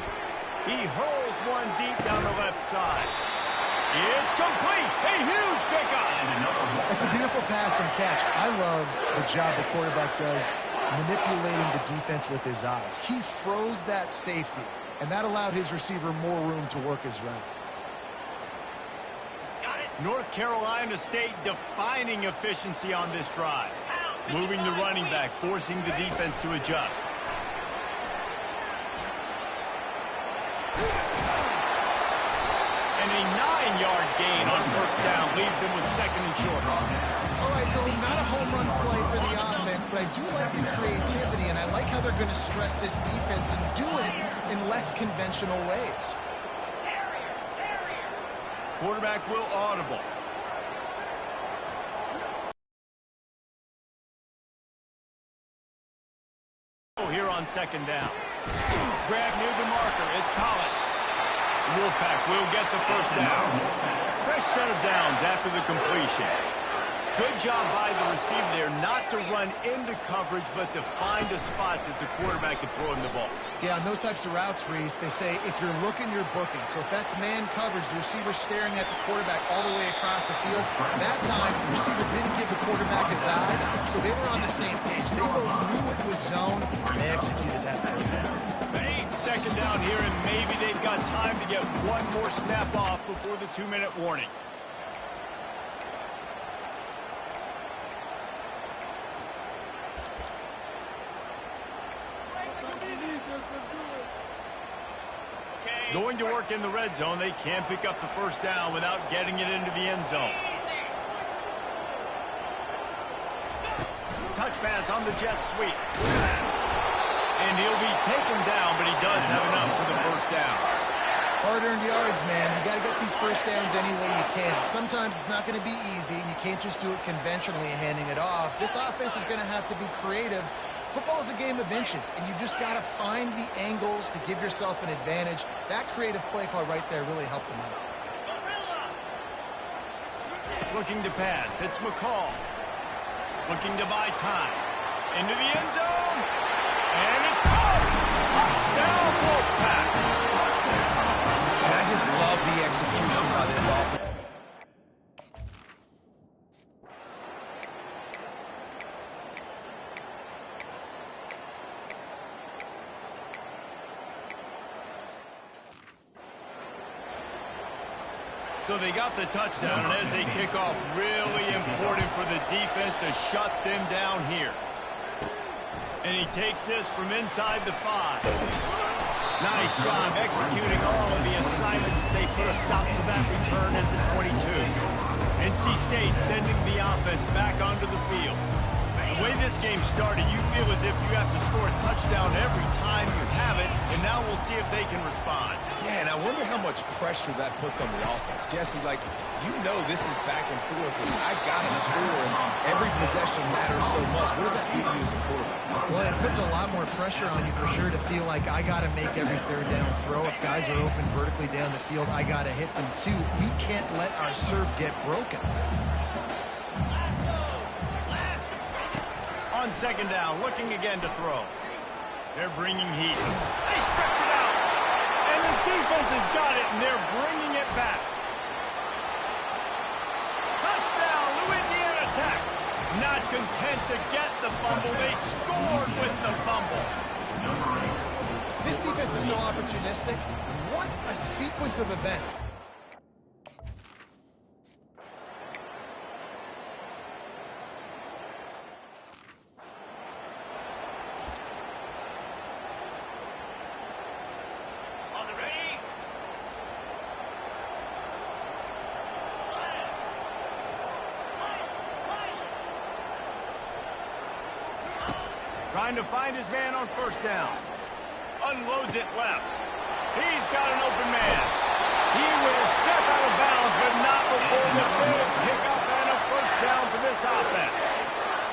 He hurls one deep down the left side. It's complete. A huge pickup. It's a beautiful pass and catch. I love the job the quarterback does manipulating the defense with his eyes. He froze that safety, and that allowed his receiver more room to work his route. North Carolina State defining efficiency on this drive. Moving the running back, forcing the defense to adjust. And a 9-yard gain on first down leaves them with second and short. All right, so not a home run play for the offense, but I do like the creativity, and I like how they're going to stress this defense and do it in less conventional ways. Quarterback will audible. Here on second down. Grab near the marker. It's Collins. Wolfpack will get the first down. Fresh set of downs after the completion. Good job by the receiver there not to run into coverage, but to find a spot that the quarterback can throw him the ball. Yeah, on those types of routes, Reese, they say if you're looking, you're booking. So if that's man coverage, the receiver's staring at the quarterback all the way across the field. That time, the receiver didn't give the quarterback his eyes, so they were on the same page. They both knew it was zone, and they executed that. Second down here, and maybe they've got time to get one more snap off before the 2-minute warning. Going to work in the red zone. They can't pick up the first down without getting it into the end zone. Touch pass on the jet sweep. And he'll be taken down, but he does have enough for the first down. Hard-earned yards, man. You got to get these first downs any way you can. Sometimes it's not going to be easy, and you can't just do it conventionally and handing it off. This offense is going to have to be creative. Football is a game of inches, and you've just got to find the angles to give yourself an advantage. That creative play call right there really helped them out. Looking to pass. It's McCall. Looking to buy time. Into the end zone. And it's caught. Touchdown, Wolfpack. And I just love the execution by this offense. So they got the touchdown, and as they kick off, really important for the defense to shut them down here. And he takes this from inside the 5. Nice job executing all of the assignments as they put a stop to that return at the 22. NC State sending the offense back onto the field. The way this game started, you feel as if you have to score a touchdown every time you have it, and now we'll see if they can respond. Yeah, and I wonder how much pressure that puts on the offense. Jesse, like, you know this is back and forth, and I got to score, and every possession matters so much. What does that do to you as a quarterback? Well, it puts a lot more pressure on you for sure to feel like I got to make every third down throw. If guys are open vertically down the field, I got to hit them too. We can't let our serve get broken. On second down, looking again to throw. They're bringing heat. They stripped it out. And the defense has got it, and they're bringing it back. Touchdown, Louisiana Tech. Not content to get the fumble, they scored with the fumble. This defense is so opportunistic. What a sequence of events. Trying to find his man on first down. Unloads it left. He's got an open man. He will step out of bounds, but not before the big pickup and a first down for this offense.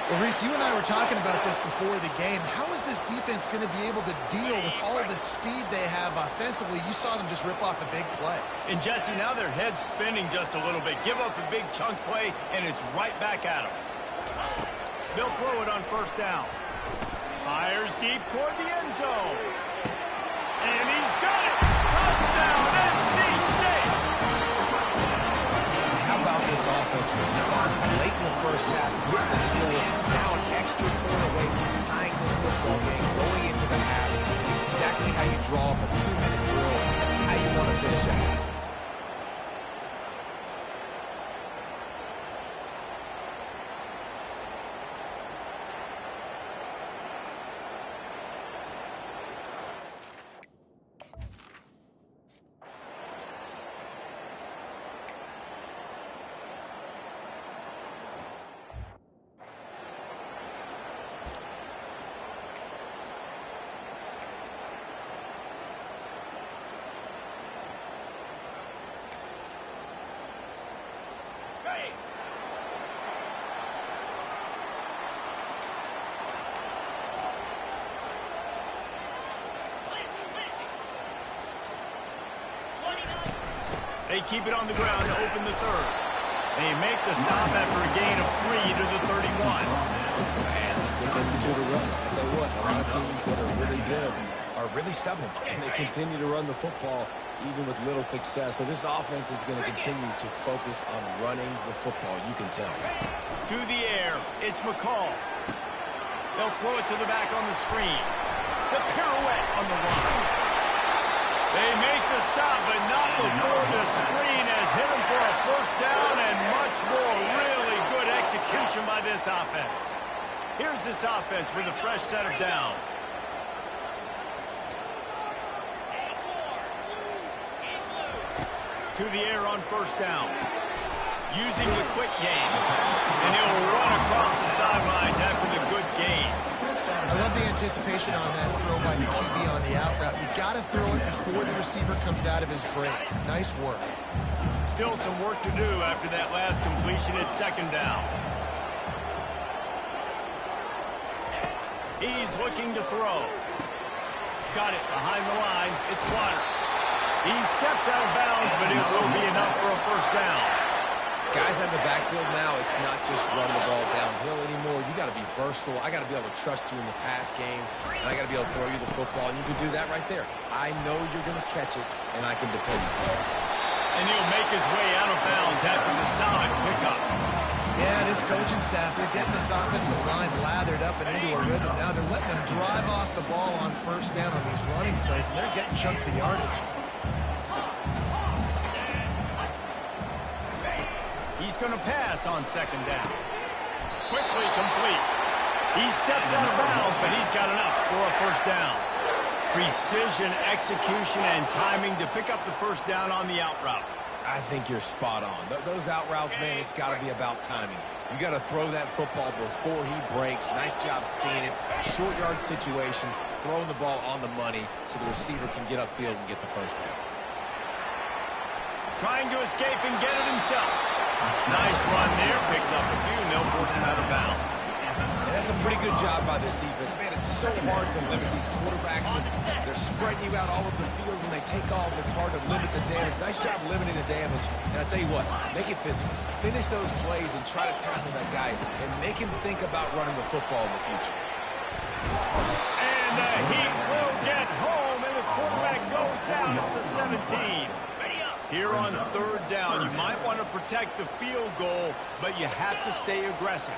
Well, Reese, you and I were talking about this before the game. How is this defense going to be able to deal with all the speed they have offensively? You saw them just rip off a big play. And Jesse, now their head's spinning just a little bit. Give up a big chunk play, and it's right back at them. They'll throw it on first down. Fires deep toward the end zone. And he's got it! Touchdown, NC State! How about this offense responding late in the first half, getting the score, now an extra point away from tying this football game, going into the half. It's exactly how you draw up a 2-minute drill. That's how you want to finish a half. They keep it on the ground to open the third. They make the stop after a gain of 3 to the 31. And sticking to the run. I'll tell you what, a lot of teams that are really good are really stubborn, and they continue to run the football even with little success. So this offense is going to continue to focus on running the football, you can tell. To the air, it's McCall. They'll throw it to the back on the screen. The pirouette on the run. They make the stop, but not before the screen has hit them for a first down and much more. Really good execution by this offense. Here's this offense with a fresh set of downs. To the air on first down. Using the quick game. And he'll run across the sidelines after the good gain. I love the anticipation on that throw by the QB on the out route. You got to throw it before the receiver comes out of his break. Nice work. Still some work to do after that last completion at second down. He's looking to throw. Got it behind the line. It's Waters. He steps out of bounds, but it will be enough for a first down. Guys out of the backfield now, it's not just run the ball downhill anymore. You got to be versatile. I got to be able to trust you in the pass game, and I got to be able to throw you the football, and you can do that right there. I know you're going to catch it, and I can depend on it. And he'll make his way out of bounds after the solid pickup. Yeah, this coaching staff, they're getting this offensive line lathered up and into a rhythm. Now they're letting them drive off the ball on first down on these running plays, and they're getting chunks of yardage. He's going to pass on second down. Quickly complete. He steps out of bounds, but he's got enough for a first down. Precision, execution, and timing to pick up the first down on the out route. I think you're spot on. Those out routes, man, it's got to be about timing. You got to throw that football before he breaks. Nice job seeing it. Short yard situation, throwing the ball on the money so the receiver can get upfield and get the first down. Trying to escape and get it himself. Nice run there. Picks up a few, and they'll force him out of bounds. And that's a pretty good job by this defense. Man, it's so hard to limit these quarterbacks. And they're spreading you out all over the field. When they take off, it's hard to limit the damage. Nice job limiting the damage. And I tell you what, make it physical. Finish those plays and try to tackle that guy and make him think about running the football in the future. And he will get home, and the quarterback goes down at the 17. Here on third down, you might want to protect the field goal, but you have to stay aggressive.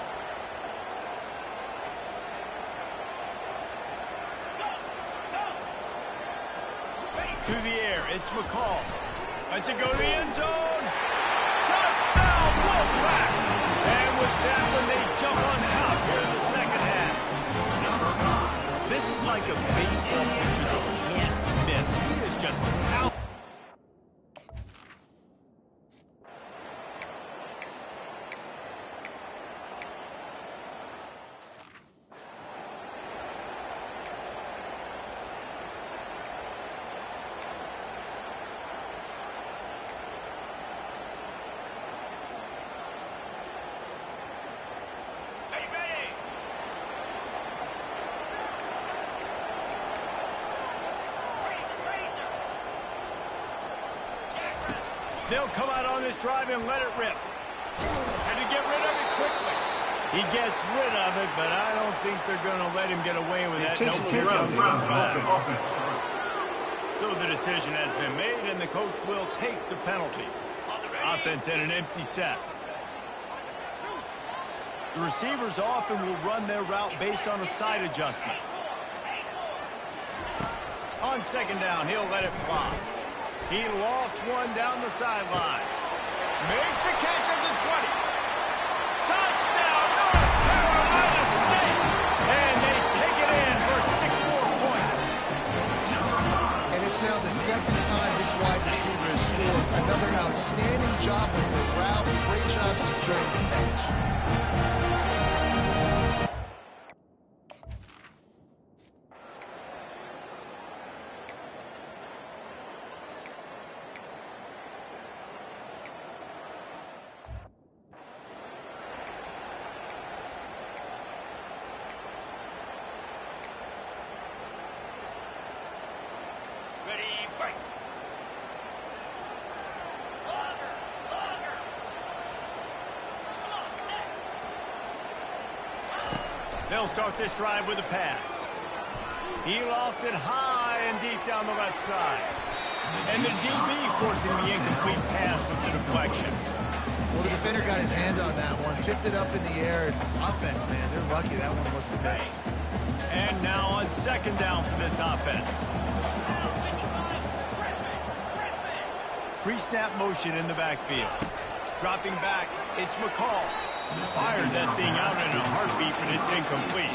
To the air, it's McCall. Lets it go to the end zone. Touchdown, Wolfpack! And with that one, they jump on top here in the second half. This is like a baseball pitcher that can't miss. He is just out. They'll come out on this drive and let it rip. And to get rid of it quickly. He gets rid of it, but I don't think they're going to let him get away with that. No, here comes the flag. So the decision has been made, and the coach will take the penalty. Offense at an empty set. The receivers often will run their route based on a side adjustment. On second down, he'll let it fly. He lofts one down the sideline. Makes the catch at the 20. Touchdown, North Carolina State! And they take it in for 6 more points. And it's now the second time this wide receiver has scored. Another outstanding job with the route. Great job securing the catch. They'll start this drive with a pass. He lofts it high and deep down the left side. And the DB forcing the incomplete pass with the deflection. Well, the defender got his hand on that one, tipped it up in the air. Offense, man, they're lucky that one wasn't big. And now on second down for this offense. Pre-snap motion in the backfield. Dropping back, it's McCall. Fired that thing out in a heartbeat, but it's incomplete.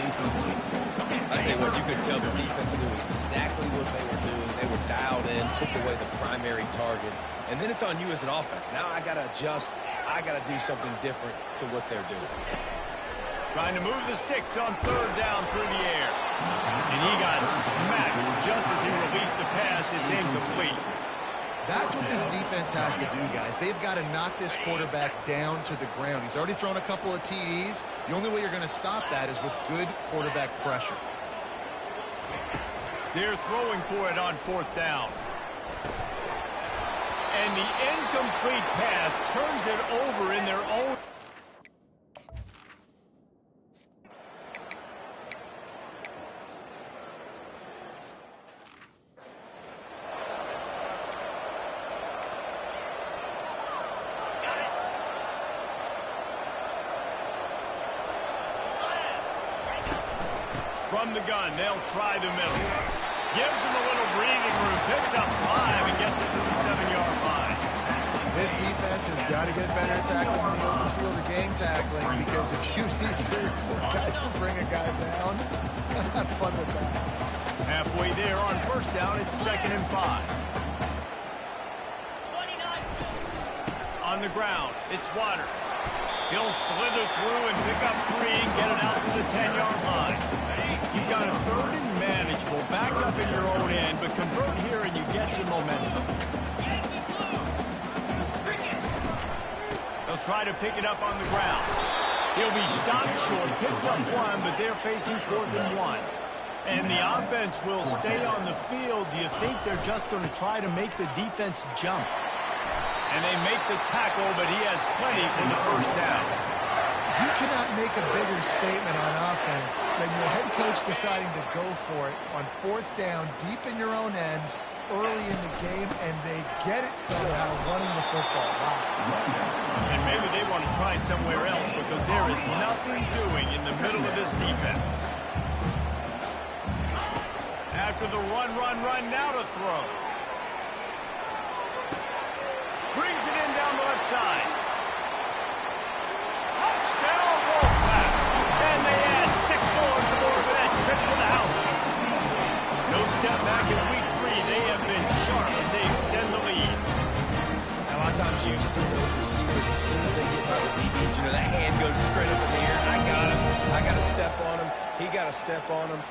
I tell you what, you could tell the defense knew exactly what they were doing. They were dialed in, took away the primary target. And then it's on you as an offense. Now I got to adjust. I got to do something different to what they're doing. Trying to move the sticks on third down through the air. And he got smacked just as he released the pass. It's incomplete. That's what this defense has to do, guys. They've got to knock this quarterback down to the ground. He's already thrown a couple of TDs. The only way you're going to stop that is with good quarterback pressure. They're throwing for it on fourth down. And the incomplete pass turns it over in their own. From the gun, they'll try the middle. Gives them a little breathing room, picks up 5 and gets it to the 7-yard line. This defense has got to get better at tackling in the open field or game tackling, because if you need 3 or 4 guys to bring a guy down, have fun with that. Halfway there on first down, it's 2nd and 5. On the ground, it's Waters. He'll slither through and pick up 3 and get it out to the 10-yard line. You've got a 3rd and manageable, back up in your own end, but convert here and you get some momentum. They'll try to pick it up on the ground. He'll be stopped short, picks up 1, but they're facing 4th and 1. And the offense will stay on the field. Do you think they're just going to try to make the defense jump? And they make the tackle, but he has plenty for the first down. You cannot make a bigger statement on offense than your head coach deciding to go for it on 4th down, deep in your own end, early in the game, and they get it somehow running the football. Wow. And maybe they want to try somewhere else because there is nothing doing in the middle of this defense. After the run, now to throw. Brings it in down the left side. Touchdown, Wolfpack. And they add 6 more for that trip to the house. No step back in week 3. They have been sharp as they extend the lead. Now, a lot of times you see those receivers, as soon as they get by the DBs, you know, that hand goes straight up in the air. I got him. I got to step on him. He got to step on him.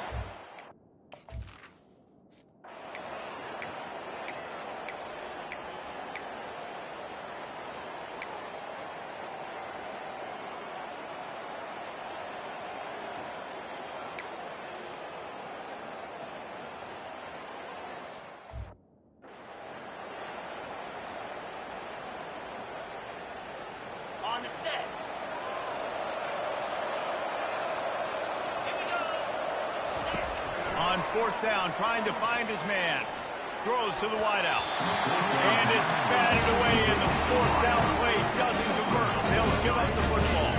On the set. On 4th down, trying to find his man. Throws to the wideout. And it's batted away, and the 4th down play doesn't convert. They'll give up the football.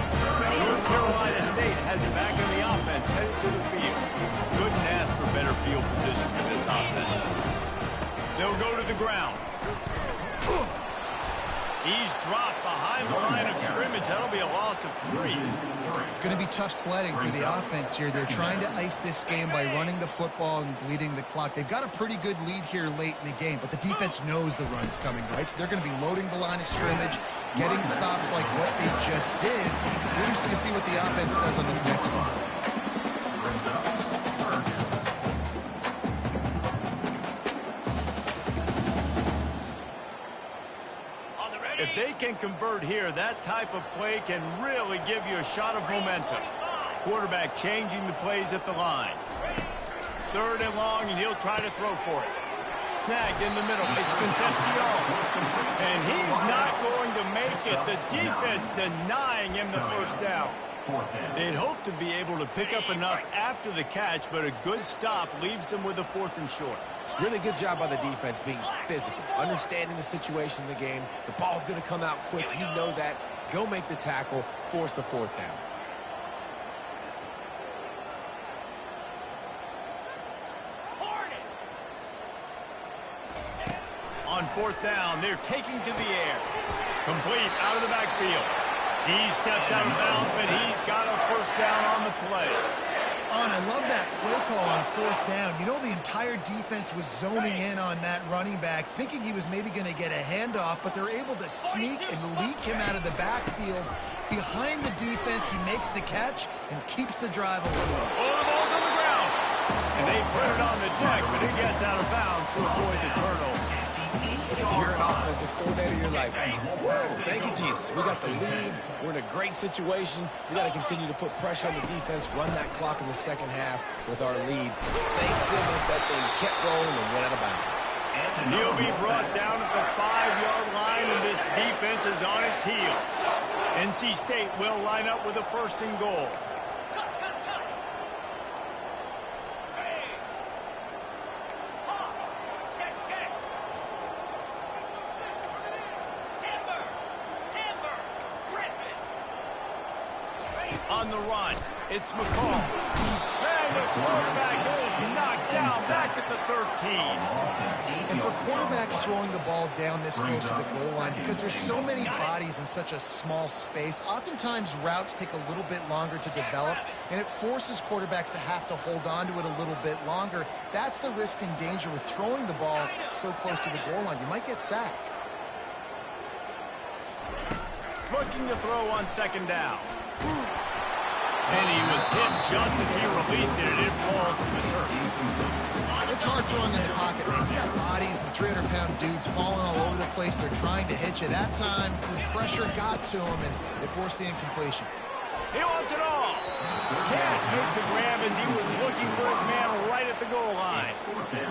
North Carolina State has it back in the offense, headed to the field. Couldn't ask for better field position for this offense. They'll go to the ground. He's dropped behind the line of scrimmage. That'll be a loss of 3. It's going to be tough sledding for the offense here. They're trying to ice this game by running the football and bleeding the clock. They've got a pretty good lead here late in the game, but the defense knows the run's coming, right? So they're going to be loading the line of scrimmage, getting stops like what they just did. We're just going to see what the offense does on this next one. If they can convert here, that type of play can really give you a shot of momentum. Quarterback changing the plays at the line. 3rd and long, and he'll try to throw for it. Snagged in the middle. It's Concepcion. And he's not going to make it. The defense denying him the first down. They'd hope to be able to pick up enough after the catch, but a good stop leaves them with a 4th and short. Really good job by the defense being physical, understanding the situation in the game. The ball's going to come out quick. You know that. Go make the tackle, force the 4th down. On 4th down, they're taking to the air. Complete out of the backfield. He steps out of bounds, but he's got a first down on the play. I love that play call on 4th down. You know, the entire defense was zoning in on that running back, thinking he was maybe going to get a handoff, but they're able to sneak and leak him out of the backfield. Behind the defense, he makes the catch and keeps the drive alive. Oh, the ball's on the ground. And they put it on the deck, but it gets out of bounds to avoid the turnover. If you're an offensive coordinator, you're like, whoa, thank you, Jesus. We got the lead. We're in a great situation. We got to continue to put pressure on the defense, run that clock in the second half with our lead. Thank goodness that thing kept rolling and went out of bounds. He'll be brought down at the 5-yard line. line, and this defense is on its heels. NC State will line up with a 1st and goal. On the run, it's McCall. And the quarterback is knocked down back at the 13. And for quarterbacks throwing the ball down this close to the goal line, because there's so many bodies in such a small space, oftentimes routes take a little bit longer to develop, and it forces quarterbacks to have to hold on to it a little bit longer. That's the risk and danger with throwing the ball so close to the goal line. You might get sacked. Looking to throw on 2nd down. And he was hit just as he released it, and it falls to the turf. It's hard throwing in the pocket, man. You got bodies and 300-pound dudes falling all over the place. They're trying to hit you. That time, the pressure got to him, and it forced the incompletion. He wants it all. Can't make the grab as he was looking for his man right at the goal line.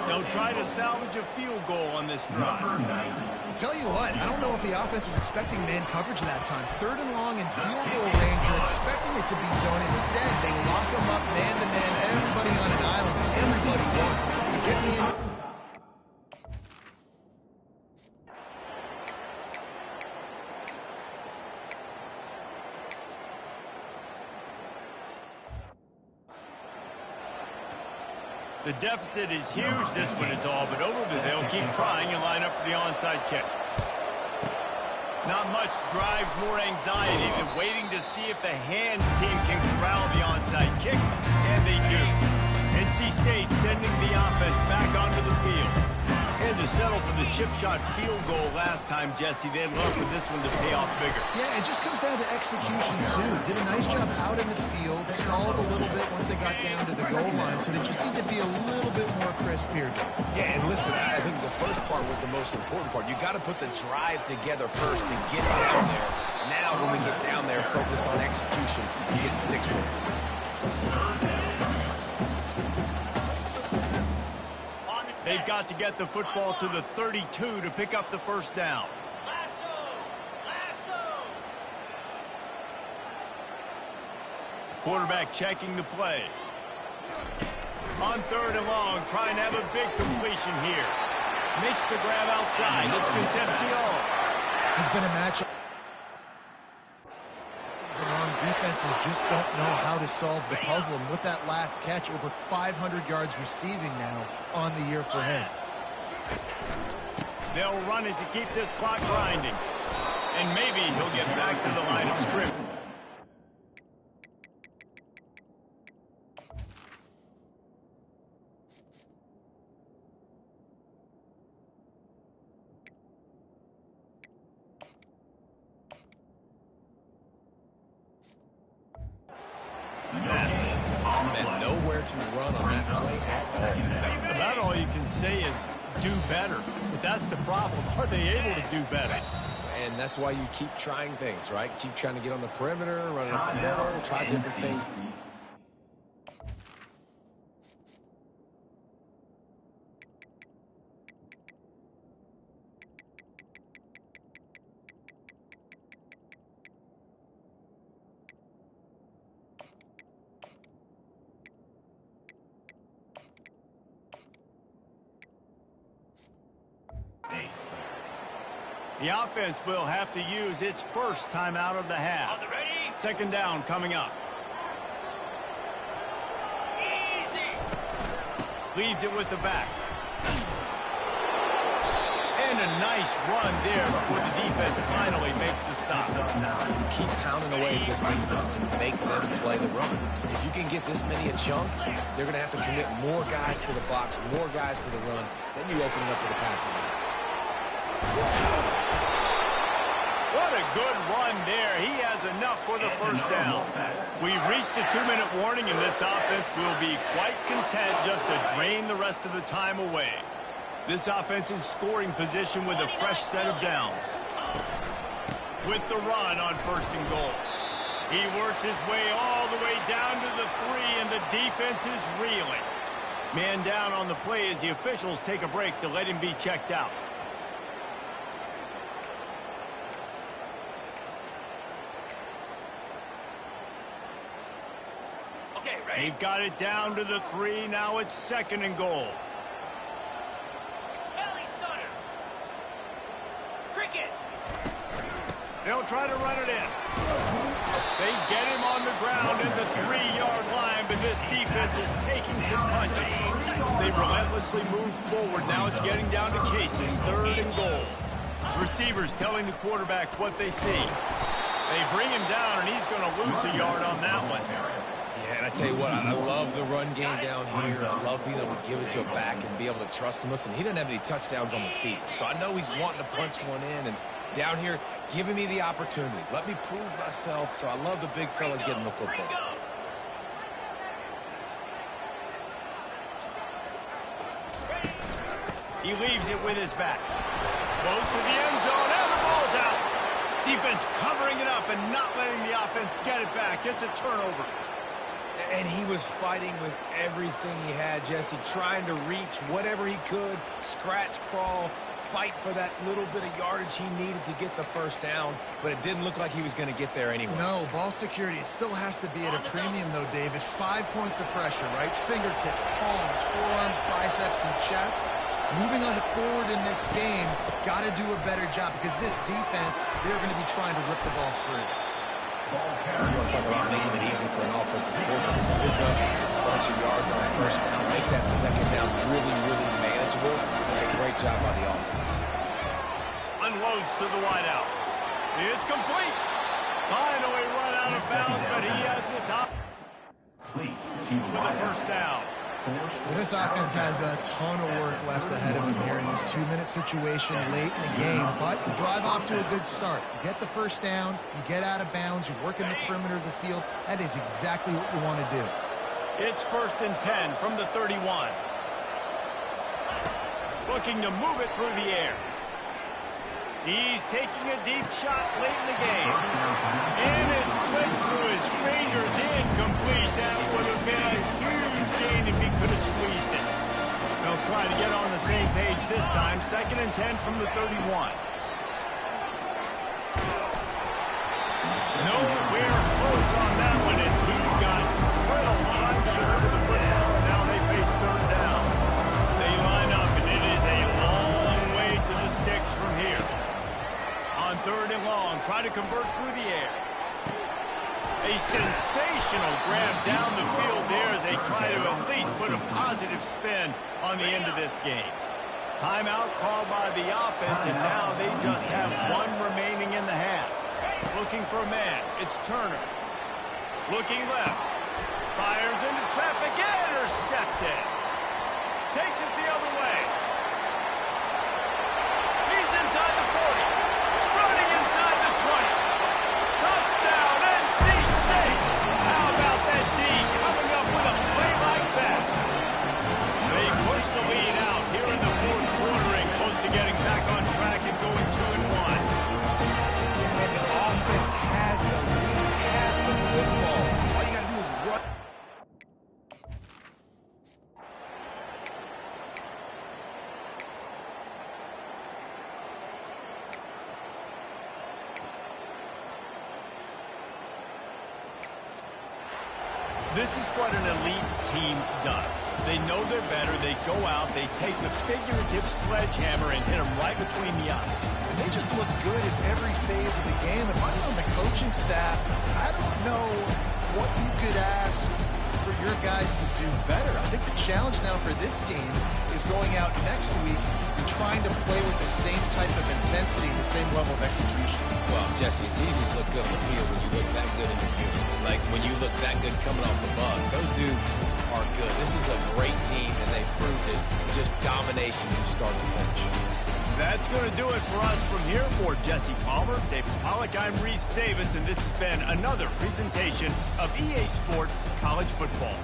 They'll try to salvage a field goal on this drive. Tell you what, I don't know if the offense was expecting man coverage that time. 3rd and long in field goal range. You're expecting it to be zone. Instead, they lock him up man-to-man. Everybody on an island. Everybody won. You get me in? The deficit is huge. This one is all but over, but they'll keep trying and line up for the onside kick. Not much drives more anxiety than waiting to see if the hands team can corral the onside kick, and they do. NC State sending the offense back onto the field. Had to settle for the chip shot field goal last time, Jesse. They'd love for this one to pay off bigger. Yeah, it just comes down to execution, too. Did a nice job out in the field, stalled a little bit once they got down to the goal line, so they just need to be a little bit more crisp here. Yeah, and listen, I think the first part was the most important part. You got to put the drive together first to get down there. Now, when we get down there, focus on execution. You get 6 points. They've got to get the football to the 32 to pick up the 1st down. Quarterback checking the play. On 3rd and long, trying to have a big completion here. Makes the grab outside. It's Concepcion. Has been a matchup. Defenses just don't know how to solve the puzzle. And with that last catch, over 500 yards receiving now on the year for him. They'll run it to keep this clock grinding. And maybe he'll get back to the line of scrimmage. And nowhere to run on that play at all. About all you can say is do better. But that's the problem. Are they able to do better? And that's why you keep trying things, right? Keep trying to get on the perimeter, run it up the middle, try different things. The offense will have to use its 1st timeout of the half. 2nd down coming up. Easy. Leaves it with the back. And a nice run there before the defense finally makes the stop. Keep pounding away at this defense and make them play the run. If you can get this many a chunk, they're going to have to commit more guys to the box, more guys to the run. Then you open it up for the passing game. What a good run there. He has enough for the 1st down. We've reached the 2-minute warning, and this offense will be quite content just to drain the rest of the time away. This offense in scoring position with a fresh set of downs. With the run on 1st and goal. He works his way all the way down to the 3, and the defense is reeling. Man down on the play as the officials take a break to let him be checked out. They've got it down to the 3. Now it's 2nd and goal. They'll try to run it in. They get him on the ground at the 3-yard line, but this defense is taking some punches. They relentlessly moved forward. Now it's getting down to cases. 3rd and goal. Receivers telling the quarterback what they see. They bring him down, and he's going to lose a yard on that one. Yeah, and I tell you what, I love the run game down here. I love being able to give it to a back and be able to trust him. Listen, he doesn't have any touchdowns on the season, so I know he's wanting to punch one in. And down here, giving me the opportunity. Let me prove myself, so I love the big fella getting the football. He leaves it with his back. Goes to the end zone, and the ball's out. Defense covering it up and not letting the offense get it back. It's a turnover. And he was fighting with everything he had, Jesse, trying to reach whatever he could, scratch, crawl, fight for that little bit of yardage he needed to get the first down, but it didn't look like he was going to get there anyway. No, ball security, it still has to be at a premium, though, David. 5 points of pressure, right? Fingertips, palms, forearms, biceps, and chest. Moving forward in this game, got to do a better job because this defense, they're going to be trying to rip the ball free. You want to talk about making it easy for an offensive quarterback to pick up a bunch of yards on first down, make that second down really, really manageable. That's a great job by the offense. Unloads to the wideout. It's complete. Finally run out of bounds, but he has this up with a first down. This offense has a ton of work left ahead of them here in this 2-minute situation late in the game, but you drive off to a good start. You get the first down, you get out of bounds, you work in the perimeter of the field. That is exactly what you want to do. It's 1st and 10 from the 31. Looking to move it through the air. He's taking a deep shot late in the game. And it slips through his fingers, incomplete. That would have been a huge gain if he could have squeezed it. They'll try to get on the same page this time. 2nd and 10 from the 31. Nowhere close on that one as he got drilled trying to deliver the football. Now they face 3rd down. They line up, and it is a long way to the sticks from here. On 3rd and long, try to convert through the air. A sensational grab down the field there as they try to at least put a positive spin on the end of this game. Timeout called by the offense, and now they just have 1 remaining in the half. Looking for a man. It's Turner. Looking left. Fires into traffic. Intercepted. Takes it the other way. He's inside the 40. Running inside the 20. Touchdown, NC State. How about that D coming up with a play like that? They push the lead out here in the 4th quarter and close to getting back on track and going 2-1. And the offense has the lead, has the football. All you got to do is run. This is what an elite team does. They know they're better. They go out. They take the figurative sledgehammer and hit them right between the eyes. And they just look good at every phase of the game. If I'm on the coaching staff, I don't know what you could ask for your guys to do better. I think the challenge now for this team is going out next week and trying to play with the same type of intensity, the same level of execution. Well, Jesse, it's easy to look good on the field when you look that good in the field. Like when you look that good coming off the bus. Those dudes are good. This is a great team, and they proved it. Just domination from start to finish. That's going to do it for us from here. For Jesse Palmer, David Pollack, I'm Reese Davis, and this has been another presentation of EA Sports College Football.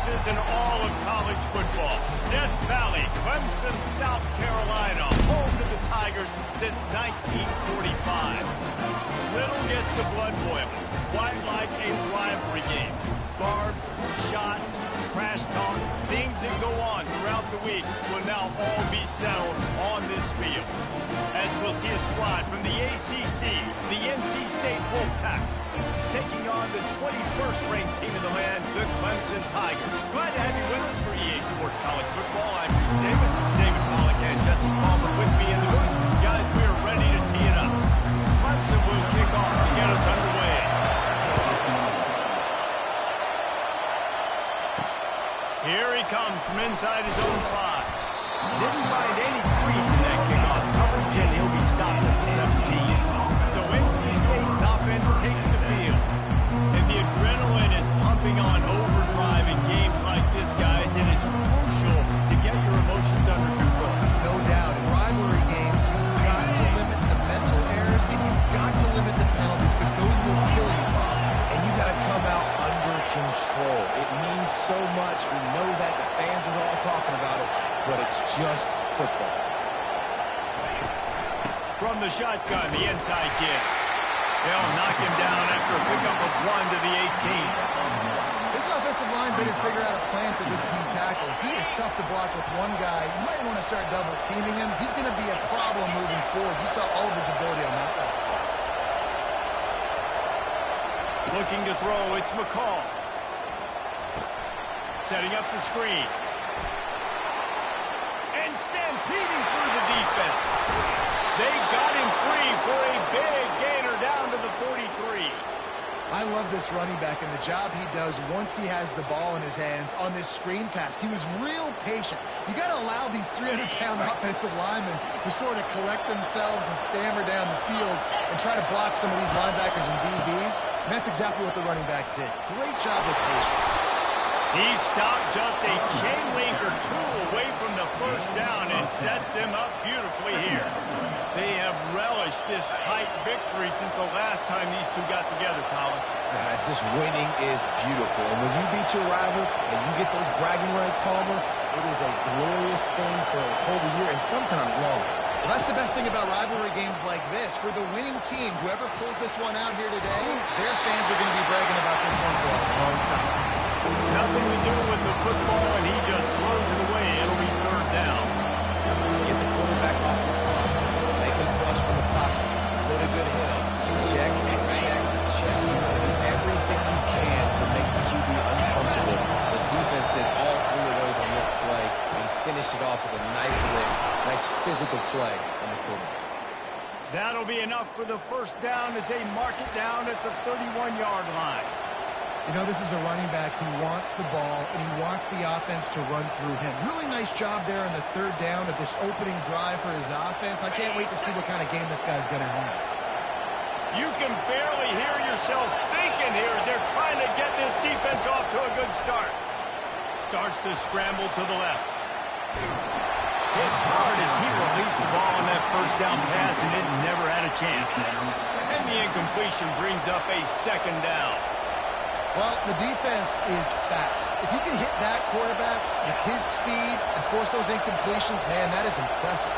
places in all of college football. Death Valley, Clemson, South Carolina, home to the Tigers since 1945. Little gets the blood boiling, quite like a rivalry game. Barbs, shots, trash talk, things that go on throughout the week will now all be settled on this field. As we'll see a squad from the ACC, the NC State Wolfpack, taking on the 21st ranked team in the land, the Clemson Tigers. Glad to have you with us for EA Sports College Football. I'm Bruce Davis, David Pollack, and Jesse Palmer with me in the booth. Guys, we are ready to tee it up. Clemson will kick off to get us underway. Here he comes from inside his own 5. Didn't find any crease in that kickoff coverage, and he'll be stopped at the 17. So NC State's offense takes the field. And the adrenaline is pumping on overdrive in games like this, guys, and it's crucial to get your emotions under control. No doubt. In rivalry games, you've got to limit the mental errors, and you've got to limit the penalties, because those will kill you, Bob. And you got to come out under control. It means so much. We know that. The fans are all talking about it, but it's just football. From the shotgun, the inside kick. They'll knock him down after a pickup of 1 to the 18. This offensive line better figure out a plan for this D tackle. He is tough to block with one guy. You might want to start double teaming him. He's going to be a problem moving forward. You saw all of his ability on that last play. Looking to throw, it's McCall. Setting up the screen. And stampeding through the defense. They got him free for a big gainer down to the 43. I love this running back and the job he does once he has the ball in his hands on this screen pass. He was real patient. You got to allow these 300-pound offensive linemen to sort of collect themselves and stammer down the field and try to block some of these linebackers and DBs. And that's exactly what the running back did. Great job with patience. He stopped just a chain link or two away from the first down and sets them up beautifully here. They have relished this tight victory since the last time these two got together, Colin. Guys, this winning is beautiful. And when you beat your rival and you get those bragging rights, Palmer, it is a glorious thing for a whole year and sometimes longer. Well, that's the best thing about rivalry games like this. For the winning team, whoever pulls this one out here today, their fans are going to be bragging about this one for a long time. Nothing to do with the football, and he just throws it away. It'll be third down. Get the quarterback off the spot. Make him flush from the pocket. Put a good hit on. Check, check, check. Everything you can to make the QB uncomfortable. The defense did all 3 of those on this play and finished it off with a nice lick, nice physical play on the quarterback. That'll be enough for the first down as they mark it down at the 31-yard line. You know, this is a running back who wants the ball, and he wants the offense to run through him. Really nice job there on the third down of this opening drive for his offense. I can't wait to see what kind of game this guy's going to have. You can barely hear yourself thinking here as they're trying to get this defense off to a good start. Starts to scramble to the left. Hit hard as he released the ball on that first down pass, and it never had a chance. And the incompletion brings up a second down. Well, the defense is fat. If you can hit that quarterback with his speed and force those incompletions, man, that is impressive.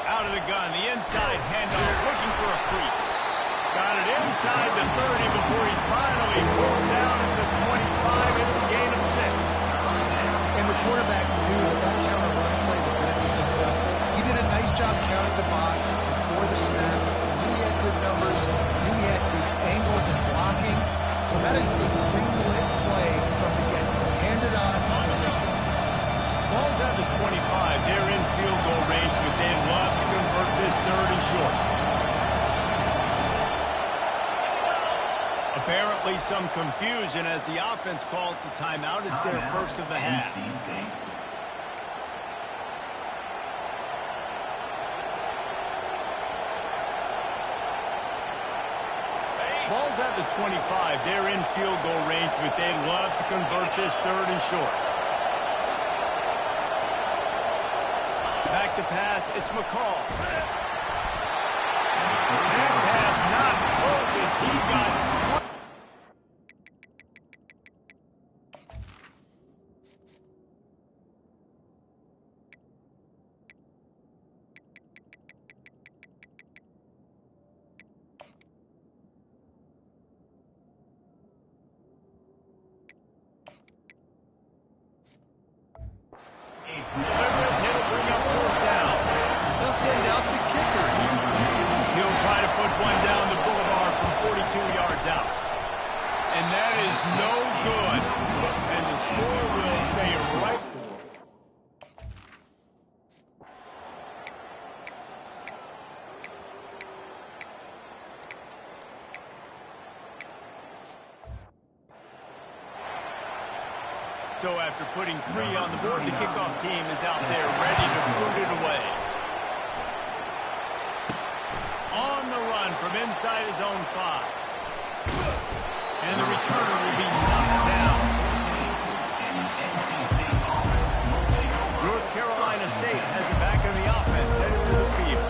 Out of the gun, the inside handoff, looking for a crease. Got it inside the 30 before he's finally pulled down at the 25. It's a gain of 6. And the quarterback knew that counter run play was going to be successful. He did a nice job counting the box before the snap. Knew he had good numbers, knew he had good angles and blocking. So that is a green-lit play from the get-go. Hand it off. Ball's at the 25. They're in field goal range, but they'd love to convert this third and short. Apparently some confusion as the offense calls the timeout. It's their first of the half. Ball's at the 25. They're in field goal range, but they'd love to convert this third and short. Back to pass, it's McCall. That pass not close as he got Deliver it, and it'll bring up fourth down. They'll send out the kicker. He'll try to put one down the boulevard from 42 yards out. And that is no good. And the score will stay right for him. So after putting 3 on the board, the kickoff team is out there ready to boot it away. On the run from inside his own 5. And the returner will be knocked down. North Carolina State has it back on the offense, headed to the field.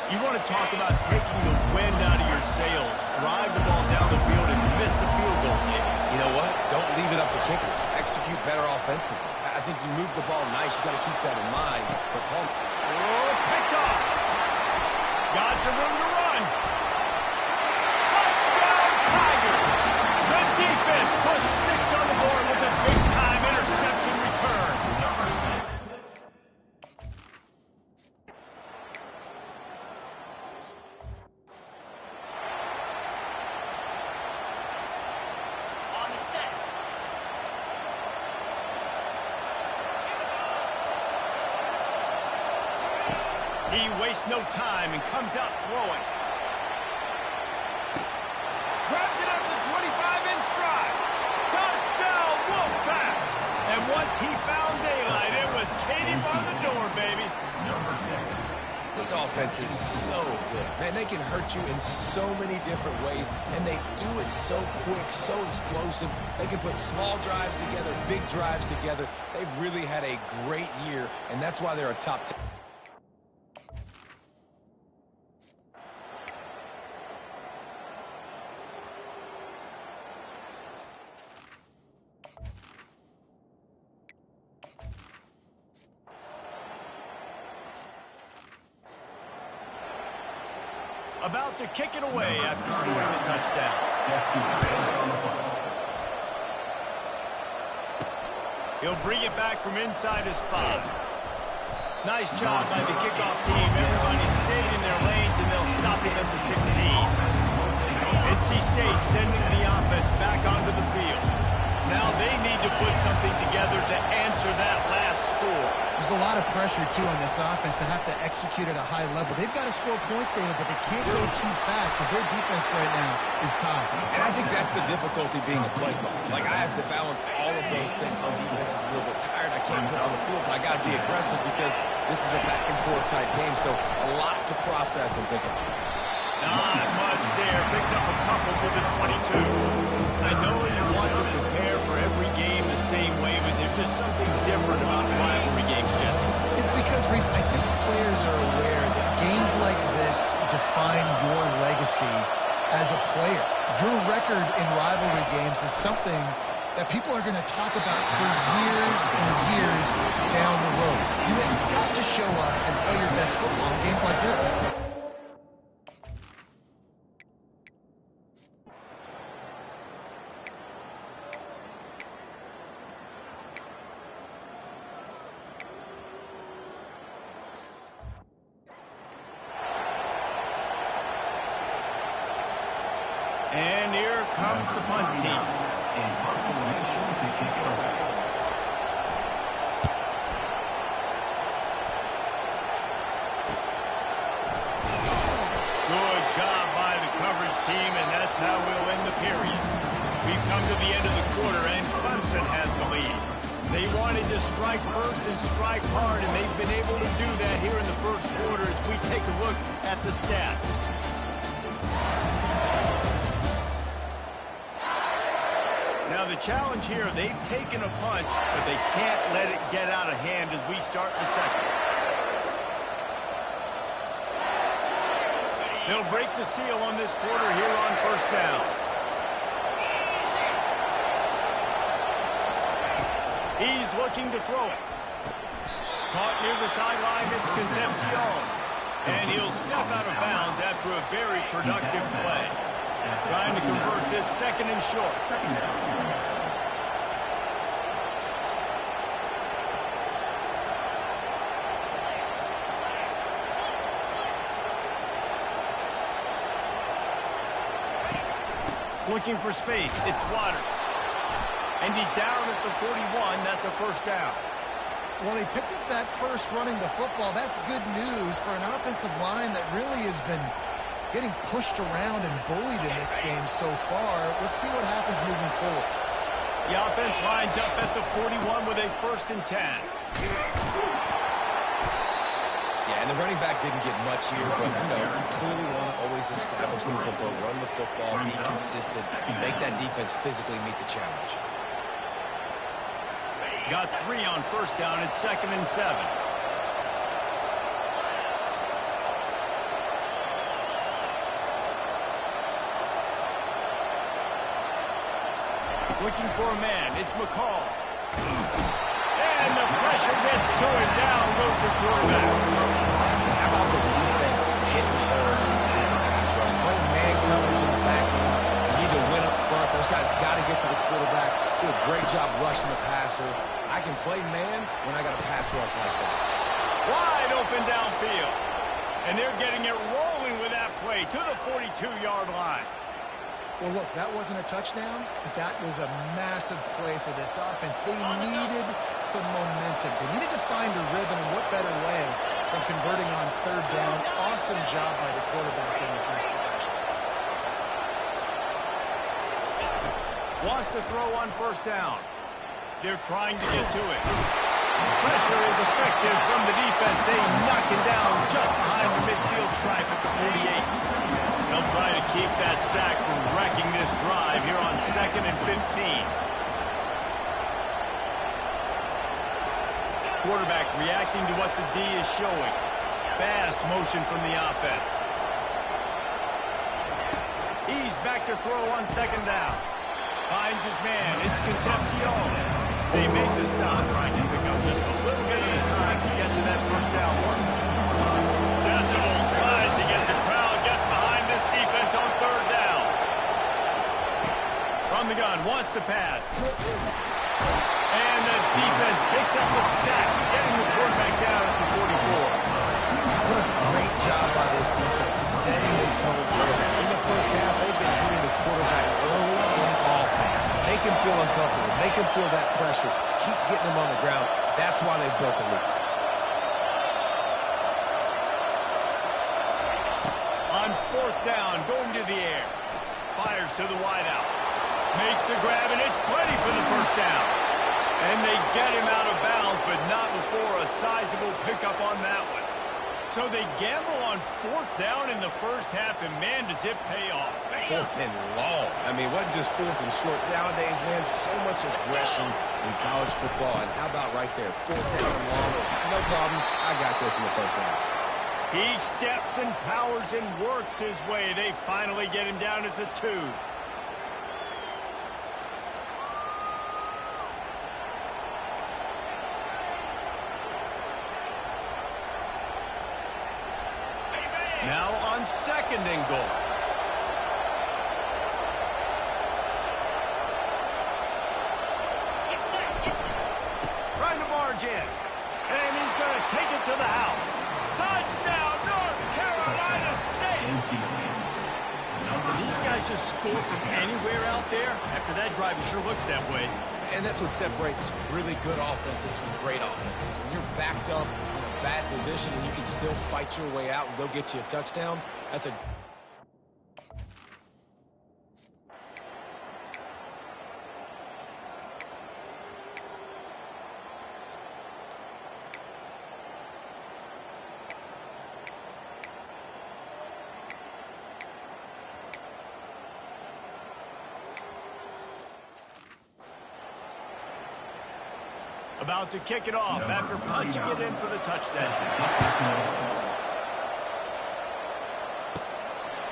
You want to talk about taking the wind out of your sails. Drive the ball down the field and miss the field goal. You know what? Don't leave it up to kickers. Execute better offensively. I think you move the ball nice. You got to keep that in mind. But Paul... Oh, picked off. Got some room to run. Touchdown, Tigers. The defense puts 6 on the board with a big-time interception return. He wastes no time and comes out throwing. Grabs it up to 25 in stride. Touchdown, Wolfpack! And once he found daylight, it was Katie bar the door, baby. Number 6. This offense is so good. Man, they can hurt you in so many different ways, and they do it so quick, so explosive. They can put small drives together, big drives together. They've really had a great year, and that's why they're a top 10. About to kick it away after scoring a touchdown. He'll bring it back from inside his 5. Nice job by the kickoff team. Everybody stayed in their lanes, and they'll stop him at the 16. NC State sending the offense back onto the field. Now they need to put something together to answer that last score. There's a lot of pressure, too, on this offense to have to execute at a high level. They've got to score points, David, but they can't go too fast because their defense right now is top. And I think that's the difficulty being a play caller. Like, I have to balance all of those things. My defense is a little bit tired. I can't put it on the field, but I got to be aggressive because this is a back-and-forth type game, so a lot to process and think about. Not much there. Picks up a couple to the 22. I know you want to prepare for every game the same way, but there's just something different about rivalry games, Jesse. It's because, Reese, I think players are aware that games like this define your legacy as a player. Your record in rivalry games is something that people are going to talk about for years and years down the road. You have got to show up and play your best football in games like this. And here comes the punt team. In punt formation to kick it away. Good job by the coverage team, and that's how we'll end the period. We've come to the end of the quarter, and Clemson has the lead. They wanted to strike first and strike hard, and they've been able to do that here in the first quarter as we take a look at the stats. Now the challenge here, they've taken a punch, but they can't let it get out of hand as we start the second. They'll break the seal on this quarter here on first down. He's looking to throw it. Caught near the sideline, it's Concepcion. And he'll step out of bounds after a very productive play. Trying to convert this second and short. Second down. Looking for space. It's Waters. And he's down at the 41. That's a first down. Well, he picked up that first running the football. That's good news for an offensive line that really has been getting pushed around and bullied in this game so far. Let's see what happens moving forward. The offense lines up at the 41 with a 1st and 10. Yeah, and the running back didn't get much here, but, you know, you clearly want to always establish the tempo, run the football, be consistent, make that defense physically meet the challenge. Got 3 on first down. It's 2nd and 7. Looking for a man. It's McCall. And the pressure gets to him. Down goes the quarterback. How about the defense hitting hard? As far as playing man coverage in the back end, you need to win up front. Those guys got to get to the quarterback. Do a great job rushing the passer. I can play man when I got a pass rush like that. Wide open downfield. And they're getting it rolling with that play to the 42-yard line. Well, look, that wasn't a touchdown, but that was a massive play for this offense. They needed some momentum. They needed to find a rhythm, and what better way than converting on 3rd down. Awesome job by the quarterback in the first possession. Wants to throw on 1st down. They're trying to get to it. Pressure is effective from the defense. They knock him down just behind the midfield stripe at the 48. They'll try to keep that sack from wrecking this drive here on 2nd and 15. Quarterback reacting to what the D is showing. Fast motion from the offense. He's back to throw on 2nd down. Finds his man. It's Concepcion. They make the stop, trying to pick up just a little bit at a time to get to that 1st down mark. Decibels rising as the crowd gets behind this defense on 3rd down. From the gun, wants to pass. And the defense picks up a sack, getting the quarterback down at the 44. What a great job by this defense setting the tone early. In the first half, they've been hitting the quarterback early and often. Make him feel uncomfortable. Make him feel that pressure. Keep getting him on the ground. That's why they built a lead. On 4th down, going to the air. Fires to the wideout. Makes the grab, and it's plenty for the 1st down. And they get him out of bounds, but not before a sizable pickup on that one. So they gamble on 4th down in the first half, and man, does it pay off. 4th and long. I mean, it wasn't just 4th and short. Nowadays, man, so much aggression in college football. And how about right there? 4th down and long. No problem. I got this in the first half. He steps and powers and works his way. They finally get him down at the 2. Now on 2nd and goal. Trying to barge in. And he's going to take it to the house. Touchdown, North Carolina State! These guys just score from anywhere out there. After that drive, it sure looks that way. And that's what separates really good offenses from great offenses. When you're backed up in a bad position and you can still fight your way out and go get you a touchdown, that's a... About to kick it off after punching it in for the touchdown.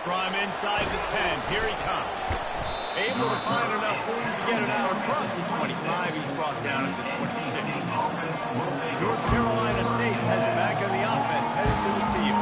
From inside the 10, here he comes. Able to find enough room to get it out across the 25. He's brought down at the 26. North Carolina State has it back on the offense, headed to the field.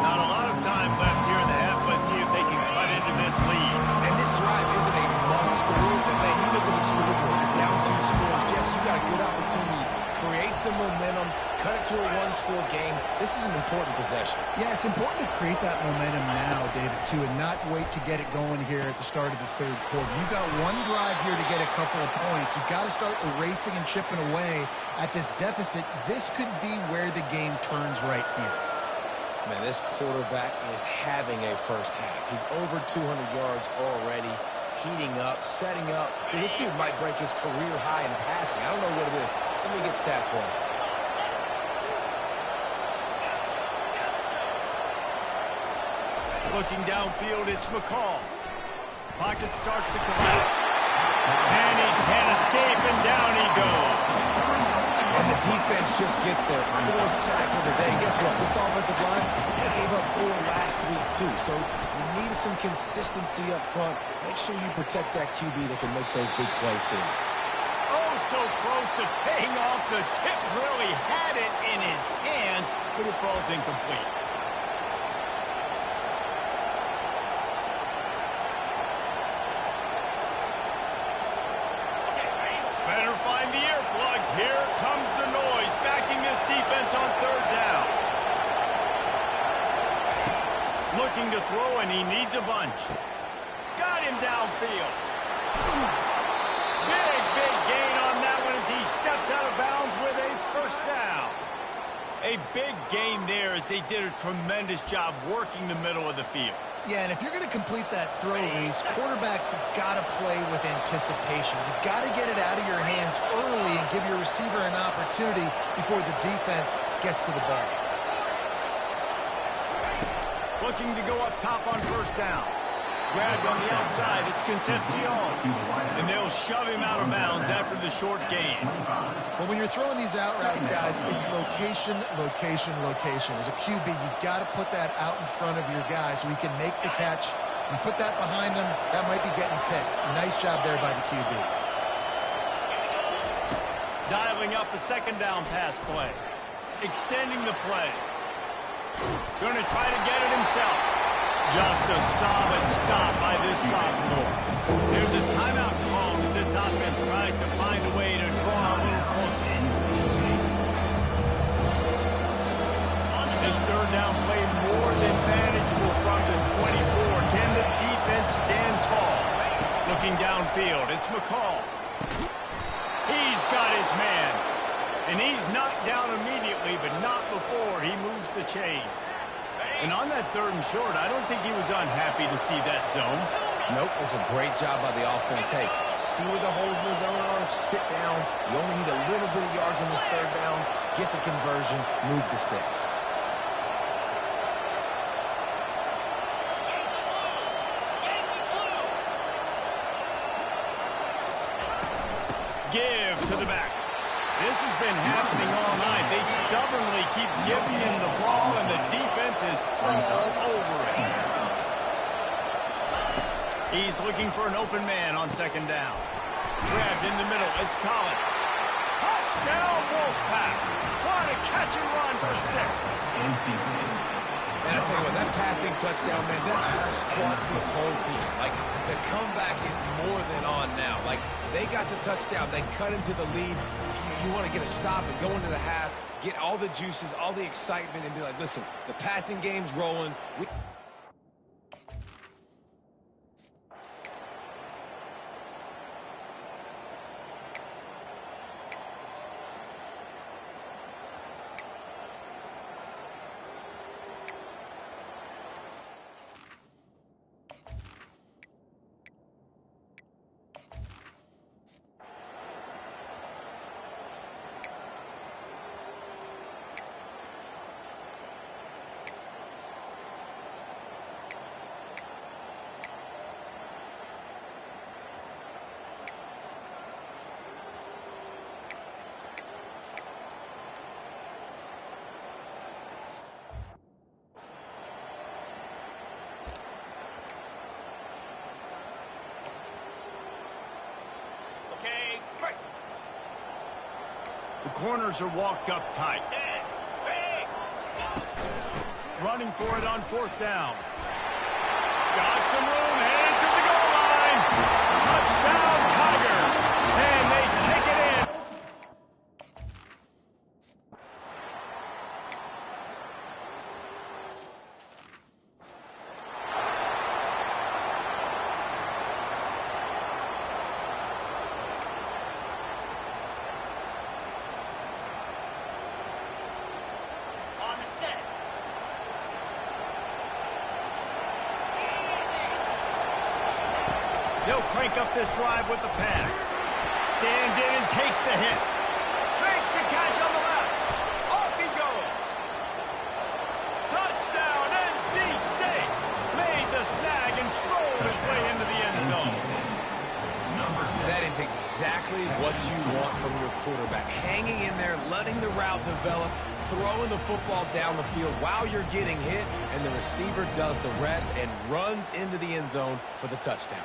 Not a lot of time left here in the half. Let's see if they can cut into this lead. And this drive isn't a must-score, but man, you look at the scoreboard, you're down 2 scores. Jesse, you got a good opportunity. Create some momentum, cut it to a one-score game. This is an important possession. Yeah, it's important to create that momentum now, David, too, and not wait to get it going here at the start of the third quarter. You've got one drive here to get a couple of points. You've got to start erasing and chipping away at this deficit. This could be where the game turns right here. Man, this quarterback is having a first half. He's over 200 yards already, heating up, setting up. This dude might break his career high in passing. I don't know what it is. Somebody get stats for him. Looking downfield, it's McCall. Pocket starts to collapse. And he can't escape, and down he goes. And the defense just gets there. Fourth sack of the day. Guess what? This offensive line, they gave up 4 last week, too. So you need some consistency up front. Make sure you protect that QB that can make those big plays for you. Oh, so close to paying off. The tip really had it in his hands, but it falls incomplete. Better find the earplugs. Here comes the noise, backing this defense on third down. Looking to throw, and he needs a bunch. Got him downfield. Big gain on that one as he steps out of bounds with a first down. A big gain there as they did a tremendous job working the middle of the field. Yeah, and if you're going to complete that throw, Reese, quarterbacks have got to play with anticipation. You've got to get it out of your hands early and give your receiver an opportunity before the defense gets to the ball. Looking to go up top on first down. Grabbed on the outside, it's Concepcion. And they'll shove him out of bounds after the short gain. Well, when you're throwing these out routes, guys, it's location, location, location. As a QB, you've got to put that out in front of your guy so he can make the catch. You put that behind him, that might be getting picked. Nice job there by the QB. Dialing up a second down pass play. Extending the play. Going to try to get it himself. Just a solid stop by this sophomore. There's a timeout call as this offense tries to find a way to draw a little closer. This third down play more than manageable from the 24. Can the defense stand tall? Looking downfield, it's McCall. He's got his man. And he's knocked down immediately, but not before he moves the chains. And on that third and short, I don't think he was unhappy to see that zone. Nope, it was a great job by the offense. Hey, see where the holes in the zone are, sit down. You only need a little bit of yards on this third down. Get the conversion, move the sticks. Give to the back. This has been happening all night. They stubbornly keep giving him the ball, and the defense is all over it. He's looking for an open man on second down. Grabbed in the middle. It's Collins. Touchdown, Wolfpack. What a catch and run for 6. And I tell you what, that passing touchdown, man, that should spark this whole team. Like, the comeback is more than on now. Like, they got the touchdown. They cut into the lead. You want to get a stop and go into the half, get all the juices, all the excitement, and be like, listen, the passing game's rolling. The corners are walked up tight. Running for it on fourth down. Got some room, headed to the goal line. Touchdown, Tiger. And they take it in. They'll crank up this drive with the pass. Stands in and takes the hit. Makes the catch on the left. Off he goes. Touchdown, NC State. Made the snag and strolled his way into the end zone. That is exactly what you want from your quarterback. Hanging in there, letting the route develop, throwing the football down the field while you're getting hit, and the receiver does the rest and runs into the end zone for the touchdown.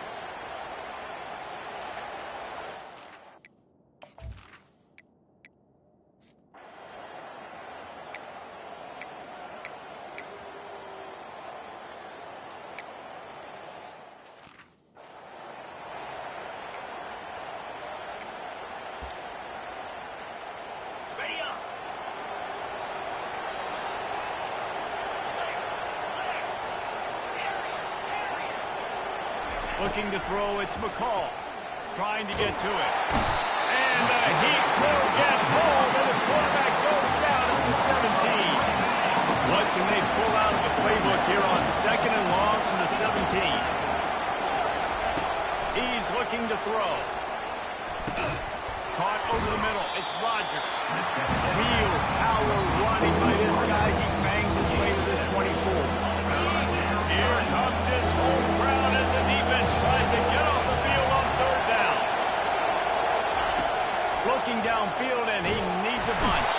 Looking to throw, it's McCall. Trying to get to it. And the heat will get home, and the quarterback goes down at the 17. What can they pull out of the playbook here on 2nd and long from the 17? He's looking to throw. Caught over the middle. It's Rodgers. Real power running by this guy as he bangs his way to the 24. Here comes his home crowd as the defense tries to get off the field on 3rd down. Looking downfield, and he needs a bunch.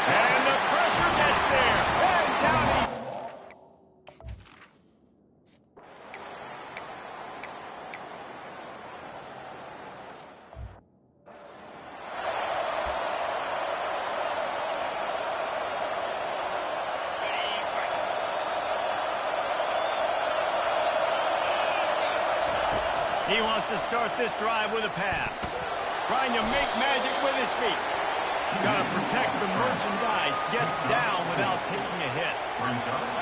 And the pressure gets there. And down he... He wants to start this drive with a pass. Trying to make magic with his feet. Got to protect the merchandise. Gets down without taking a hit.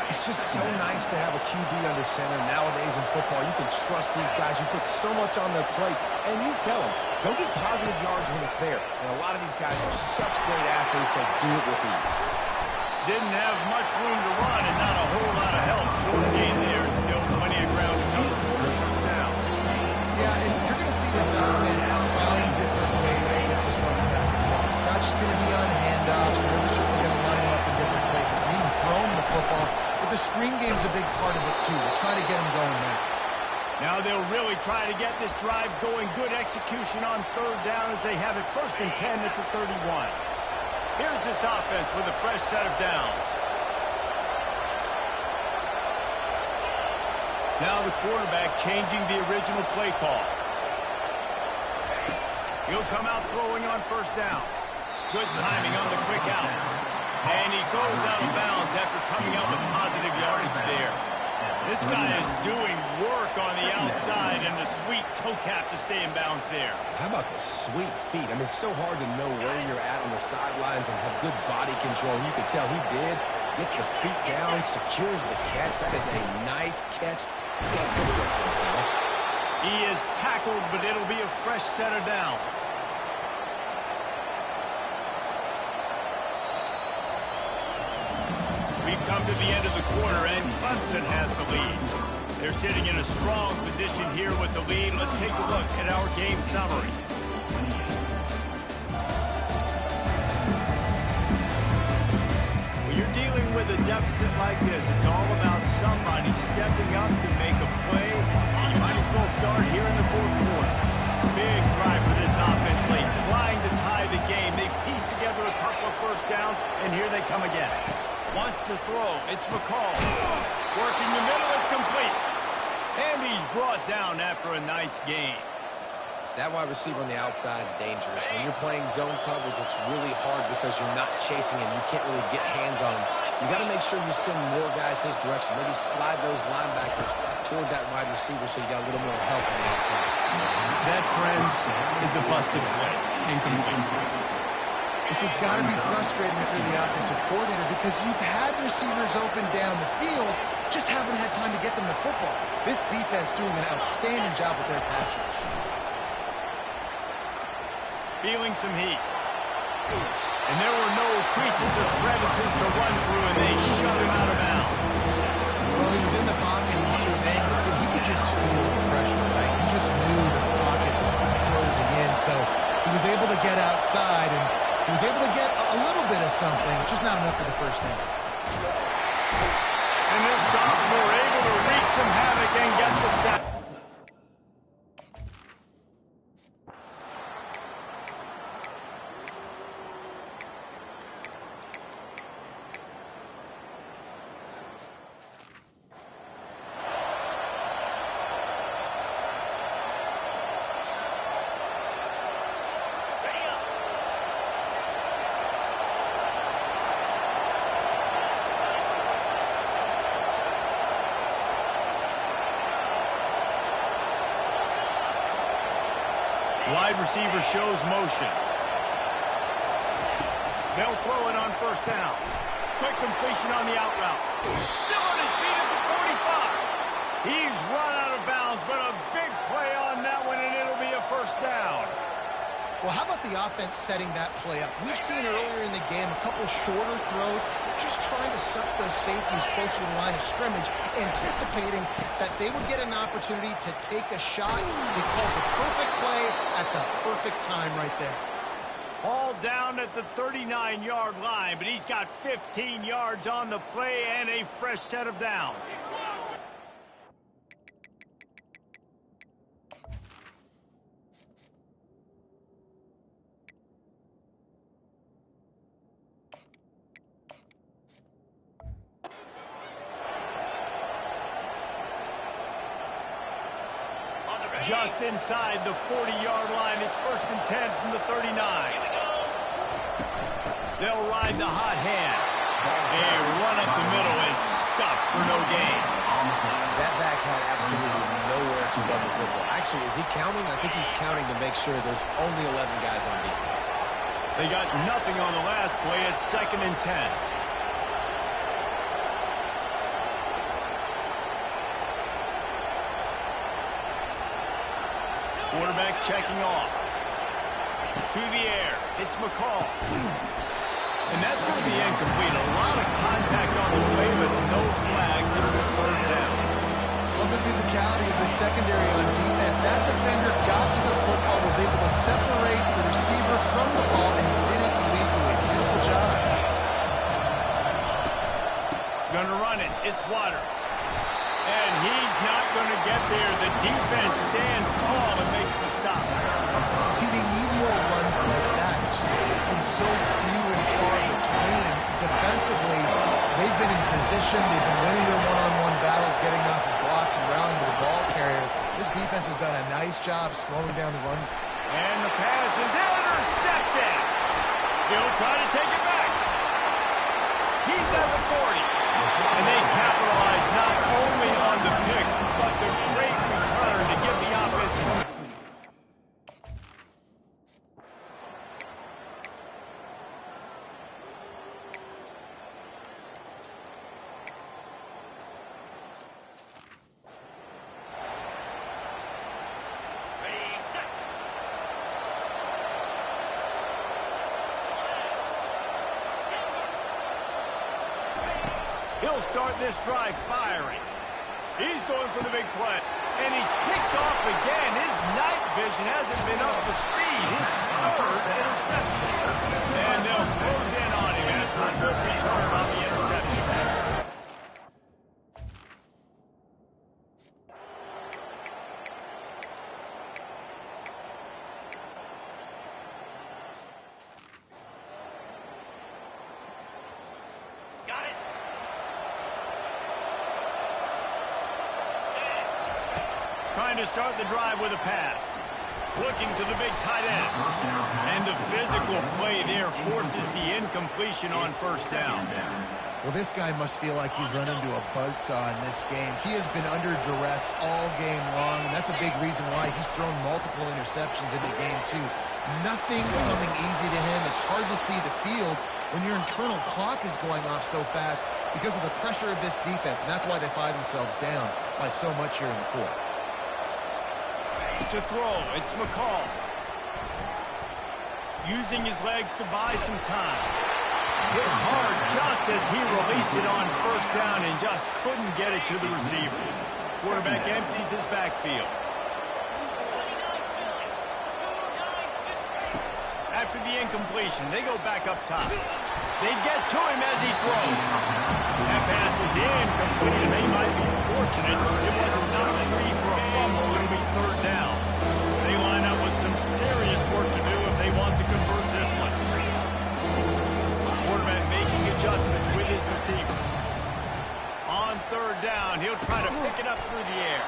It's just so nice to have a QB under center. Nowadays in football, you can trust these guys. You put so much on their plate, and you tell them, go get positive yards when it's there. And a lot of these guys are such great athletes that do it with ease. Didn't have much room to run and not a whole lot of help. Short gain there and still plenty of ground to cover for a first down. Yeah, and you're going to see this offense find different ways to get this running back involved. It's not just going to be on handoffs. They're certainly going to line him up in different places and even throw him the football. But the screen game's a big part of it, too. They're trying to get him going there. Now they'll really try to get this drive going. Good execution on 3rd down as they have it 1st and 10 at the 31. Here's this offense with a fresh set of downs. Now the quarterback changing the original play call. He'll come out throwing on 1st down. Good timing on the quick out. And he goes out of bounds after coming out with positive yardage there. This guy is doing work on the outside and the sweet toe tap to stay in bounds there. How about the sweet feet? I mean, it's so hard to know where you're at on the sidelines and have good body control. And you can tell he did. Gets the feet down, secures the catch. That is a nice catch. He is tackled, but it'll be a fresh set of downs. We've come to the end of the quarter, and Clemson has the lead. They're sitting in a strong position here with the lead. Let's take a look at our game summary. When you're dealing with a deficit like this, it's all about somebody stepping up to make a play, and you might as well start here in the 4th quarter. Big drive for this offense late, trying to tie the game. They pieced together a couple of 1st downs, and here they come again. Wants to throw. It's McCall. Working the middle. It's complete. And he's brought down after a nice gain. That wide receiver on the outside is dangerous. When you're playing zone coverage, it's really hard because you're not chasing him. You can't really get hands on him. You got to make sure you send more guys his direction. Maybe slide those linebackers toward that wide receiver so you got a little more help on the outside. That, friends, is a busted play. Incomplete. This has got to be frustrating for the offensive coordinator because you've had receivers open down the field, just haven't had time to get them the football. This defense doing an outstanding job with their pass rush. Feeling some heat. And there were no creases or crevices to run through, and they shut him out of bounds. Well, he was in the pocket, he was surveying the field. He could just feel the pressure, right? He just knew the pocket was closing in, so he was able to get outside, and he was able to get a little bit of something, just not enough for the first down. And this sophomore able to wreak some havoc and get the sack. Wide receiver shows motion. They'll throw it on first down. Quick completion on the out route. Still on his feet at the 45. He's run out of bounds, but a big play on that one, and it'll be a first down. Well, how about the offense setting that play up? We've seen earlier in the game a couple shorter throws, just trying to suck those safeties closer to the line of scrimmage, anticipating that they would get an opportunity to take a shot. They called the perfect play at the perfect time right there. All down at the 39-yard line, but he's got 15 yards on the play and a fresh set of downs. Just inside the 40-yard line. It's 1st and 10 from the 39. They'll ride the hot hand. A run up the middle is stuffed for no gain. That back had absolutely nowhere to run the football. Actually, is he counting? I think he's counting to make sure there's only 11 guys on defense. They got nothing on the last play. It's 2nd and 10. Quarterback checking off. To the air. It's McCall. And that's going to be incomplete. A lot of contact on the way, but no flags. It'll be 3rd down. Well, the physicality of the secondary on defense, that defender got to the football, was able to separate the receiver from the ball, and did it legally. Beautiful job. Going to run it. It's Waters. And he's not going to get there. The defense stands tall and makes the stop. See, they need more runs like that. It's just it's been so few and far between. Defensively, they've been in position. They've been winning their one-on-one battles, getting off of blocks and rallying to the ball carrier. This defense has done a nice job slowing down the run. And the pass is intercepted. He'll try to take it back. He's at the 40. And they capitalize not only on the pick, but the great return to give the offense trouble. He'll start this drive firing. He's going for the big play. And he's picked off again. His night vision hasn't been up to speed. His 3rd interception. And they'll close in on him after a good return on the interception. Trying to start the drive with a pass. Looking to the big tight end. And the physical play there forces the incompletion on first down. Well, this guy must feel like he's run into a buzzsaw in this game. He has been under duress all game long, and that's a big reason why he's thrown multiple interceptions in the game, too. Nothing coming easy to him. It's hard to see the field when your internal clock is going off so fast because of the pressure of this defense, and that's why they find themselves down by so much here in the 4th. To throw, it's McCall. Using his legs to buy some time. Hit hard just as he released it on first down and just couldn't get it to the receiver. Quarterback empties his backfield. after the incompletion. They go back up top. They get to him as he throws. That pass is incomplete, and they might be fortunate it wasn't not free for a fumble. It'll be third down. They line up with some serious work to do if they want to convert this one. Quarterback making adjustments with his receivers. On third down, he'll try to pick it up through the air.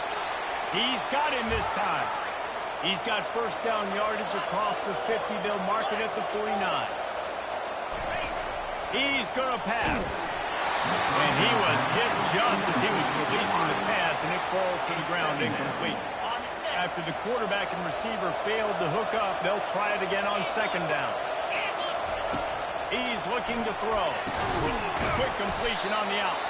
He's got him this time. He's got first down yardage across the 50. They'll mark it at the 49. He's going to pass. And he was hit just as he was releasing the pass, and it falls to the ground incomplete. After the quarterback and receiver failed to hook up, they'll try it again on second down. He's looking to throw. Quick completion on the out.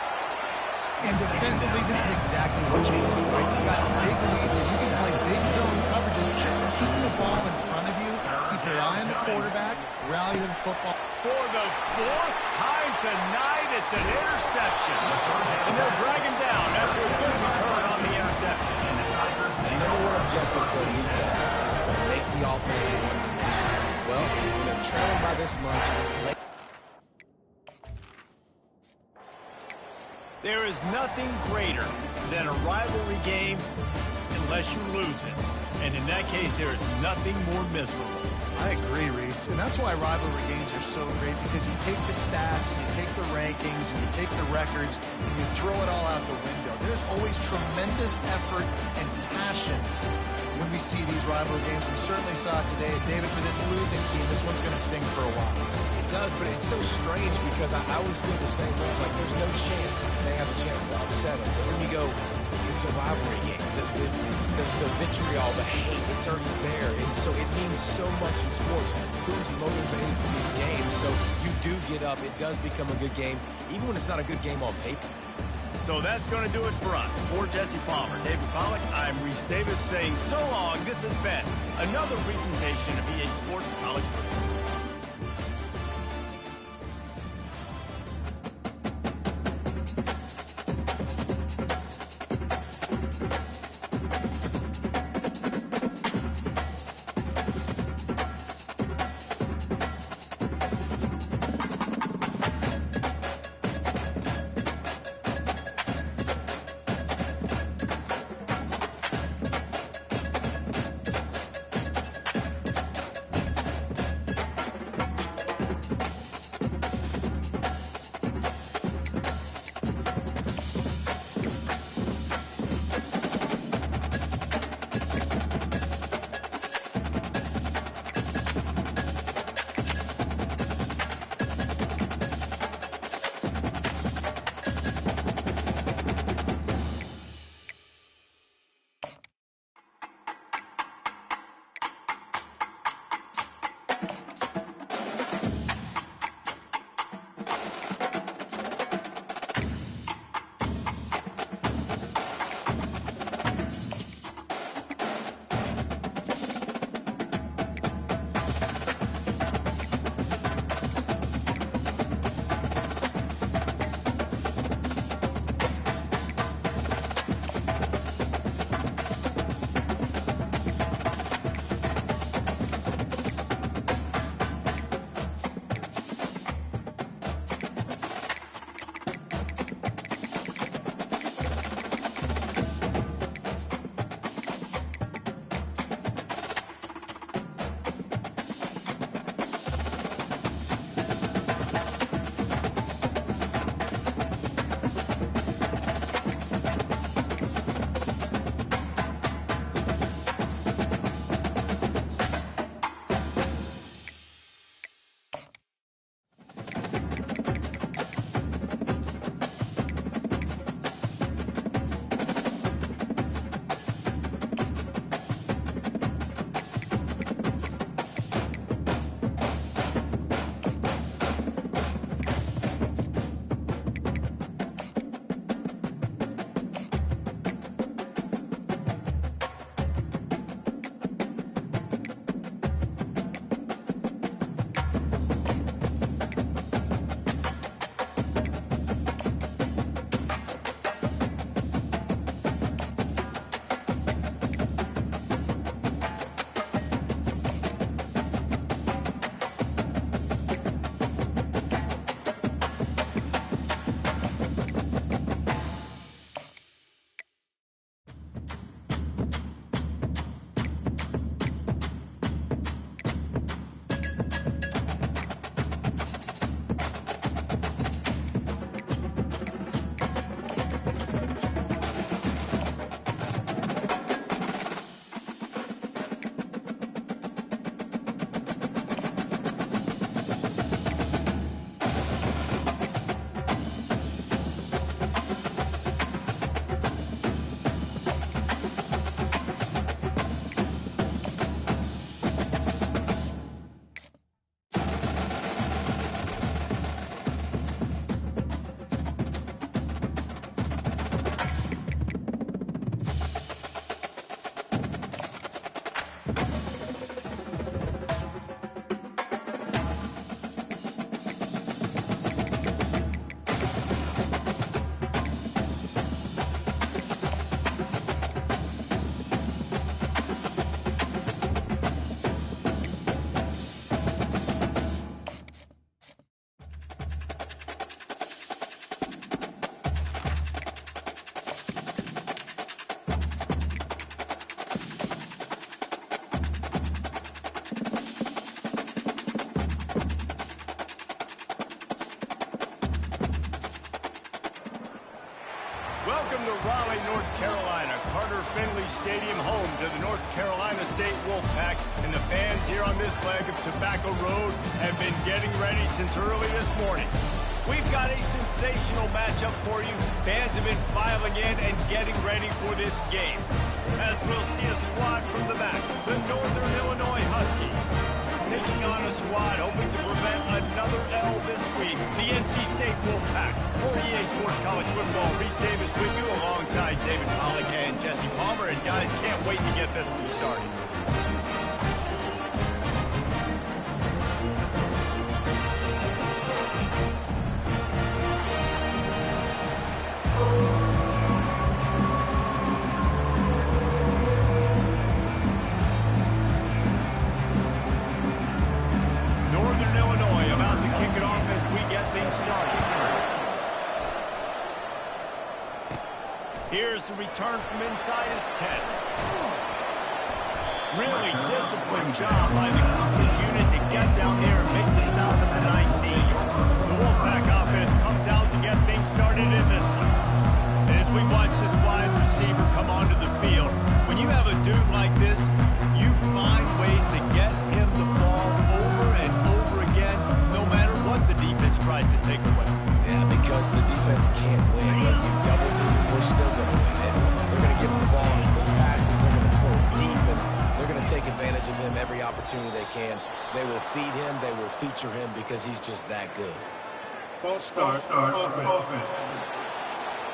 And defensively, this is exactly what you want, right? You've got big leads, and you can play big zone coverages. Just keep the ball in front of you. Keep your eye on the quarterback. Rally to the football. For the fourth time tonight, it's an interception. And they'll drag him down after a good return on the interception. The number one objective for the defense is to make the offense one-dimensional. Well, when they're trailing by this much, there is nothing greater than a rivalry game unless you lose it. And in that case, there is nothing more miserable. I agree, Reese. And that's why rivalry games are so great, because you take the stats, and you take the rankings, and you take the records, and you throw it all out the window. There's always tremendous effort and passion when we see these rivalry games. We certainly saw it today. David, for this losing team, this one's going to sting for a while. it does, but it's so strange because I always feel the same way. Like, there's no chance they have a chance to upset them. But then you go, it's a rivalry game. The vitriol, the hate, it's already there. And so it means so much in sports. Who's motivated for these games? So you do get up. It does become a good game, even when it's not a good game on paper. So that's going to do it for us. For Jesse Palmer, David Pollack, I'm Reese Davis saying so long. This has been another presentation of EA Sports College Football. Welcome to Raleigh, North Carolina, Carter Finley Stadium, home to the North Carolina State Wolfpack, and the fans here on this leg of Tobacco Road have been getting ready since early this morning. We've got a sensational matchup for you. Fans have been filing in and getting ready for this game. As we'll see a squad from the back, the Northern Illinois Huskies. Taking on a squad hoping to prevent another L this week, the NC State Wolfpack. For EA Sports College Football, Reese Davis with you alongside David Pollack and Jesse Palmer. And guys, can't wait to get this one started. Here's the return from inside his 10. Really disciplined job by the coverage unit to get down there and make the stop at the 19. The Wolfpack offense comes out to get things started in this one. And as we watch this wide receiver come onto the field, when you have a dude like this, you find ways to get him the ball over and over again, no matter what the defense tries to take away. Yeah, because the defense can't win. Whether you double team, we're still going to win. And they're going to give him the ball in quick passes. They're going to throw it deep, and they're going to take advantage of him every opportunity they can. They will feed him. They will feature him because he's just that good. False start, offense.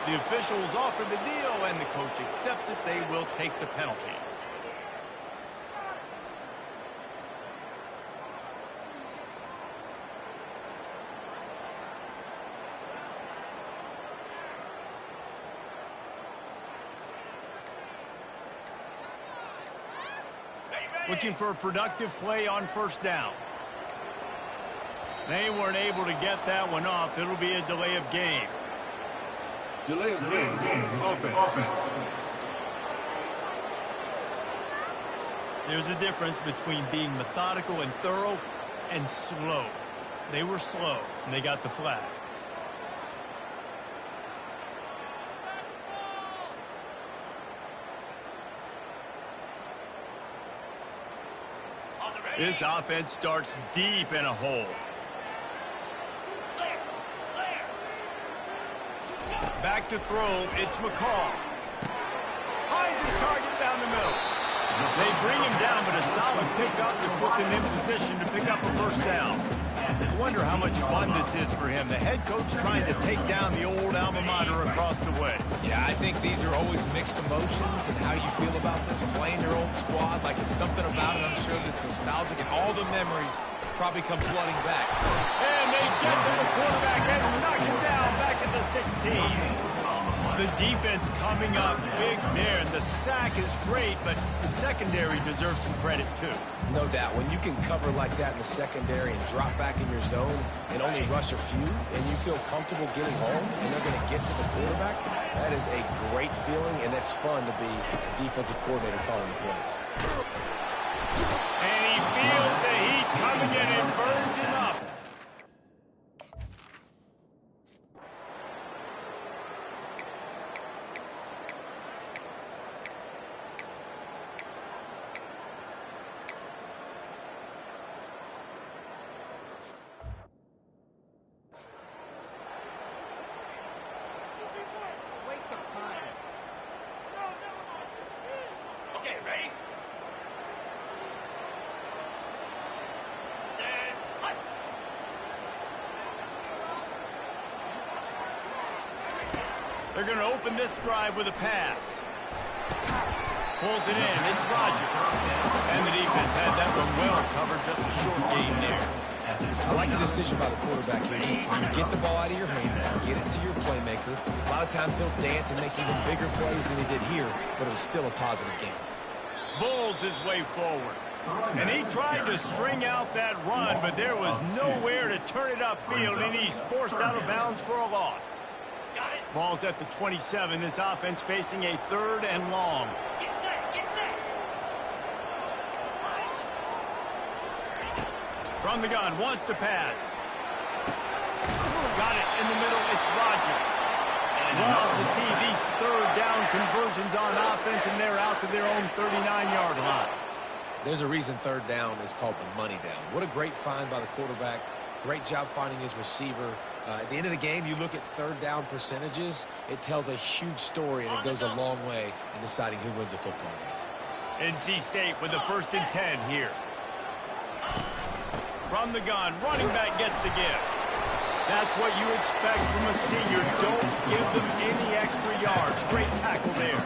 The officials offer the deal, and the coach accepts it. They will take the penalty. Looking for a productive play on first down. They weren't able to get that one off. It'll be a delay of game. Delay of game, offense. There's a difference between being methodical and thorough and slow. They were slow, and they got the flag. This offense starts deep in a hole. Back to throw, it's McCall. Finds his target down the middle. They bring him down, but a solid pickup to put them in position to pick up a first down. I wonder how much fun this is for him. The head coach trying to take down the old alma mater across the way. Yeah, I think these are always mixed emotions, and how you feel about this, playing your old squad, like it's something about it, I'm sure, that's nostalgic, and all the memories probably come flooding back. And they get to the quarterback and knock him down back at the 16. The defense coming up big there, and the sack is great, but the secondary deserves some credit too. No doubt. When you can cover like that in the secondary and drop back in your zone and only rush a few, and you feel comfortable getting home, and they're going to get to the quarterback, that is a great feeling, and it's fun to be a defensive coordinator calling the plays. And he feels the heat coming in and burns him up. They're going to open this drive with a pass. Pulls it in. It's Rodgers. And the defense had that one well covered. Just a short gain there. I like the decision by the quarterback here. You get the ball out of your hands, get it to your playmaker. A lot of times he'll dance and make even bigger plays than he did here, but it was still a positive game. Bulls his way forward. And he tried to string out that run, but there was nowhere to turn it upfield, and he's forced out of bounds for a loss. Ball's at the 27. This offense facing a 3rd and long. Get set. From the gun, wants to pass. Got it in the middle. It's Rodgers. Love to see these conversions on offense, and they're out to their own 39-yard line. There's a reason third down is called the money down. What a great find by the quarterback. Great job finding his receiver. At the end of the game, you look at third down percentages, it tells a huge story, and it goes a long way in deciding who wins a football game. NC State with the 1st and 10 here. From the gun, running back gets the give. That's what you expect from a senior. Don't give them any extra yards. Great tackle there.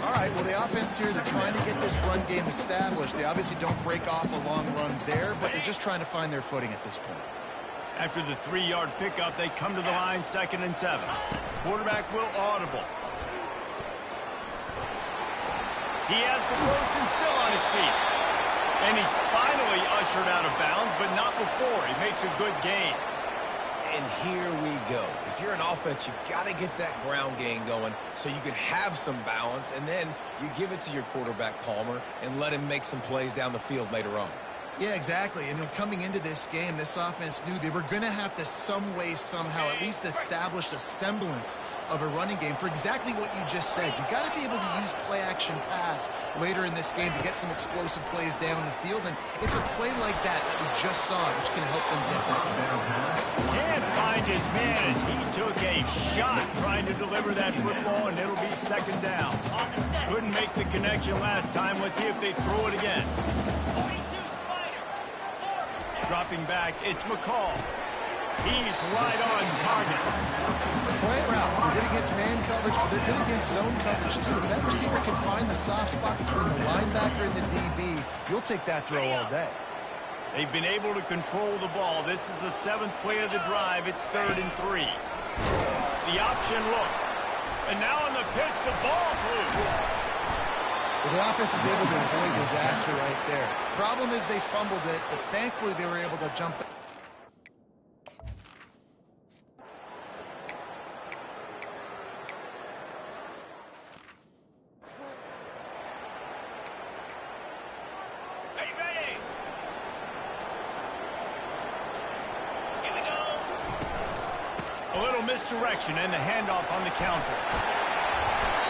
All right, well, the offense here, they're trying to get this run game established. They obviously don't break off a long run there, but they're just trying to find their footing at this point. After the 3-yard pickup, they come to the line, 2nd and 7. Quarterback will audible. He has the first and still on his feet. And he's finally ushered out of bounds, but not before. He makes a good gain. And here we go. If you're an offense, you got to get that ground game going so you can have some balance, and then you give it to your quarterback, Palmer, and let him make some plays down the field later on. Yeah, exactly. And coming into this game, this offense knew they were going to have to some way, somehow, at least establish a semblance of a running game for exactly what you just said. You got to be able to use play-action pass later in this game to get some explosive plays down the field. And it's a play like that that we just saw, which can help them get that. Can't find his man as he took a shot trying to deliver that football, and it'll be 2nd down. Couldn't make the connection last time. Let's see if they throw it again. Dropping back, it's McCall. He's right on target. Slant routes, they're good against man coverage, but they're good against zone coverage too. If that receiver can find the soft spot between the linebacker and the DB, you'll take that throw all day. They've been able to control the ball. This is the 7th play of the drive. It's 3rd and 3. The option look. And now on the pitch, the ball's loose. Well, the offense is able to avoid disaster right there. Problem is they fumbled it, but thankfully they were able to jump. Hey, ready? Here we go. A little misdirection and the handoff on the counter.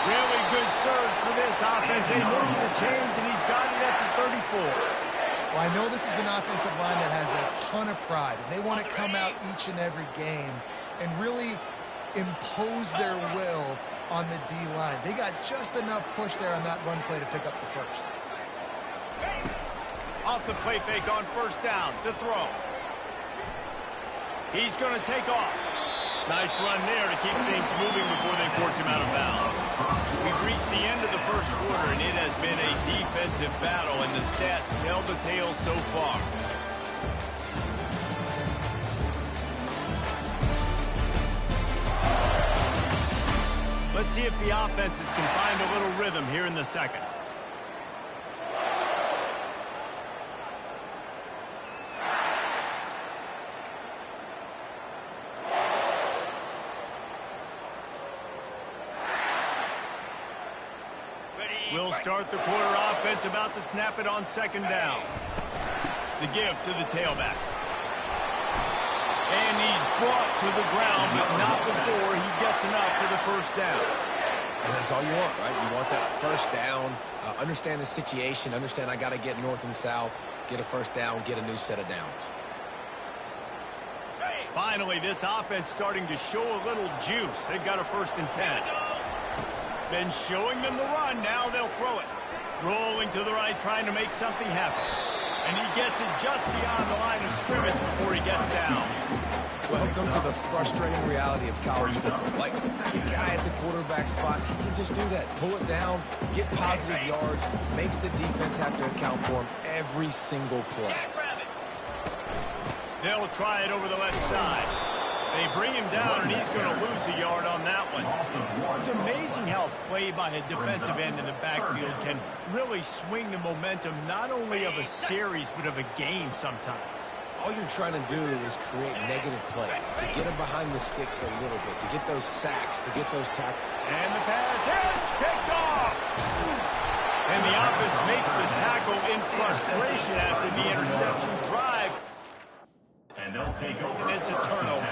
Really good surge for this offense. They move the chains, and he's got it at the 34. Well, I know this is an offensive line that has a ton of pride, and they want to come out each and every game and really impose their will on the D-line. They got just enough push there on that run play to pick up the first. Off the play fake on 1st down to throw. He's going to take off. Nice run there to keep things moving before they force him out of bounds. We've reached the end of the 1st quarter, and it has been a defensive battle, and the stats tell the tale so far. Let's see if the offenses can find a little rhythm here in the 2nd. We'll start the quarter offense, about to snap it on 2nd down. The give to the tailback. And he's brought to the ground, but not before he gets enough for the 1st down. And that's all you want, right? You want that 1st down, understand the situation, understand I got to get north and south, get a 1st down, get a new set of downs. Finally, this offense starting to show a little juice. They've got a 1st and 10. Been showing them the run, now they'll throw it. Rolling to the right, trying to make something happen. And he gets it just beyond the line of scrimmage before he gets down. Welcome to the frustrating reality of college football. Like, the guy at the quarterback spot, he can just do that. Pull it down, get positive yards, makes the defense have to account for him every single play. They'll try it over the left side. They bring him down, and he's going to lose a yard on that one. It's amazing how play by a defensive end in the backfield can really swing the momentum not only of a series but of a game sometimes. All you're trying to do is create negative plays, to get them behind the sticks a little bit, to get those sacks, to get those tackles. And the pass hits, picked off! And the offense makes the tackle in frustration after the interception drive. And they'll take over. And it's a turnover.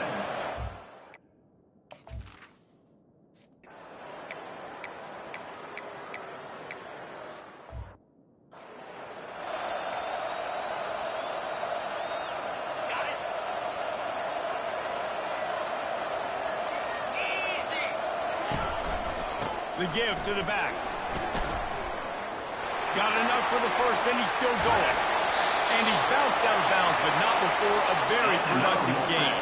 The give to the back. Got enough for the first, and he's still going. And he's bounced out of bounds, but not before a very productive gain.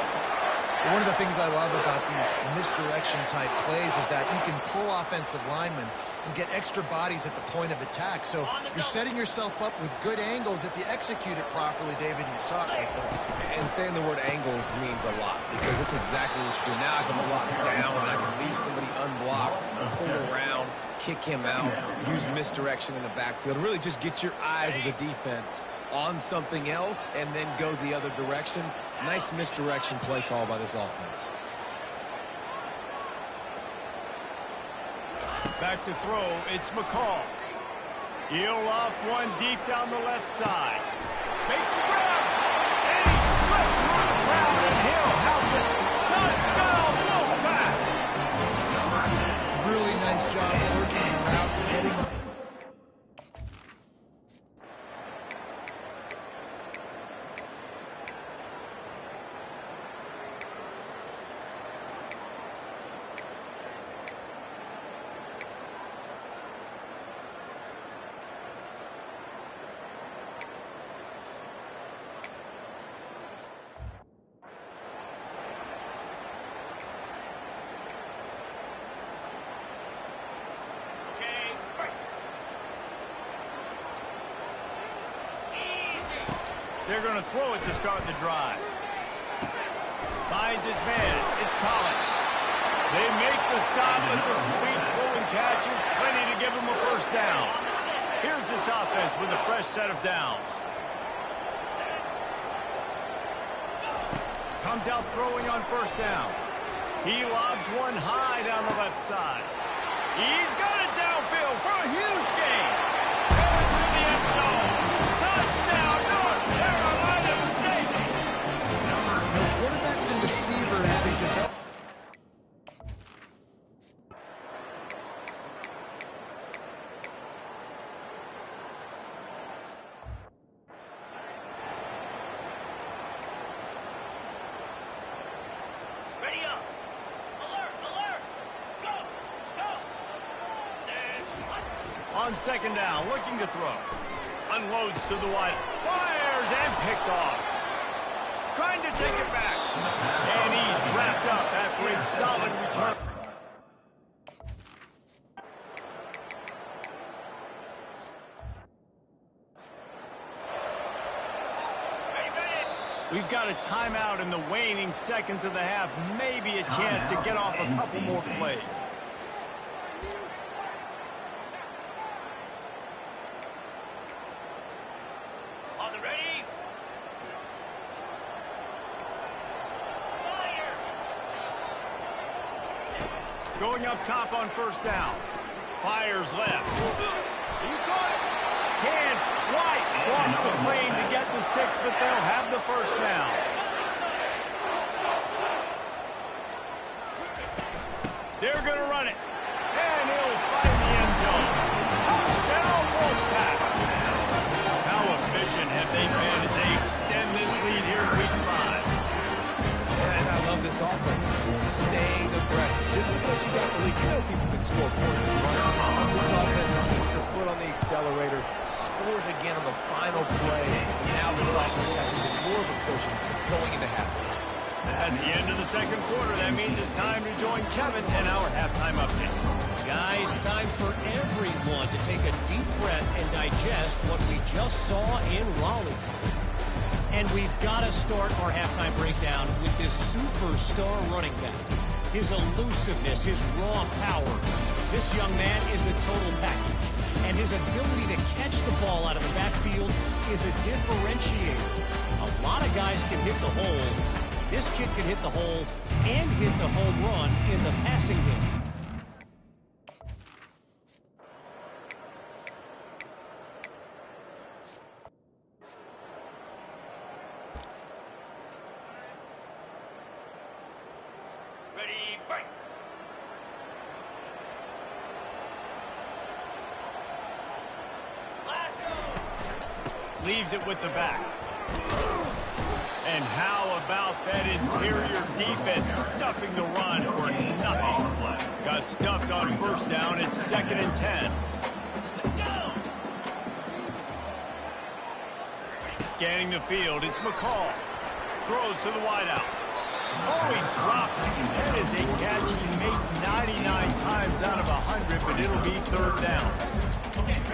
One of the things I love about these misdirection-type plays is that you can pull offensive linemen and get extra bodies at the point of attack. So you're setting yourself up with good angles if you execute it properly, David, and you saw it right there. And saying the word angles means a lot because it's exactly what you do. Now I can block down and I can leave somebody unblocked, pull around, kick him out, use misdirection in the backfield. Really just get your eyes as a defense on something else and then go the other direction. Nice misdirection play call by this offense. Back to throw, it's McCall. He'll off one deep down the left side. Makes the grab, and he slipped through the crowd, and he'll house it. Touchdown, Wolfpack! Really nice job working around getting... They're going to throw it to start the drive. Finds his man. It's Collins. They make the stop with the sweet pulling catches. Plenty to give him a first down. Here's this offense with a fresh set of downs. Comes out throwing on first down. He lobs one high down the left side. He's got it downfield for a huge gain. Into the end zone. Touchdown, North Carolina State. Quarterbacks and receivers, they develop... Ready up. Alert, alert. Go, go. On second down, looking to throw. Unloads to the wide. Fires and picked off. Trying to take it back. And he's wrapped up after a solid return. We've got a timeout in the waning seconds of the half. Maybe a chance to get off a couple more plays. On the ready. Going up top on first down. Fires left. You got it. Can't quite cross the plane to get the 6, but they'll have the first down. They're going to run it. And he'll find the end zone. Touchdown, Wolfpack. How efficient have they been as they extend this lead here in Week 5? And I love this offense. Staying aggressive. Just because you got the lead, you know people can score points in bunch. This offense keeps their foot on the accelerator, scores again on the final play. Now this offense has even more of a cushion going into halftime. At the end of the second quarter, that means it's time to join Kevin in our halftime update. Guys, time for everyone to take a deep breath and digest what we just saw in Raleigh. And we've got to start our halftime breakdown with this superstar running back. His elusiveness, his raw power. This young man is the total package. And his ability to catch the ball out of the backfield is a differentiator. A lot of guys can hit the hole. This kid can hit the hole and hit the home run in the passing game. Ready, fight. Leaves it with the back. And how about that interior defense stuffing the run for nothing? Got stuffed on first down. It's 2nd and 10. Scanning the field, it's McCall. Throws to the wideout. Oh, he drops it. That is a catch he makes 99 times out of 100, but it'll be 3rd down.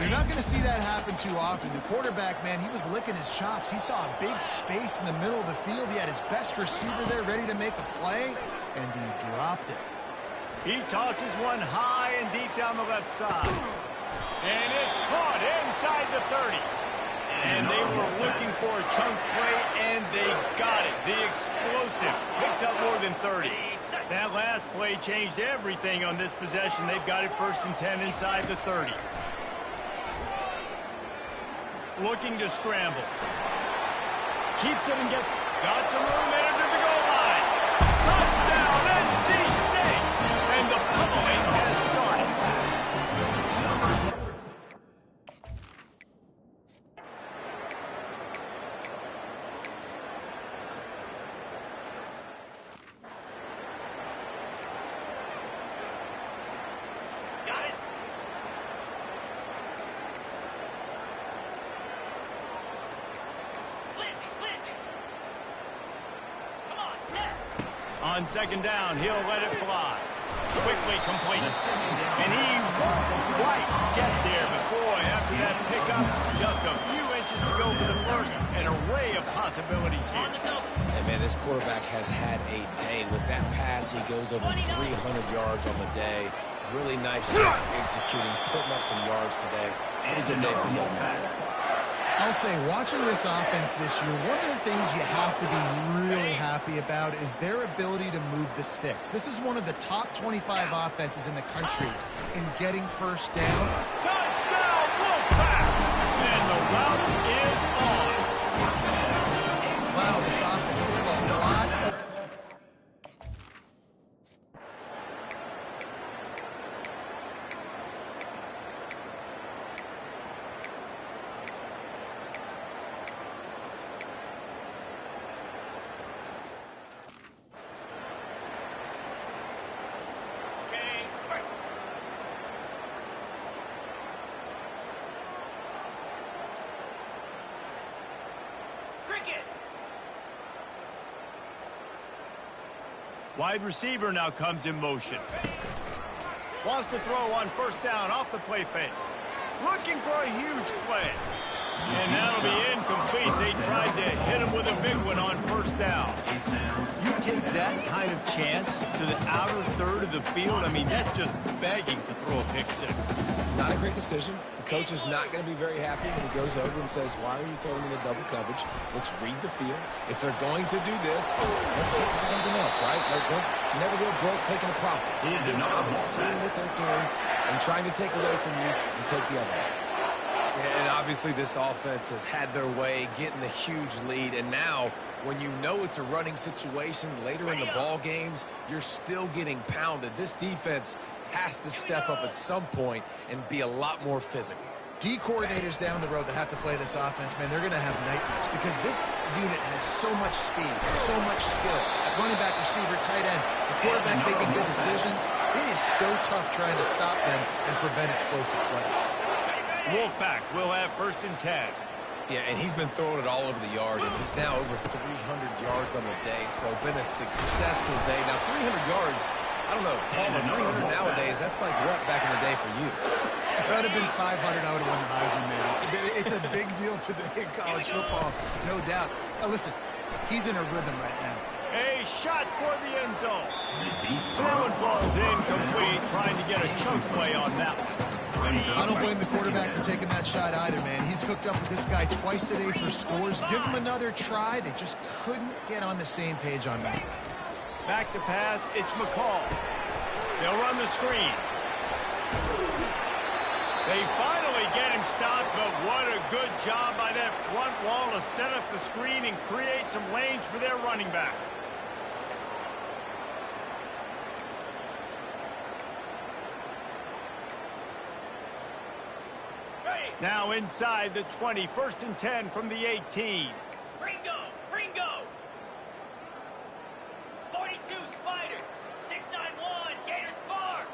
You're not going to see that happen too often. The quarterback, man, he was licking his chops. He saw a big space in the middle of the field. He had his best receiver there ready to make a play, and he dropped it. He tosses one high and deep down the left side. And it's caught inside the 30. And they were looking for a chunk play, and they got it. The explosive picks up more than 30. That last play changed everything on this possession. They've got it 1st and 10 inside the 30. Looking to scramble. Keeps it and got some room there to the goal line. Touchdown, NC State! And the pummeling has started. On 2nd down, he'll let it fly. Quickly complete. And he won't quite get there. But boy, after that pickup, just a few inches to go for the first. An array of possibilities here. And man, this quarterback has had a day. With that pass, he goes over 300 yards on the day. Really nice job executing, putting up some yards today. Pretty good day for the young man. I'll say, watching this offense this year, one of the things you have to be really happy about is their ability to move the sticks. This is one of the top 25 offenses in the country in getting 1st down. Touchdown, Wolfpack! And the route is on. Wow, this offense did a lot of... Wide receiver now comes in motion. Wants to throw on 1st down off the play fake. Looking for a huge play. And that'll be incomplete. They tried to hit him with a big one on 1st down. You take that kind of chance to the outer 3rd of the field, I mean, that's just begging to throw a pick 6. Not a great decision. The coach is not going to be very happy when he goes over and says, why are you throwing in the double coverage? Let's read the field. If they're going to do this, let's take something else, right? They'll never go broke taking a profit. Good job of seeing what they're doing and trying to take away from you and take the other one. And obviously this offense has had their way, getting the huge lead. And now, when you know it's a running situation later in the ball games, you're still getting pounded. This defense has to step up at some point and be a lot more physical. D coordinators down the road that have to play this offense, man, they're going to have nightmares because this unit has so much speed, so much skill. At running back, receiver, tight end, the quarterback making good decisions. It is so tough trying to stop them and prevent explosive plays. Wolfpack will have 1st and 10. Yeah, and he's been throwing it all over the yard, and he's now over 300 yards on the day, so been a successful day. Now, 300 yards, I don't know, Palmer, 300 nowadays, that's like what back in the day for you? That would have been 500, I would have won the Heisman, maybe. It's a big deal today in college football, no doubt. Now, listen, he's in a rhythm right now. A shot for the end zone. That one falls incomplete, trying to get a chunk play on that one. I don't blame the quarterback for taking that shot either, man. He's hooked up with this guy twice today for scores. Give him another try. They just couldn't get on the same page on that. Back to pass, it's McCall. They'll run the screen. They finally get him stopped, but what a good job by that front wall to set up the screen and create some lanes for their running back. Now inside the 20, 1st and 10 from the 18. Ringo! 42 Spiders, 691 Gators Farm.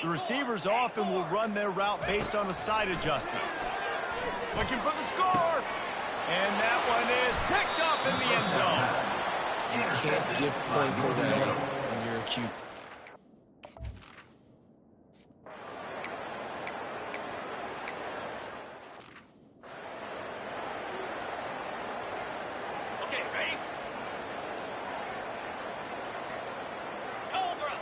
The receivers often will run their route based on a side adjustment. Looking for the score. And that one is picked up in the end zone. You can't give points away when you're a QB. Okay, ready? Cobra.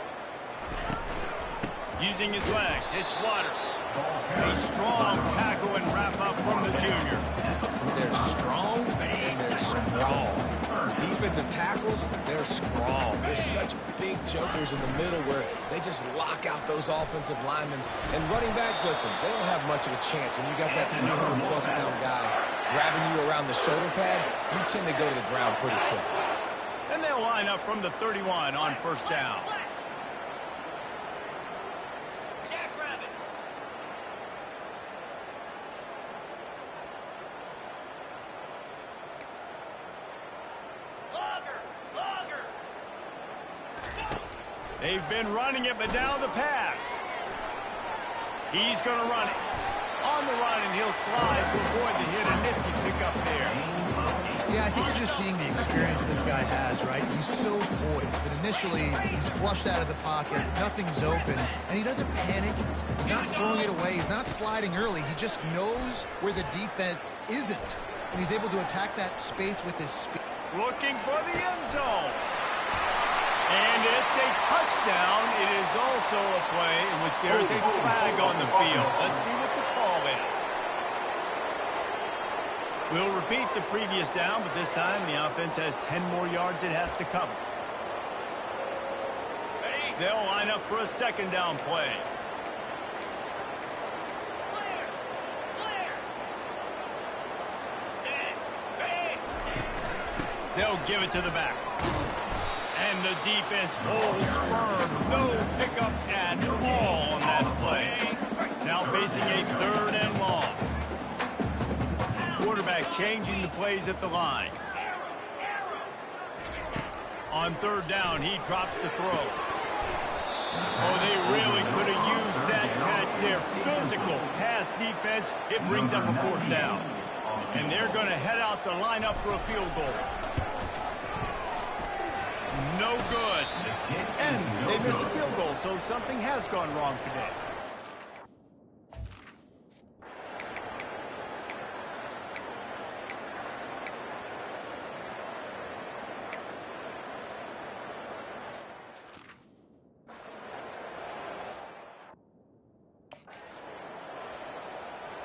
Using his legs, it's Waters. A strong tackle and wrap-up from the junior. They're strong and they're strong. Defensive tackles, they're strong. They're such big jokers in the middle where they just lock out those offensive linemen. And running backs, listen, they don't have much of a chance. When you got that 300-plus pound guy grabbing you around the shoulder pad, you tend to go to the ground pretty quickly. And they'll line up from the 31 on first down. Jackrabbit. Logger. Go. They've been running it, but now the pass. He's going to run it. On the run, and he'll slide to avoid the hit. A nifty pickup there. Yeah, I think you're just seeing the experience this guy has, right? He's so poised that initially he's flushed out of the pocket, nothing's open, and he doesn't panic. He's not throwing it away. He's not sliding early. He just knows where the defense isn't, and he's able to attack that space with his speed. Looking for the end zone. And it's a touchdown. It is also a play in which there is a flag on the field. Let's see what the call is. We'll repeat the previous down, but this time the offense has 10 more yards it has to cover. Ready? They'll line up for a second down play. Clear. Set. Ready. They'll give it to the back. And the defense holds firm. No pickup at all on that play. Now facing a third and long. Quarterback changing the plays at the line. On third down, he drops the throw. Oh, they really could have used that catch there. Physical pass defense. It brings up a fourth down. And they're going to head out to line up for a field goal. No good. And they missed a field goal, so something has gone wrong today.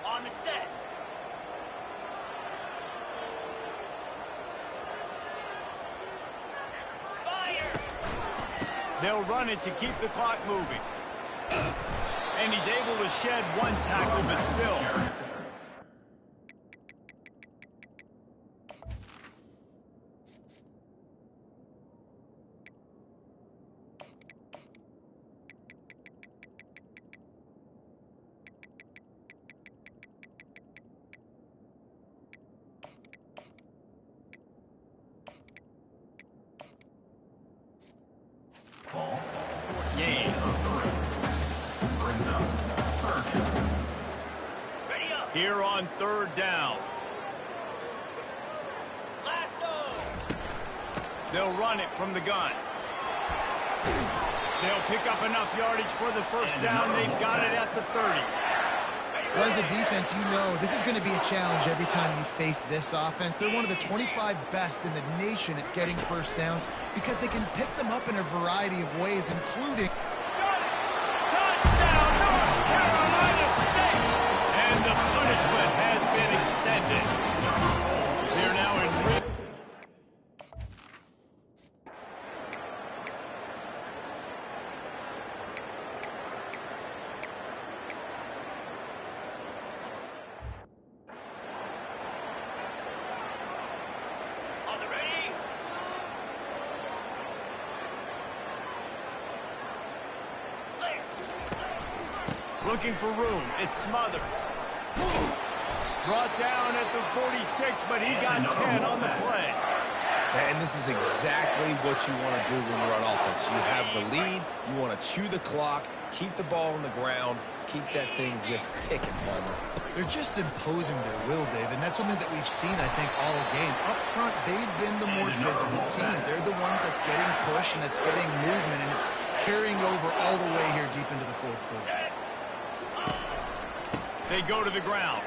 On the set. They'll run it to keep the clock moving. And he's able to shed one tackle, but still. Ready up. Here on third down. Lasso. They'll run it from the gun. They'll pick up enough yardage for the first down. They've got it at the 30. Well, as a defense, you know this is going to be a challenge every time you face this offense. They're one of the 25 best in the nation at getting first downs because they can pick them up in a variety of ways, including... Touchdown, North Carolina State! And the punishment has been extended. They're now in... On the ready. Clear. Looking for room. It's Smothers. Brought down at the 46, but he got 10 on the play. And this is exactly what you want to do when you're on offense. You have the lead. You want to chew the clock, keep the ball on the ground, keep that thing just ticking, Palmer. They're just imposing their will, Dave, and that's something that we've seen, I think, all game. Up front, they've been the more physical team. They're the ones that's getting push and that's getting movement, and it's carrying over all the way here deep into the fourth quarter. They go to the ground.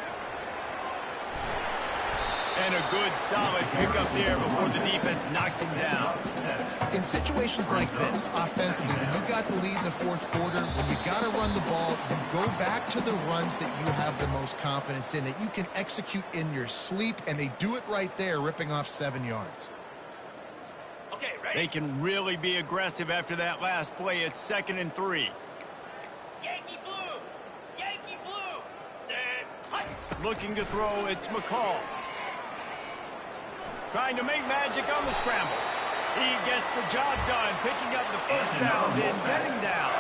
And a good, solid pickup there before the defense knocks him down. In situations like this, offensively, when you got the lead in the fourth quarter, when you got to run the ball, you go back to the runs that you have the most confidence in, that you can execute in your sleep, and they do it right there, ripping off 7 yards. Okay, ready? They can really be aggressive after that last play. It's 2nd and 3. Yankee blue! Yankee blue! Set. Hut. Looking to throw, it's McCall. Trying to make magic on the scramble. He gets the job done, picking up the first down, then getting down.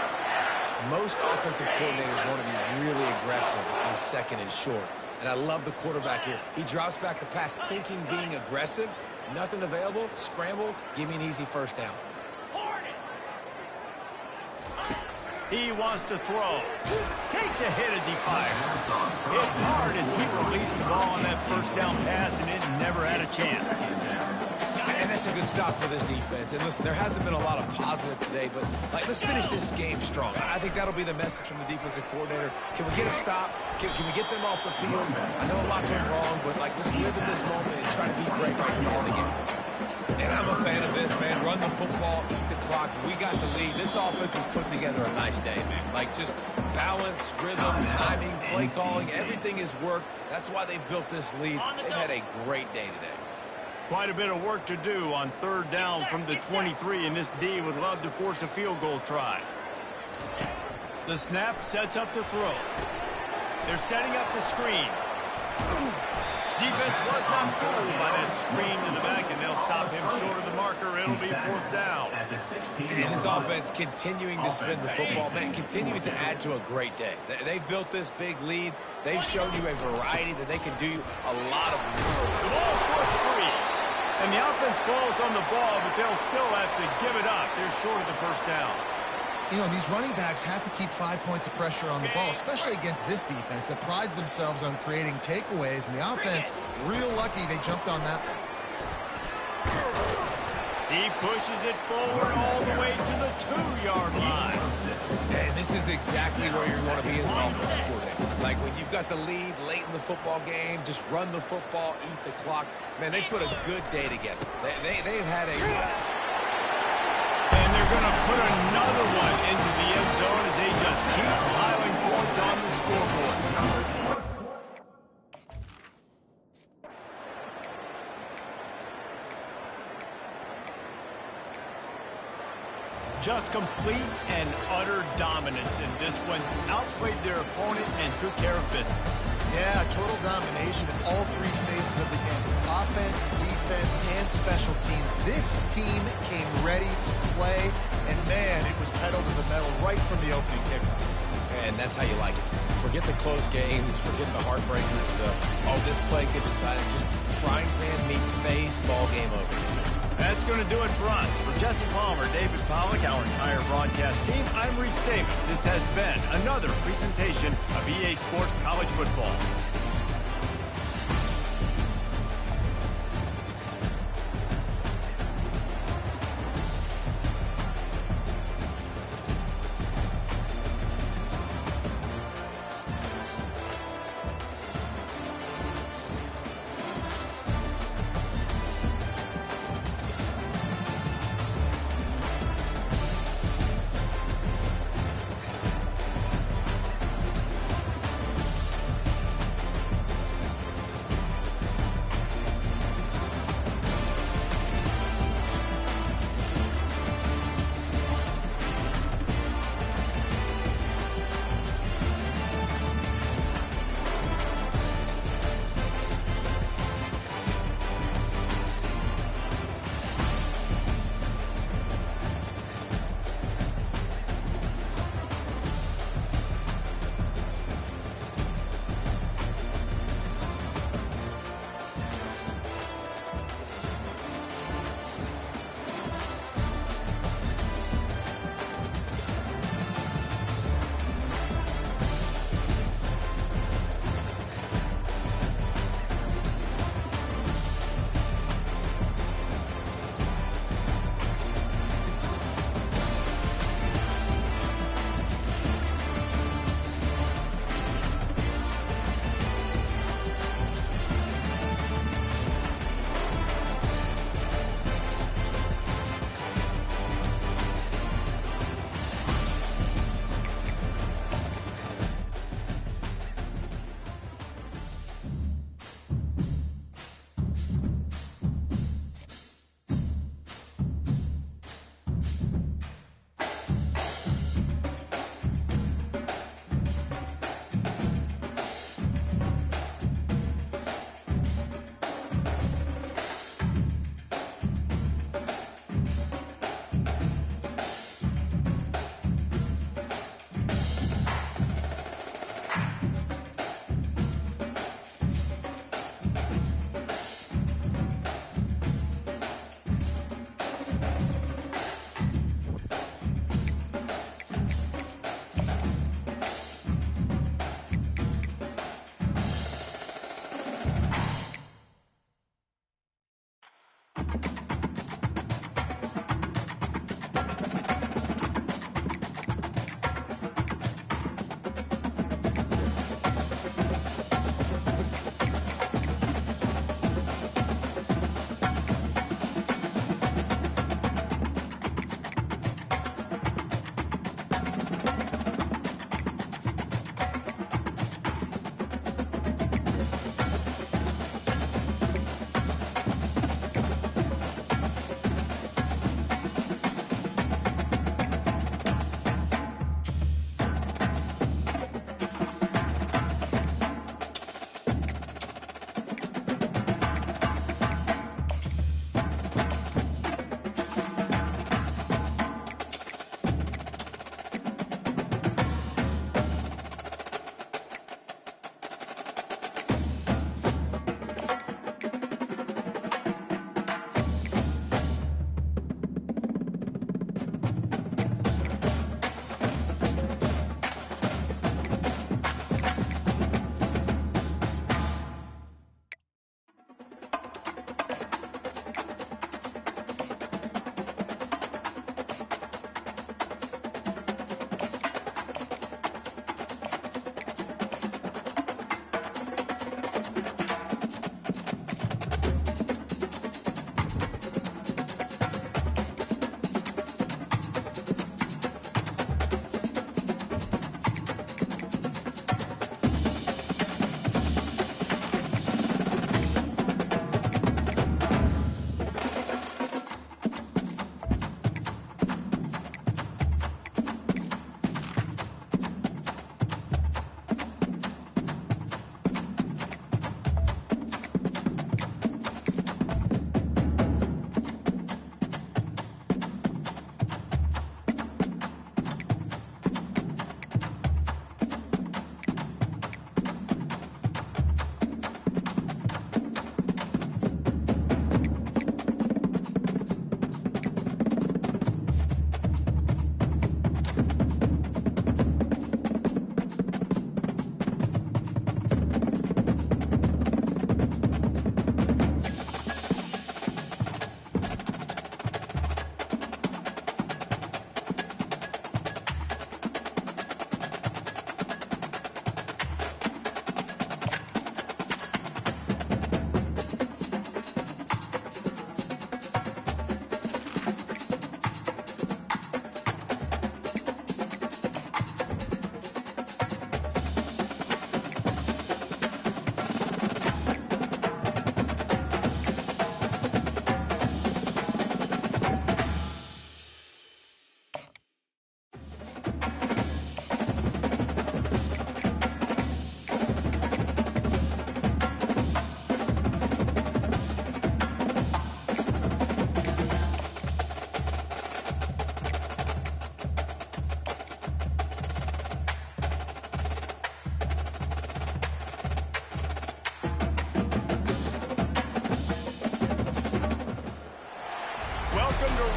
Most offensive coordinators want to be really aggressive on 2nd and short. And I love the quarterback here. He drops back the pass thinking being aggressive. Nothing available, scramble, give me an easy first down. Hornet! He wants to throw. Takes a hit as he fires. Hit hard as he released the ball on that first down pass, and it never had a chance. And that's a good stop for this defense. And listen, there hasn't been a lot of positive today, but let's finish this game strong. I think that'll be the message from the defensive coordinator. Can we get a stop? Can we get them off the field? I know a lot's went wrong, but let's live in this moment and try to be great right here to end the game. And I'm a fan of this, man. Run the football, eat the clock. We got the lead. This offense has put together a nice day, man. Just balance, rhythm, timing, play calling, everything has worked. That's why they've built this lead. They've had a great day today. Quite a bit of work to do on 3rd down from the 23, and this D would love to force a field goal try. The snap sets up the throw. They're setting up the screen. Defense was not fooled by that screen to the back, and they'll stop him short of the marker. It'll be 4th down. And this offense continuing to spin the football, man, continuing to add to a great day. They've built this big lead. They've shown you a variety that they can do a lot of work. The ball scores free. And the offense falls on the ball, but they'll still have to give it up. They're short of the first down. You know, these running backs have to keep 5 points of pressure on the ball, especially against this defense that prides themselves on creating takeaways. And the offense, real lucky they jumped on that one. He pushes it forward all the way to the 2-yard line. And this is exactly where you want to be as an offensive coordinator. When you've got the lead late in the football game, just run the football, eat the clock. Man, they put a good day together. They've had a... And they're going to put another one into the end zone as they just keep piling points on the scoreboard. Just complete and utter dominance in this one. Outplayed their opponent and took care of business. Yeah, total domination in all 3 phases of the game. Offense, defense, and special teams. This team came ready to play, and man, it was pedal to the metal right from the opening kickoff. And that's how you like it. Forget the close games, forget the heartbreakers, this play gets decided. Just frying pan meat face, ball game over. That's going to do it for us. For Jesse Palmer, David Pollack, our entire broadcast team, I'm Reese Davis. This has been another presentation of EA Sports College Football.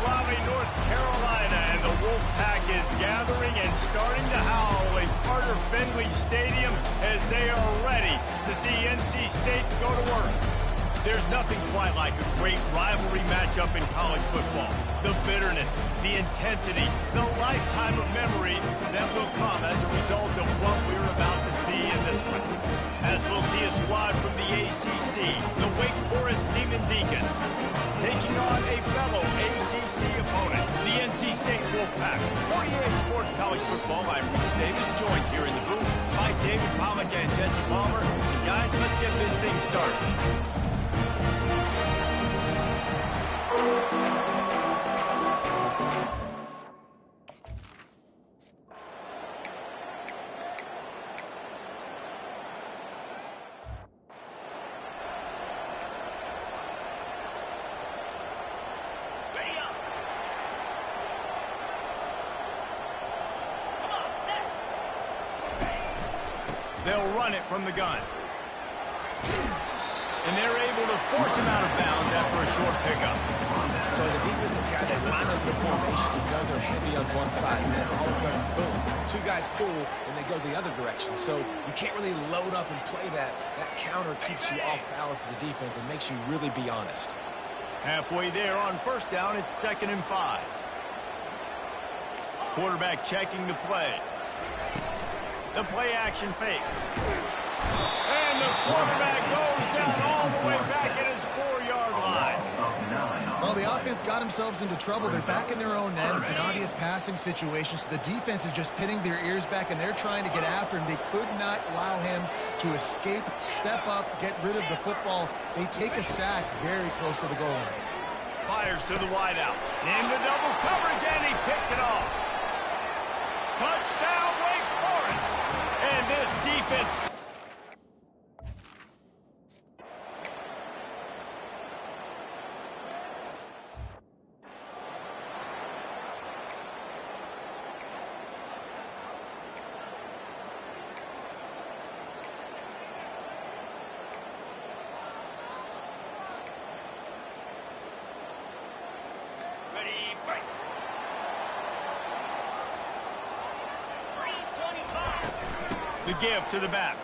Raleigh, North Carolina, and the Wolfpack is gathering and starting to howl in Carter Finley Stadium as they are ready to see NC State go to work. There's nothing quite like a great rivalry matchup in college football. The bitterness, the intensity, the lifetime of memories that will come as a result of what we're about to see in this one. As we'll see a squad from the ACC, the Wake Forest Demon Deacons, taking on a fellow ACC opponent, the NC State Wolfpack. For EA Sports College Football, I'm Bruce Davis, joined here in the booth by David Pollack and Jesse Palmer. And guys, let's get this thing started. Ready up. Come on, set. They'll run it from the gun. And they're able to force him out of bounds after a short pickup. So as a defensive guy, they line up in a formation. You know they're heavy on one side, and then all of a sudden, boom, two guys pull, and they go the other direction. So you can't really load up and play that. That counter keeps you off balance as a defense and makes you really be honest. Halfway there on first down, it's 2nd and 5. Quarterback checking the play. The play action fake. And the quarterback goes down all the way back at his 4-yard line. Well, the offense got themselves into trouble. They're back in their own end. It's an obvious passing situation, so the defense is just pinning their ears back, and they're trying to get after him. They could not allow him to escape, step up, get rid of the football. They take a sack very close to the goal line. Fires to the wideout. Into double coverage, and he picked it off. Touchdown, Wake Forest. And this defense... Ready, break. 325. The give to the back.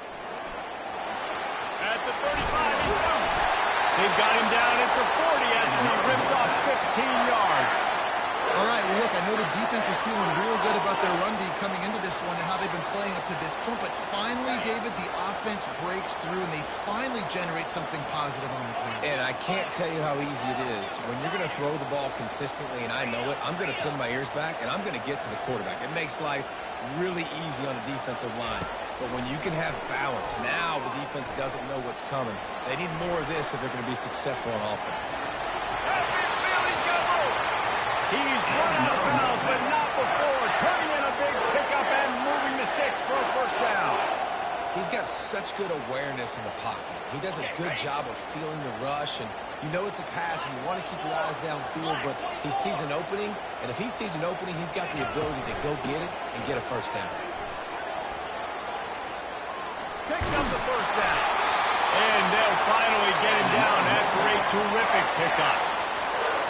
At the 35, he stops. They've got him down at the 40 after he ripped off 15 yards. All right, well, look, I know the defense was feeling real good about their run D coming into this one and how they've been playing up to this point, but finally, David, the offense breaks through and they finally generate something positive on the ground. And I can't tell you how easy it is. When you're going to throw the ball consistently, and I know it, I'm going to pin my ears back, and I'm going to get to the quarterback. It makes life really easy on the defensive line. But when you can have balance, now the defense doesn't know what's coming. They need more of this if they're going to be successful on offense. He's run out of bounds, but not before. Turning in a big pickup and moving the sticks for a first down. He's got such good awareness in the pocket. He does a good job of feeling the rush, and you know it's a pass, and you want to keep your eyes downfield, but he sees an opening, and if he sees an opening, he's got the ability to go get it and get a first down. Picks up the first down. And they'll finally get him down after a terrific pickup.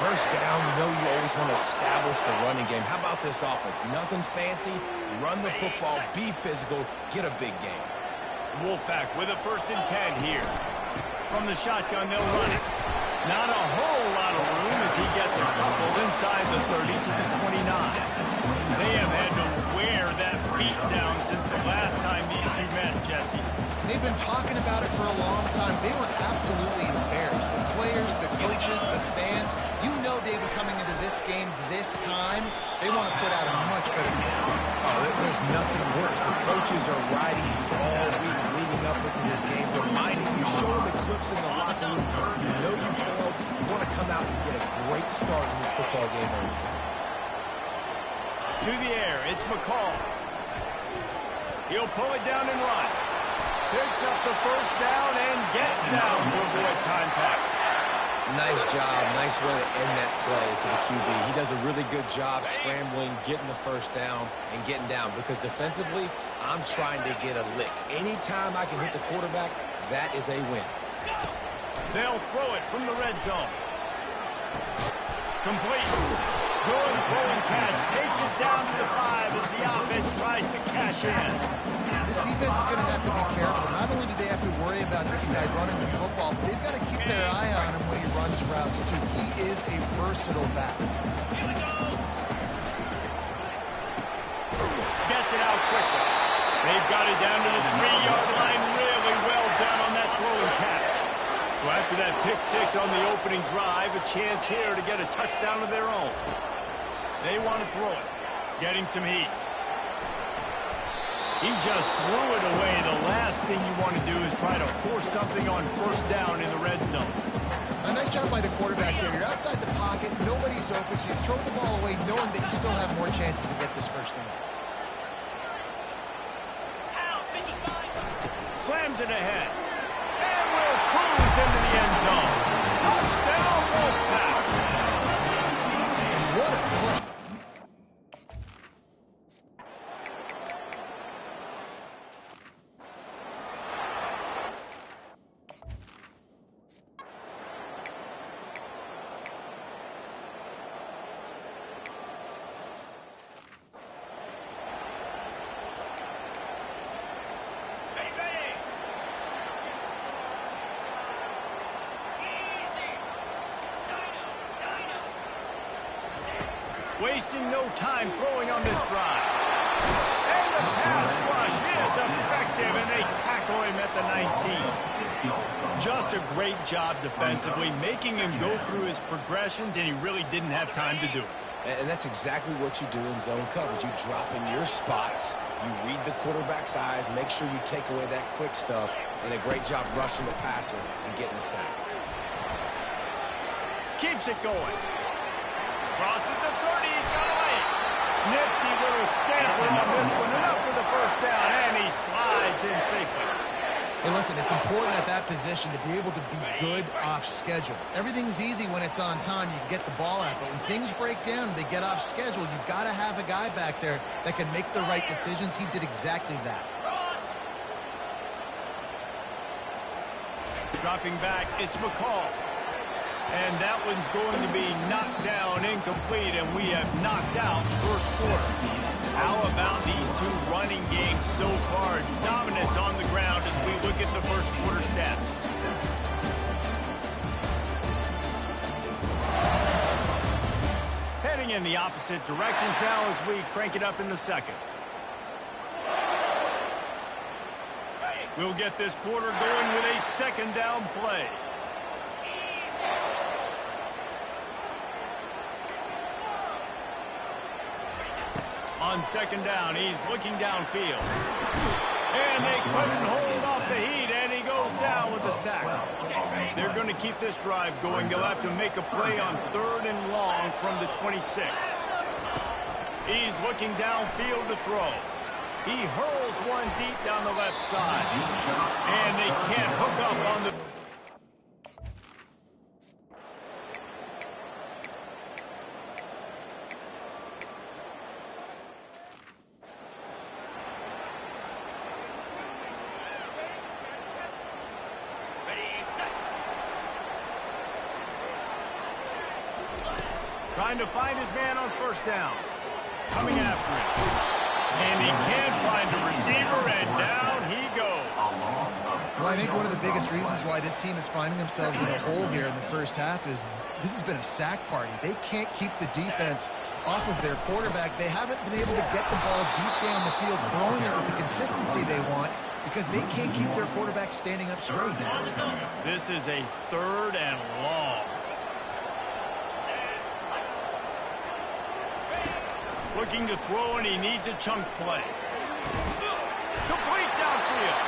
First down, you know you always want to establish the running game. How about this offense? Nothing fancy. Run the football, be physical, get a big game. Wolfpack with a 1st and 10 here. From the shotgun, they'll run it. Not a whole lot of room as he gets a couple inside the 30 to the 29. They have had to wear that beat down since the last time these two met, Jesse. They've been talking about it for a long time. They were absolutely embarrassed. The players, the coaches, the fans. You know, David, coming into this game this time, they want to put out a much better performance. Oh, there's nothing worse. The coaches are riding you all week leading up into this game, reminding you, showing the clips in the locker room. You know you failed. You want to come out and get a great start in this football game early. To the air, it's McCall. He'll pull it down and run. Picks up the first down and gets down to avoid contact. Nice job. Nice way to end that play for the QB. He does a really good job scrambling, getting the first down, and getting down. Because defensively, I'm trying to get a lick. Anytime I can hit the quarterback, that is a win. They'll throw it from the red zone. Complete. Good throwing catch. Takes it down to the 5 as the offense tries to cash in. This defense is going to have to be careful. Not only do they have to worry about this guy running the football, but they've got to keep their eye on him when he runs routes, too. He is a versatile back. Gets it out quickly. They've got it down to the 3-yard line. Really well done on that throwing catch. So after that pick 6 on the opening drive, a chance here to get a touchdown of their own. They want to throw it. Getting some heat. He just threw it away. The last thing you want to do is try to force something on first down in the red zone. A nice job by the quarterback here. You're outside the pocket. Nobody's open, so you throw the ball away knowing that you still have more chances to get this first down. Slams it ahead. And will cruise into the end zone. Touchdown, Wolfpack. What a push. Wasting no time throwing on this drive. And the pass rush is effective, and they tackle him at the 19. Just a great job defensively, making him go through his progressions, and he really didn't have time to do it. And that's exactly what you do in zone coverage. You drop in your spots, you read the quarterback's eyes, make sure you take away that quick stuff, and a great job rushing the passer and getting the sack. Keeps it going. Crosses the 30, he's got away. Nifty little scamper on this one, enough for the first down, and he slides in safely. Hey, listen, it's important at that position to be able to be good off schedule. Everything's easy when it's on time. You can get the ball out, but when things break down, they get off schedule. You've got to have a guy back there that can make the right decisions. He did exactly that. Dropping back, it's McCall. And that one's going to be knocked down, incomplete, and we have knocked out first quarter. How about these two running games so far? Dominance on the ground as we look at the first quarter stats. Heading in the opposite directions now as we crank it up in the second. We'll get this quarter going with a second down play. On second down, he's looking downfield. And they couldn't hold off the heat, and he goes down with the sack. They're going to keep this drive going. They'll have to make a play on 3rd and long from the 26. He's looking downfield to throw. He hurls one deep down the left side. And they can't hook up on the... Trying to find his man on first down. Coming after him. And he can't find a receiver, and down he goes. Well, I think one of the biggest reasons why this team is finding themselves in a hole here in the first half is this has been a sack party. They can't keep the defense off of their quarterback. They haven't been able to get the ball deep down the field, throwing it with the consistency they want because they can't keep their quarterback standing up straight. This is a 3rd and long. Looking to throw, and he needs a chunk play. Complete downfield.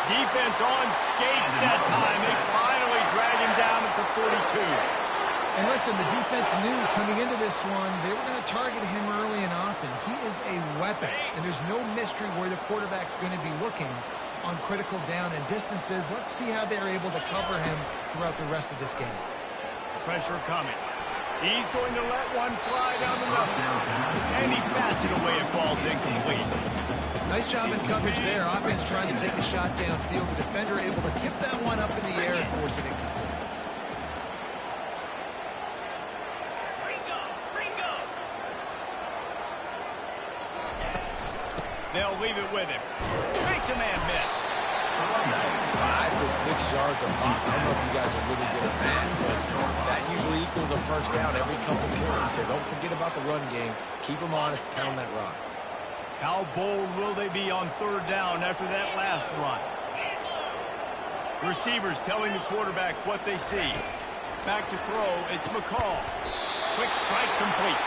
Defense on skates that time. They finally drag him down at the 42. And listen, the defense knew coming into this one, they were going to target him early and often. He is a weapon, and there's no mystery where the quarterback's going to be looking on critical down and distances. Let's see how they're able to cover him throughout the rest of this game. Pressure coming. He's going to let one fly down the middle. And he bats it away. It falls incomplete. Nice job in coverage there. Offense trying to take a shot downfield. The defender able to tip that one up in the air and force it incomplete. They'll leave it with him. Makes a man miss. 5 to 6 yards a pop. I don't know if you guys are really good at math, but that usually equals a first down every couple carries. So don't forget about the run game. Keep them honest, pound that rock. How bold will they be on third down after that last run? Receivers telling the quarterback what they see. Back to throw, it's McCall. Quick strike complete.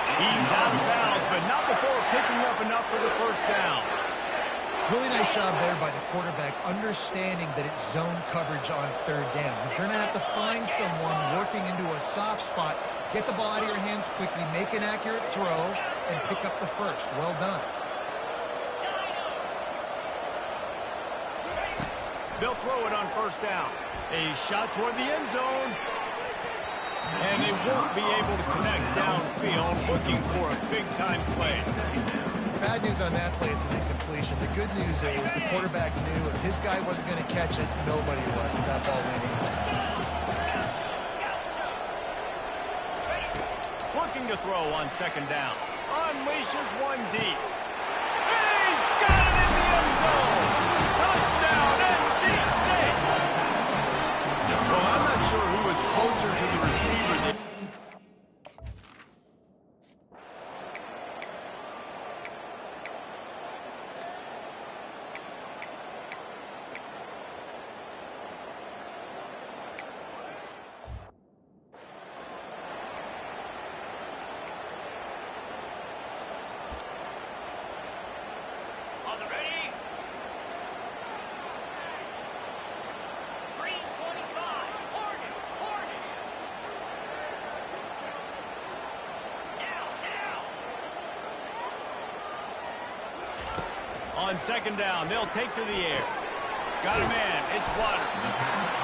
He's out of bounds, but not before picking up enough for the first down. Really nice job there by the quarterback, understanding that it's zone coverage on third down. You're going to have to find someone working into a soft spot, get the ball out of your hands quickly, make an accurate throw, and pick up the first. Well done. They'll throw it on first down. A shot toward the end zone. And they won't be able to connect downfield, looking for a big-time play. Bad news on that play, it's an incompletion. The good news is the quarterback knew if his guy wasn't going to catch it, nobody was with that ball landing. Looking to throw on second down. Unleashes one deep. He's got it in the end zone! Touchdown, NC State! Well, I'm not sure who was closer to the receiver than... On the ready. Green 25. Hornet. Now. On second down, they'll take to the air. Got a man, it's Waters.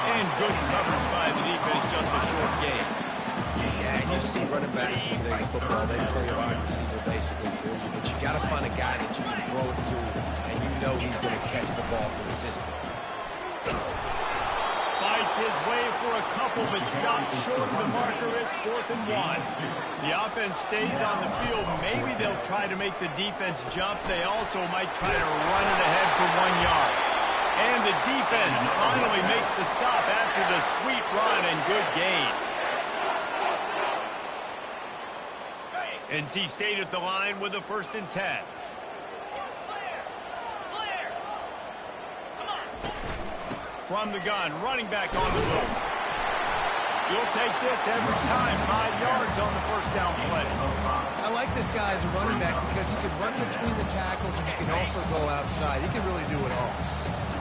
And good coverage by the defense, just a short game. Yeah, and you see running backs in today's football, they play a wide receiver basically for you, but you got to find a guy that you can throw it to, and you know he's going to catch the ball consistently. Fights his way for a couple, but stopped short of the marker. It's 4th and 1. The offense stays on the field. Maybe they'll try to make the defense jump. They also might try to run it ahead for 1 yard. And the defense finally makes the stop after the sweet run and good gain. NC State at the line with a 1st and 10. From the gun, running back on the move. You'll take this every time. 5 yards on the first down play. I like this guy as a running back because he can run between the tackles and he can also go outside. He can really do it all.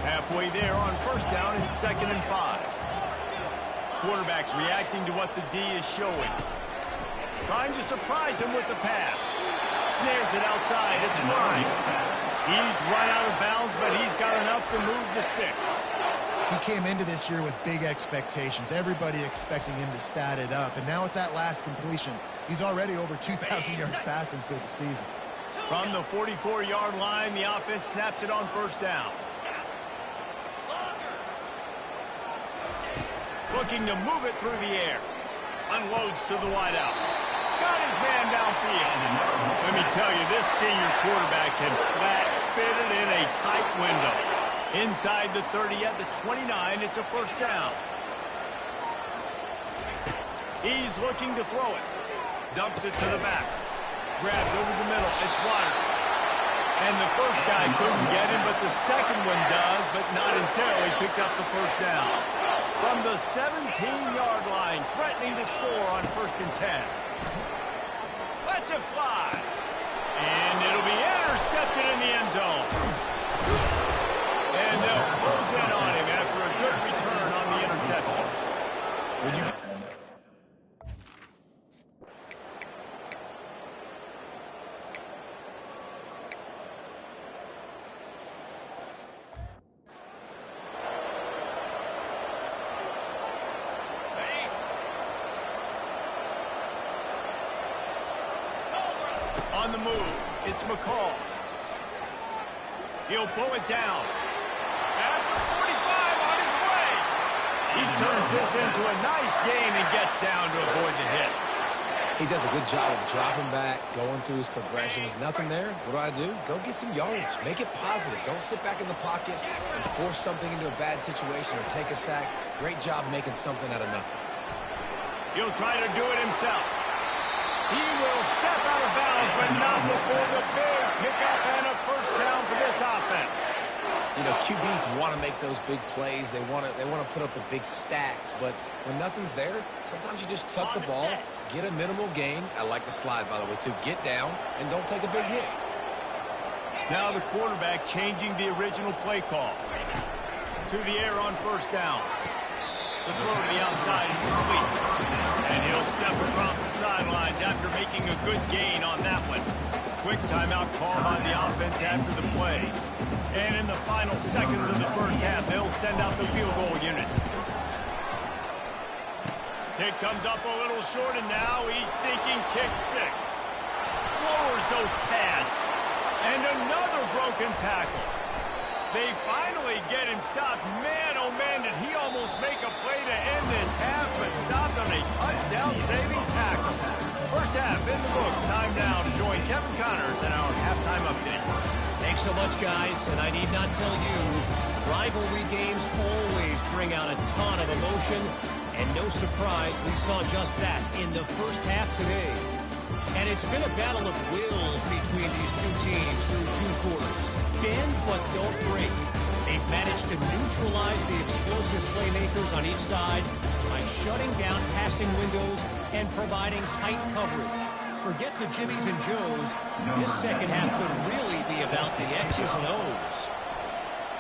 Halfway there on first down and 2nd and 5. Quarterback reacting to what the D is showing. Trying to surprise him with the pass. Snares it outside. It's Grimes. He's run out of bounds, but he's got enough to move the sticks. He came into this year with big expectations. Everybody expecting him to stat it up. And now with that last completion, he's already over 2,000 yards passing for the season. From the 44-yard line, the offense snaps it on first down. Looking to move it through the air. Unloads to the wideout. Got his man downfield. Let me tell you, this senior quarterback can flat fit it in a tight window. Inside the 30 at the 29, it's a first down. He's looking to throw it. Dumps it to the back. Grabs over the middle. It's Waters. And the first guy couldn't get him, but the second one does, but not until he picks up the first down. From the 17-yard line, threatening to score on 1st and 10. Lets it fly. And it'll be intercepted in the end zone. And they'll close in on him after a good return on the interception. Would you... On the move, it's McCall. He'll pull it down. At the 45 on his way. He turns this into a nice gain and gets down to avoid the hit. He does a good job of dropping back, going through his progressions. Nothing there. What do? Go get some yardage. Make it positive. Don't sit back in the pocket and force something into a bad situation or take a sack. Great job making something out of nothing. He'll try to do it himself. He will step out of bounds, but not before the big pickup and a first down for this offense. You know, QBs want to make those big plays. They want to put up the big stats. But when nothing's there, sometimes you just tuck the ball, get a minimal gain. I like the slide, by the way, too. Get down and don't take a big hit. Now the quarterback changing the original play call. To the air on first down. The throw to the outside is complete. And he'll step across the sidelines after making a good gain on that one. Quick timeout call by the offense after the play. And in the final seconds of the first half, they'll send out the field goal unit. Kick comes up a little short, and now he's thinking kick 6. Lowers those pads. And another broken tackle. They finally get him stopped. Man, oh man, did he almost make a play to end this half, but stopped on a touchdown-saving tackle. First half in the books. Time now to join Kevin Connors in our halftime update. Thanks so much, guys, and I need not tell you, rivalry games always bring out a ton of emotion, and no surprise, we saw just that in the first half today. And it's been a battle of wills between these two teams through 2 quarters. Bend but don't break. They've managed to neutralize the explosive playmakers on each side by shutting down passing windows and providing tight coverage. Forget the Jimmies and Joes. This second half could really be about the X's and O's.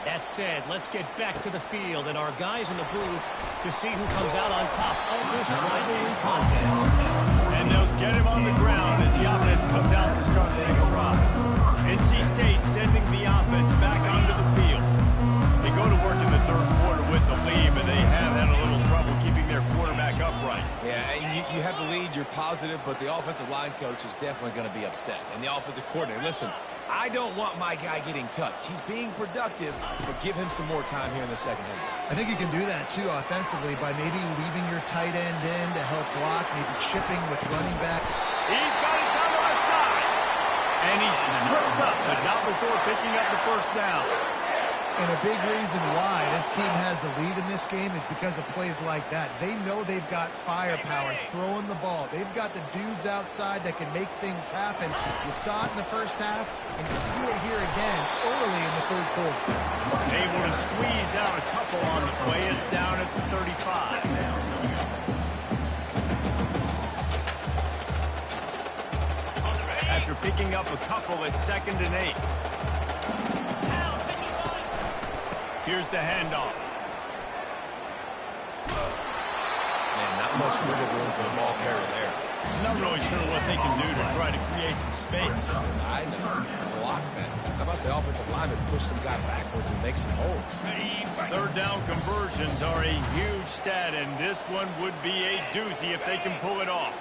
That said, let's get back to the field and our guys in the booth to see who comes out on top of this rivalry contest. And they'll get him on the ground as the offense comes out to start the next drive. NC State sending the offense back onto the field. They go to work in the third quarter with the lead, but they have had a little trouble keeping their quarterback upright. Yeah, you have the lead, you're positive, but the offensive line coach is definitely going to be upset. And the offensive coordinator, listen, I don't want my guy getting touched. He's being productive, but give him some more time here in the second half. I think you can do that, too, offensively, by maybe leaving your tight end in to help block, maybe chipping with running back. He's got it down the left side. And he's tripped up, but not before picking up the first down. And a big reason why this team has the lead in this game is because of plays like that. They know they've got firepower throwing the ball. They've got the dudes outside that can make things happen. You saw it in the first half, and you see it here again early in the third quarter. Able to squeeze out a couple on the play. It's down at the 35. After picking up a couple, it's 2nd and 8. Here's the handoff. Man, not much wiggle room for the ball carrier there. Not really sure what they can do to try to create some space. I know. Block that. How about the offensive lineman push some guy backwards and make some holes? Third down conversions are a huge stat, and this one would be a doozy if they can pull it off.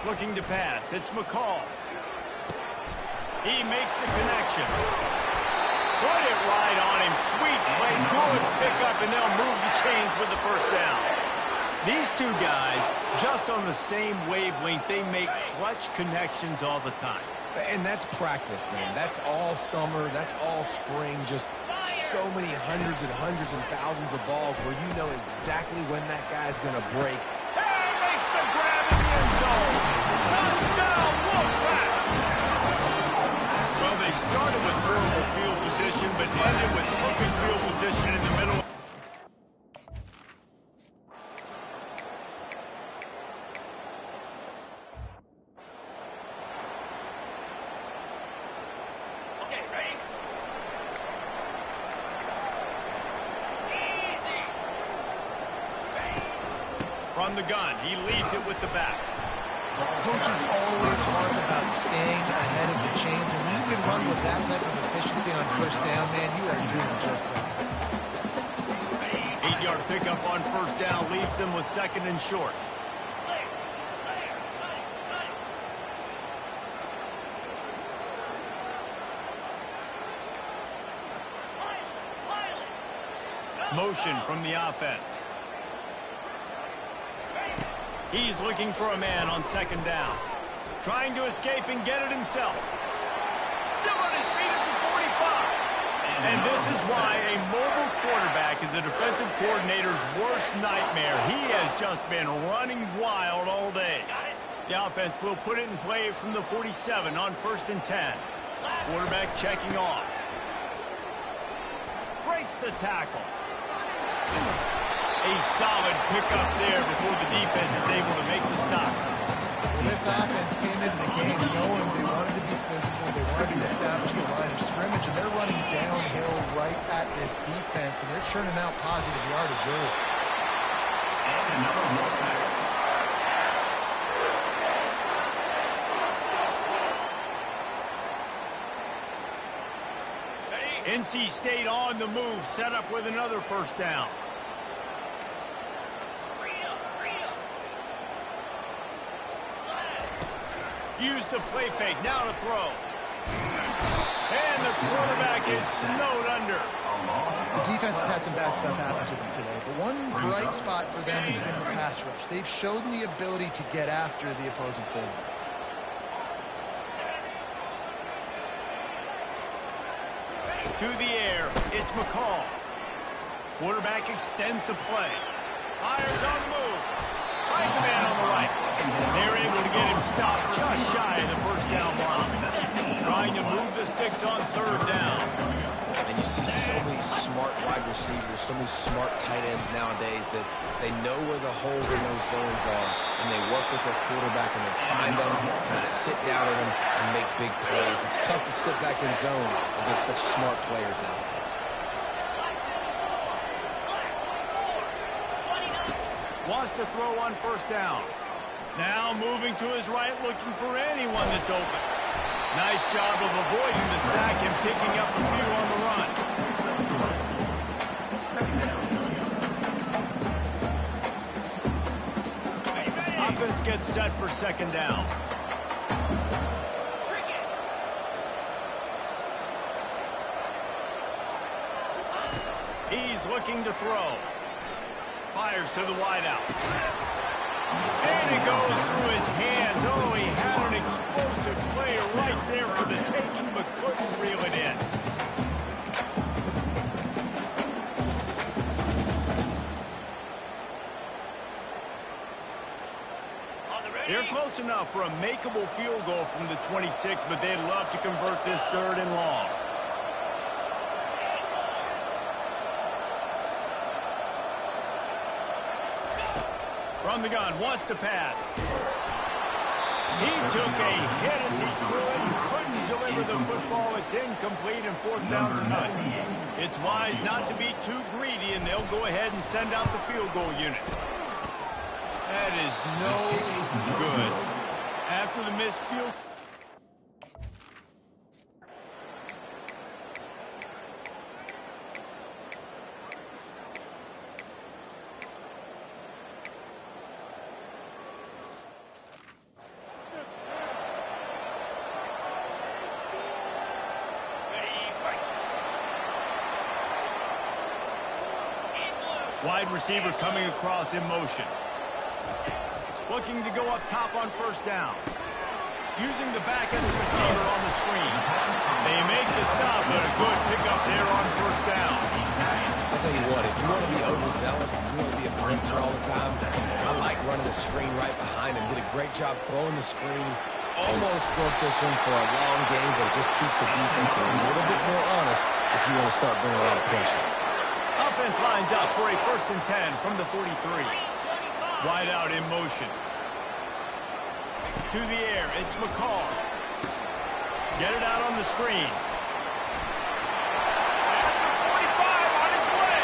Looking to pass. It's McCall. He makes the connection. Put it right on him. Sweet play. Good pickup, and they'll move the chains with the first down. These two guys, just on the same wavelength, they make clutch connections all the time. And that's practice, man. That's all summer. That's all spring. Just so many hundreds and thousands of balls where you know exactly when that guy's going to break. He makes the grab in the end zone. Touchdown, Wolfpack! Well, they started with horrible field position, but ended with perfect field position in the middle. Okay, ready? Easy. From the gun, he leaves it with the back. Coaches always harp about staying ahead of the chains, and when you can run with that type of efficiency on first down, man, you are doing just that. 8-yard pickup on first down leaves them with 2nd and short. Motion from the offense. He's looking for a man on second down. Trying to escape and get it himself. Still on his feet at the 45. And this is why a mobile quarterback is a defensive coordinator's worst nightmare. He has just been running wild all day. The offense will put it in play from the 47 on 1st and 10. Quarterback checking off. Breaks the tackle. A solid pickup there before the defense is able to make the stop. Well, this offense came into the game knowing they wanted to be physical, they wanted to establish the line of scrimmage, and they're running downhill right at this defense, and they're churning out positive yardage early. And another look back. NC State on the move, set up with another 1st down. Use the play fake, now to throw. And the quarterback is snowed under. The defense has had some bad stuff happen to them today, but one bright spot for them has been the pass rush. They've shown the ability to get after the opposing quarterback. To the air, it's McCall. Quarterback extends the play. Fires on the move. Finds a man on the right. They're able to get him stopped just shy of the 1st down line. Trying to move the sticks on 3rd down. And you see so many smart wide receivers, so many smart tight ends nowadays that they know where the holes in those zones are, and they work with their quarterback, and they find them, and they sit down at them and make big plays. It's tough to sit back in zone against such smart players nowadays. Wants to throw on 1st down. Now moving to his right, looking for anyone that's open. Nice job of avoiding the sack and picking up a few on the run. Offense gets set for 2nd down. He's looking to throw. Fires to the wideout. And it goes through his hands. Oh, he had an explosive player right there for the taking, but couldn't reel it in. They're close enough for a makeable field goal from the 26, but they'd love to convert this 3rd and long. From the gun, wants to pass. He took a hit as he couldn't deliver the football. It's incomplete and 4th down's cut. It's wise not to be too greedy, and they'll go ahead and send out the field goal unit. That is no good. After the missed field... Wide receiver coming across in motion. Looking to go up top on 1st down. Using the back end receiver on the screen. They make the stop, but a good pickup there on 1st down. I'll tell you what, if you want to be overzealous, if you want to be a blitzer all the time, I like running the screen right behind him. Did a great job throwing the screen. Almost broke this one for a long game, but it just keeps the defense a little bit more honest if you want to start bringing a lot of pressure. Offense lines up for a 1st and 10 from the 43. Wide out in motion. To the air, it's McCall. Get it out on the screen. At the 45 on its way.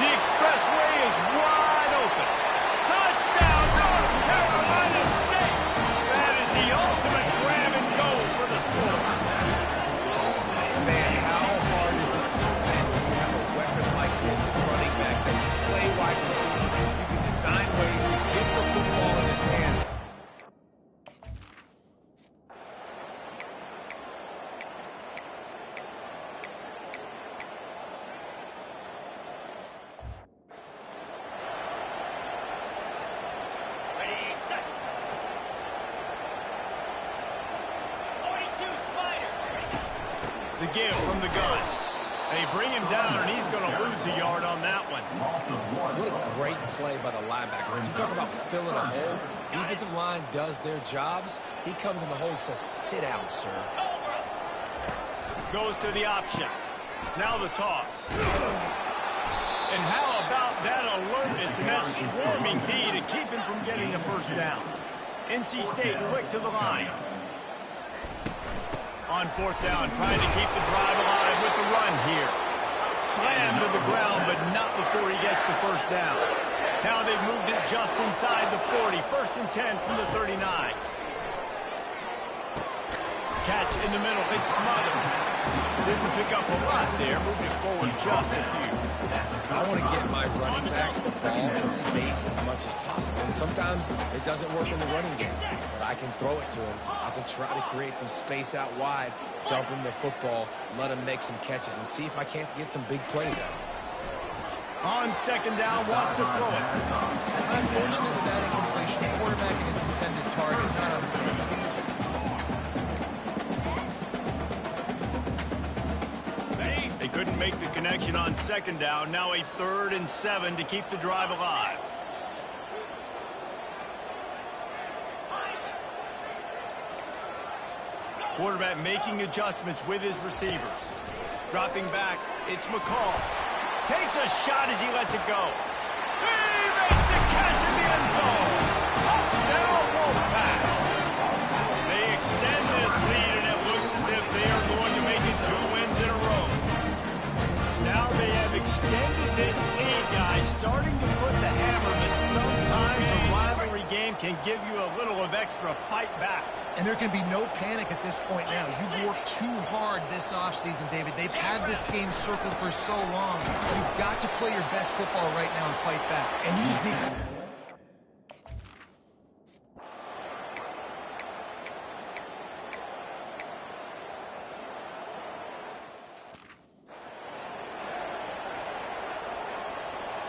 The expressway is wide open. Touchdown, North Carolina State. That is the ultimate grab and go for the score. Man, how hard is it to defend when you have a weapon like this at running back that can play wide receiver? You can design ways to get the football in his hand. give from the gun. They bring him down, and he's going to lose a yard on that one. What a great play by the linebacker. You talk about filling a hole. Defensive line does their jobs. He comes in the hole and says, sit down, sir. Goes to the option. Now the toss. And how about that alertness and that swarming D to keep him from getting the first down? NC State quick to the line. On fourth down, trying to keep the drive alive with the run here. Slammed to the ground, but not before he gets the first down. Now they've moved it just inside the 40. First and 10 from the 39. Catch in the middle. It's Smothers. Didn't pick up a lot there. Moving it forward just a few. I want to get my running backs the ball in space as much as possible. And sometimes it doesn't work in the running game. But I can throw it to him. I can try to create some space out wide, dump him the football, let him make some catches, and see if I can't get some big play done. On second down, wants to throw it. Unfortunate with that incompletion. The quarterback and his intended target, not on the same page. They couldn't make the connection on second down. Now a 3rd and 7 to keep the drive alive. Quarterback making adjustments with his receivers. Dropping back, it's McCall. Takes a shot as he lets it go. He makes the catch in the end zone. Touchdown, Wolfpack. They extend this lead, and it looks as if they are going to make it 2 wins in a row. Now they have extended this lead, guys, starting to put the hammer, but sometimes a rivalry game can give you a little of extra fight back. And there can be no panic at this point now. You've worked too hard this offseason, David. They've had this game circled for so long. You've got to play your best football right now and fight back. And you just need...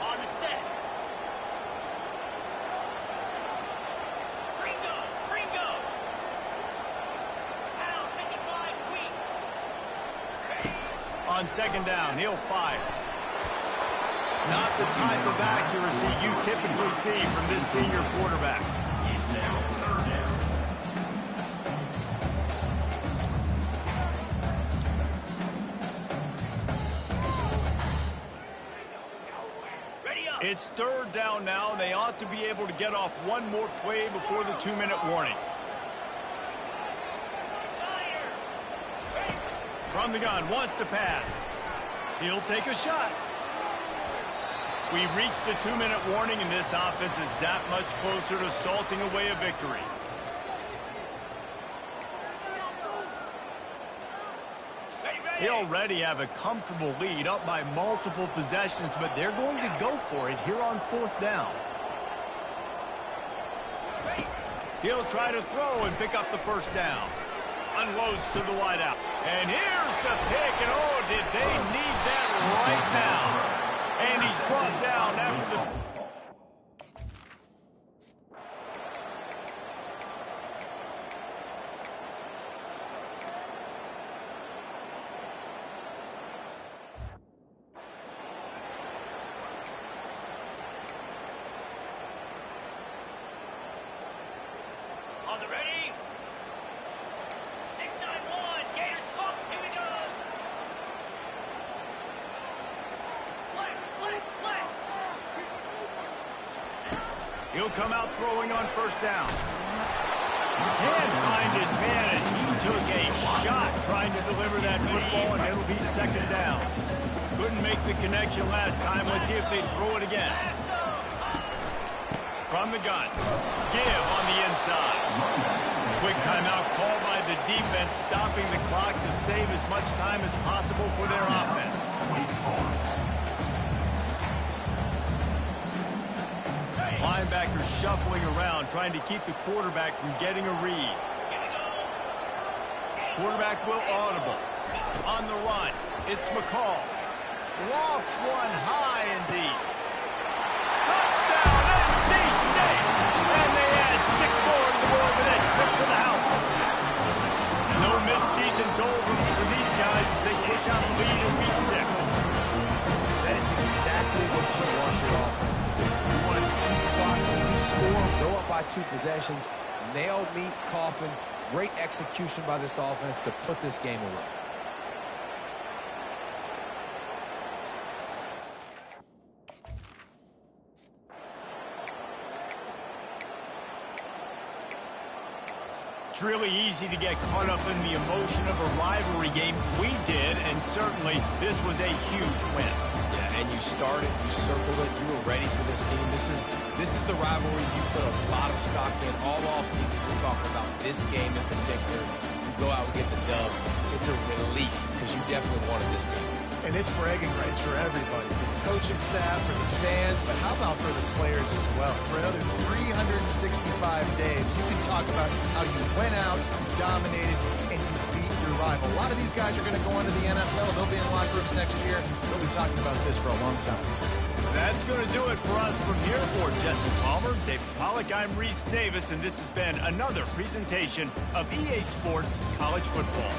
On the set. Ringo, Ringo. Pound 55 weak. On second down, he'll fire. Not the type of accuracy you typically see from this senior quarterback. Ready up. It's 3rd down now, and they ought to be able to get off one more play before the 2-minute warning. Fire. Ready. From the gun, wants to pass. He'll take a shot. We reached the 2-minute warning, and this offense is that much closer to salting away a victory. Ready, ready. They already have a comfortable lead, up by multiple possessions, but they're going to go for it here on 4th down. He'll try to throw and pick up the first down. Unloads to the wideout. And here's the pick, and oh, did they need that right now. And he's brought down after the... On the ready. 6-9-1. Gators hook. Here we go. Flex, flex, flex. He'll come out throwing on first down. Can't find his man as he took a shot trying to deliver that football, and it'll be second down. Couldn't make the connection last time. Let's see if they throw it again. From the gun. Give on the inside. Quick timeout called by the defense, stopping the clock to save as much time as possible for their offense. Linebackers shuffling around, trying to keep the quarterback from getting a read. Quarterback will audible. On the run, it's McCall. Lofts one high and deep. Touchdown, NC State! And they add 6 more to the board with that trip to the house. No midseason doldrums for these guys as they out the lead in week 6. That is exactly what you want your offense to do. You want it to keep clock. If you score, go up by 2 possessions, nail, meet, coffin. Great execution by this offense to put this game away. It's really easy to get caught up in the emotion of a rivalry game. We did, and certainly this was a huge win. Yeah, and you started, you circled it, you were ready for this team. This is the rivalry you put a lot of stock in all offseason. We're talking about this game in particular. You go out and get the dub. It's a relief because you definitely wanted this team. And it's bragging rights for everybody, for the coaching staff, for the fans, but how about for the players as well? For another 365 days, you can talk about how you went out, you dominated, and you beat your rival. A lot of these guys are going to go on to the NFL. They'll be in locker rooms next year. They'll be talking about this for a long time. That's going to do it for us from here. For Jesse Palmer, David Pollack, I'm Reese Davis, and this has been another presentation of EA Sports College Football.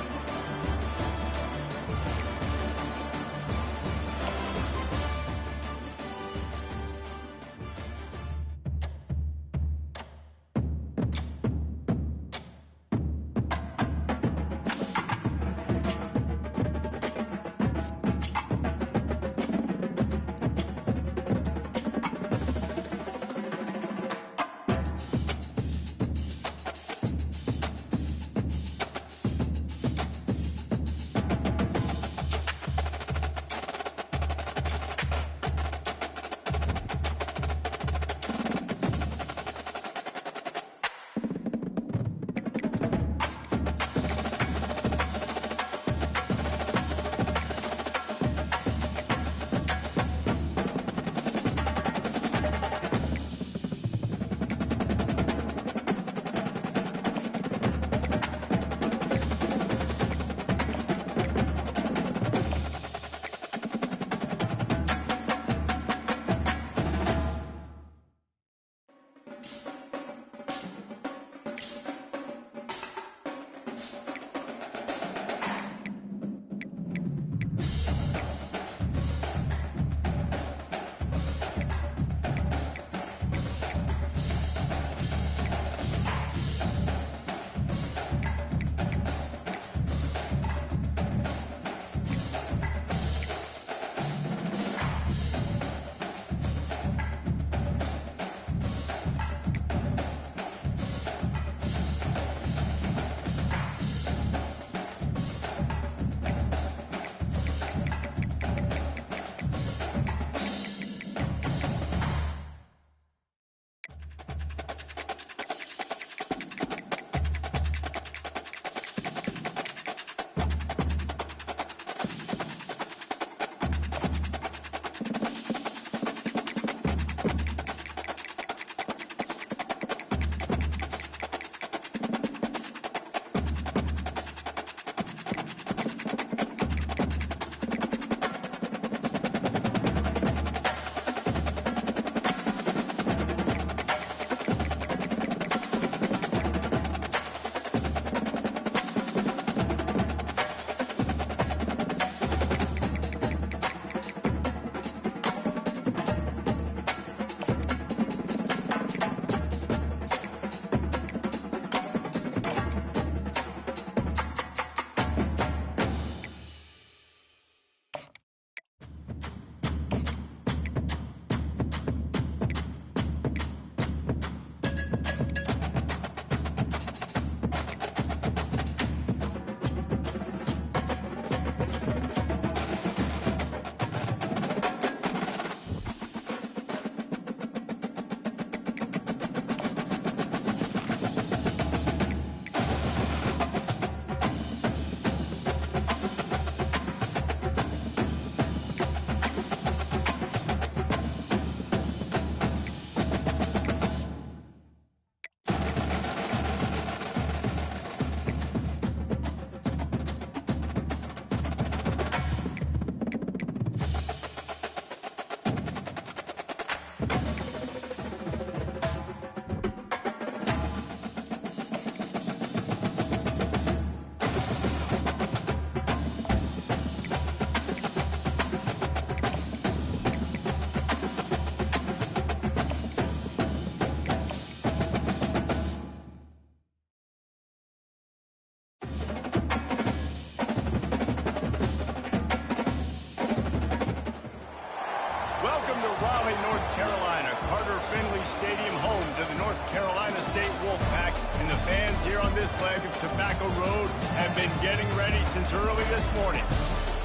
this leg of Tobacco Road have been getting ready since early this morning.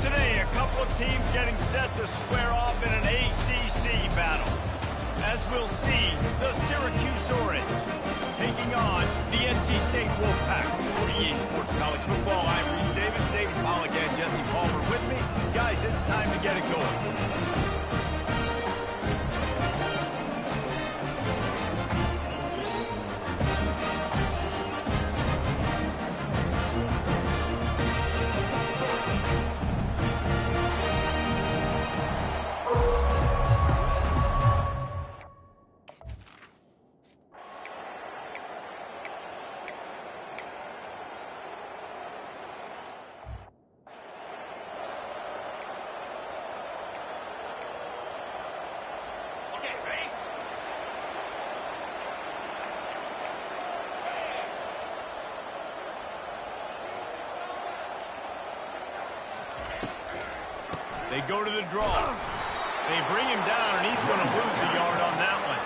Today, a couple of teams getting set to square off in an ACC battle. As we'll see, the Syracuse Orange taking on the NC State Wolfpack. For EA Sports College Football, I'm Reese Davis, David Pollack, and Jesse Palmer with me. Guys, it's time to get it going. Okay, ready? They go to the draw. They bring him down, and he's going to lose a yard on that one.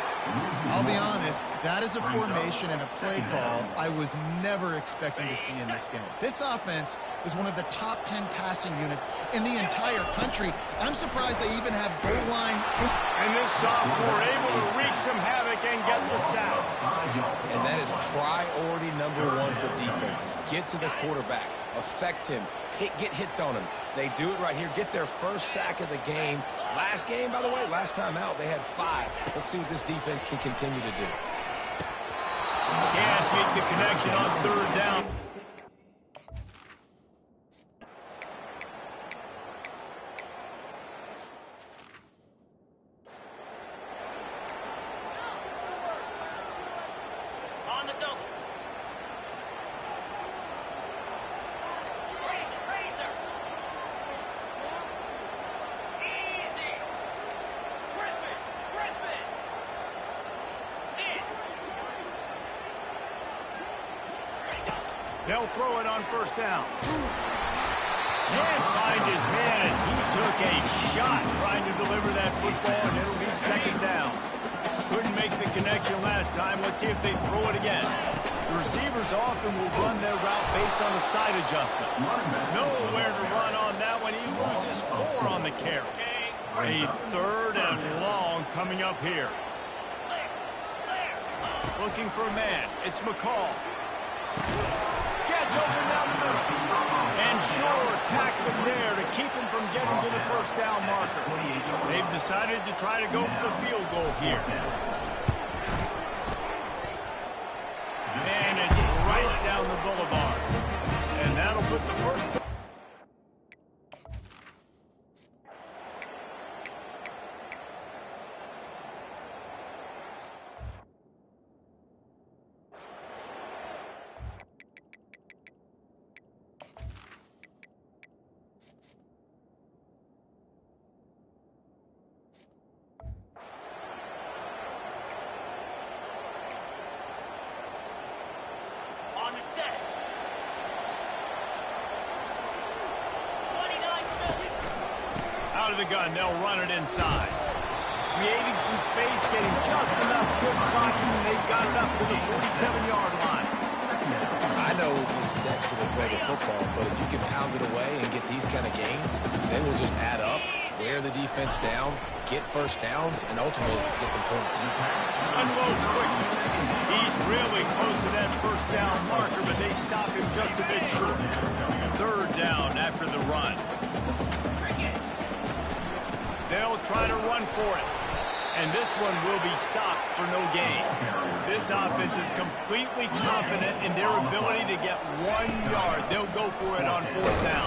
I'll be honest, that is a formation and a play call I was never expecting to see in this game. This offense is one of the top 10 passing units in the entire country. I'm surprised they even have goal line. And this sophomore able to wreak some havoc and get the sack. And that is priority number one for defenses. Get to the quarterback. Affect him. Get hits on him. They do it right here. Get their first sack of the game. Last game, by the way, last time out, they had 5. Let's see what this defense can continue to do. Can't make the connection on third down. On the double. Razor. Easy. Griffin. In. They'll throw it on first down. Can't find his man as he took a shot trying to deliver that football, and it'll be second down. Couldn't make the connection last time. Let's see if they throw it again. The receivers often will run their route based on the side adjustment. Nowhere to run on that one. He loses 4 on the carry. A third and long coming up here. Looking for a man. It's McCall. Gets open down the middle. And sure, tackling there to keep him from getting to the first down marker. They've decided to try to go for the field goal here. And it's right down the boulevard. And that'll put the first... On the set. 29 seconds. Out of the gun, they'll run it inside. Creating some space, getting just enough good blocking, and they've got it up to the 47-yard line. I know it's sexy to play the football, but if you can pound it away and get these kind of gains, they will just add up, wear the defense down, get first downs, and ultimately get some points. Unloads quickly. He's really close to that first down marker, but they stop him just a bit short. Third down after the run. They'll try to run for it. And this one will be stopped for no gain. This offense is completely confident in their ability to get 1 yard. They'll go for it on fourth down.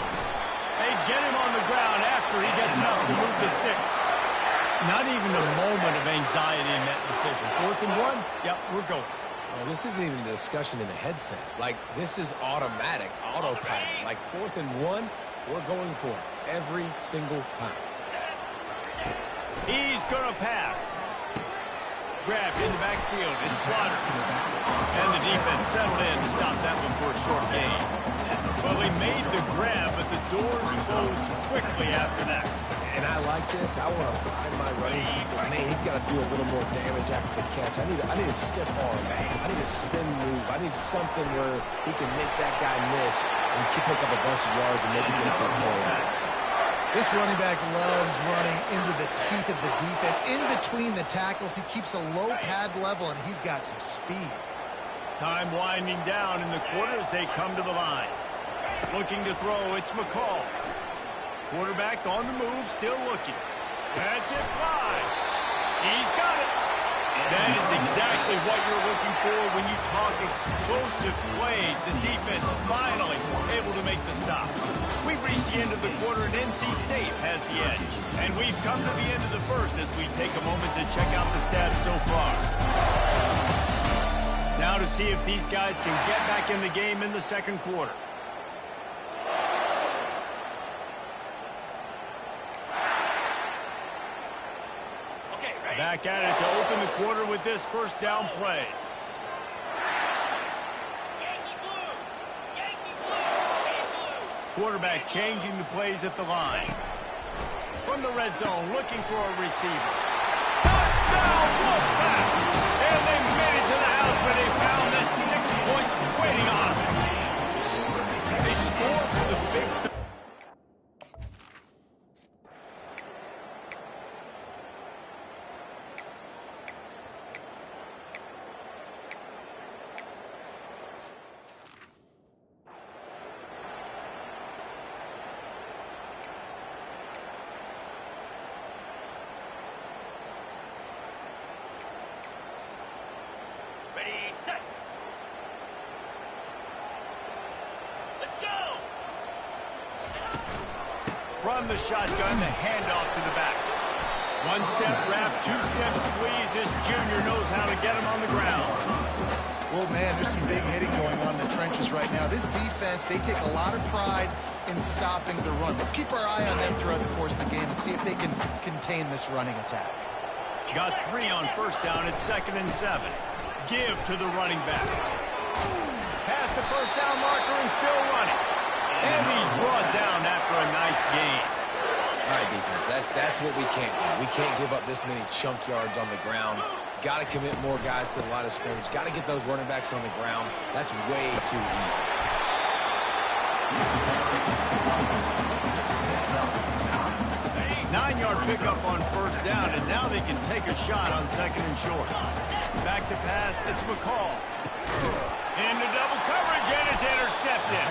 They get him on the ground after he gets enough to move the sticks. Not even a moment of anxiety in that decision. 4th and 1? Yep, we're going. Well, this isn't even a discussion in the headset. Like, this is automatic, autopilot. Like, 4th and 1, we're going for it every single time. He's going to pass. Grabbed in the backfield. It's Waters. And the defense settled in to stop that one for a short gain. Well, he made the grab, but the doors closed quickly after that. And I like this. I want to find my running back. Man, he's got to do a little more damage after the catch. I need a stiff arm. I need a spin move. I need something where he can make that guy miss and pick up a bunch of yards and maybe get a big play out. This running back loves running into the teeth of the defense. In between the tackles, he keeps a low pad level, and he's got some speed. Time winding down in the quarter as they come to the line. Looking to throw, it's McCall. Quarterback on the move, still looking. That's it, fly. He's got it. That is exactly what you're looking for when you talk explosive plays. The defense finally able to make the stop. We've reached the end of the quarter, and NC State has the edge. And we've come to the end of the first as we take a moment to check out the stats so far. Now to see if these guys can get back in the game in the second quarter. Back at it to open the quarter with this first down play. Quarterback changing the plays at the line. From the red zone, looking for a receiver. Touchdown, Wolfpack! And they made it to the house where they found that 6 points waiting on them. They score for the big... From the shotgun, the handoff to the back. One-step wrap, two-step squeeze. This junior knows how to get him on the ground. Well, man, there's some big hitting going on in the trenches right now. This defense, they take a lot of pride in stopping the run. Let's keep our eye on them throughout the course of the game and see if they can contain this running attack. Got 3 on first down at 2nd and 7. Give to the running back. Past the first down marker and still running. And he's brought down after a nice gain. All right, defense, that's what we can't do. We can't give up this many chunk yards on the ground. Got to commit more guys to the line of scrimmage. Got to get those running backs on the ground. That's way too easy. 9-yard pickup on first down, and now they can take a shot on 2nd and short. Back to pass, it's McCall. Into double coverage, and it's intercepted.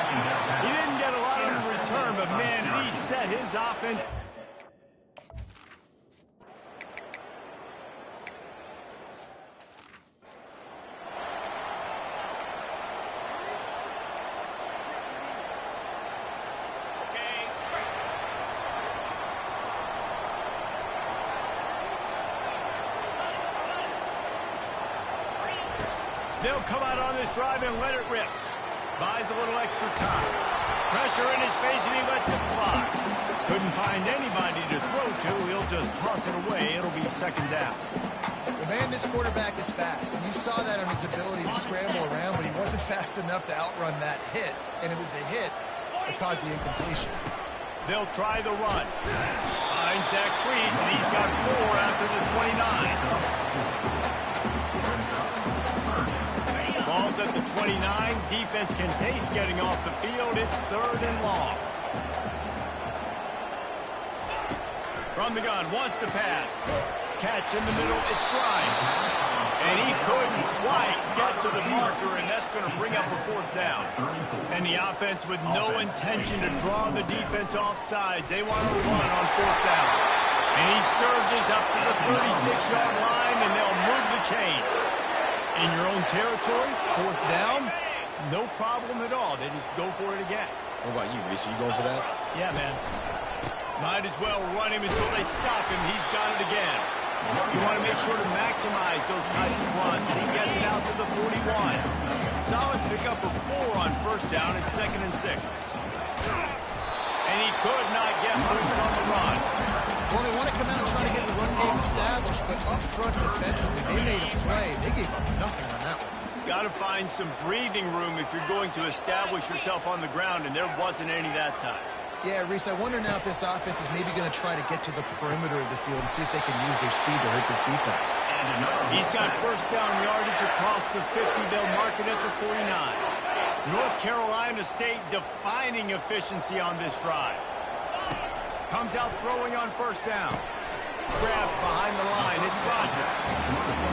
He didn't get a lot of return, but man, did he set his offense. They'll come out on this drive and let it rip. Buys a little extra time. Pressure in his face, and he lets it fly. Couldn't find anybody to throw to. He'll just toss it away. It'll be 2nd down. Well, man, this quarterback is fast, and you saw that on his ability to scramble around, but he wasn't fast enough to outrun that hit, and it was the hit that caused the incompletion. They'll try the run. Finds that crease, and he's got 4 after the 29. Ball's at the 29. Defense can taste getting off the field. It's 3rd and long. From the gun, wants to pass. Catch in the middle, it's Grimes. And he couldn't quite get to the marker, and that's going to bring up a 4th down. And the offense with no intention to draw the defense off sides. They want to run on 4th down. And he surges up to the 36-yard line, and they'll move the chain. In your own territory, 4th down, no problem at all. They just go for it again. What about you, Reese? Are you going for that? Yeah, man. Might as well run him until they stop him. He's got it again. You want to make sure to maximize those types of runs, and he gets it out to the 41. Solid pickup of 4 on first down at 2nd and 6. And he could not get loose on the run. Well, they want to come out and try to get the run game established, but up front defensively, they made a play. They gave up nothing on that one. Got to find some breathing room if you're going to establish yourself on the ground, and there wasn't any that time. Yeah, Reese, I wonder now if this offense is maybe going to try to get to the perimeter of the field and see if they can use their speed to hurt this defense. He's got first down yardage across the 50. They'll mark it at the 49. North Carolina State defining efficiency on this drive. Comes out throwing on first down. Grab behind the line. It's Rogers.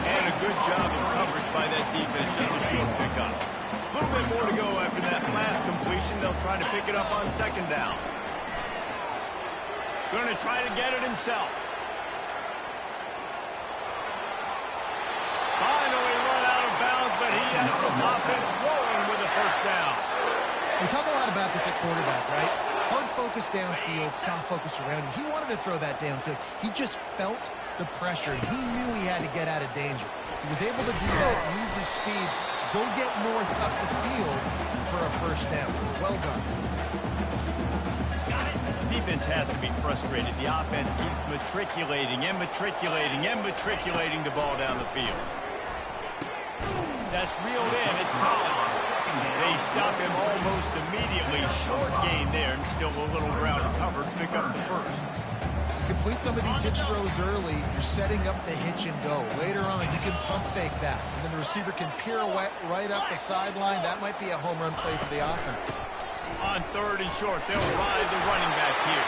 And a good job of coverage by that defense. Just a short pickup. A little bit more to go after that last completion. They'll try to pick it up on second down. Going to try to get it himself. Finally run out of bounds, but he has this offense rolling with a first down. We talk a lot about this at quarterback, right? Hard focus downfield, soft focus around him. He wanted to throw that downfield. He just felt the pressure. He knew he had to get out of danger. He was able to do that, use his speed, go get North up the field for a first down. Well done. Defense has to be frustrated. The offense keeps matriculating and matriculating and matriculating the ball down the field. That's reeled in. It's Collins. They stop him almost immediately. Short gain there, and still a little ground covered. Pick up the first. Complete some of these hitch throws early. You're setting up the hitch and go. Later on, you can pump fake that. And then the receiver can pirouette right up the sideline. That might be a home run play for the offense. On third and short, they'll ride the running back here.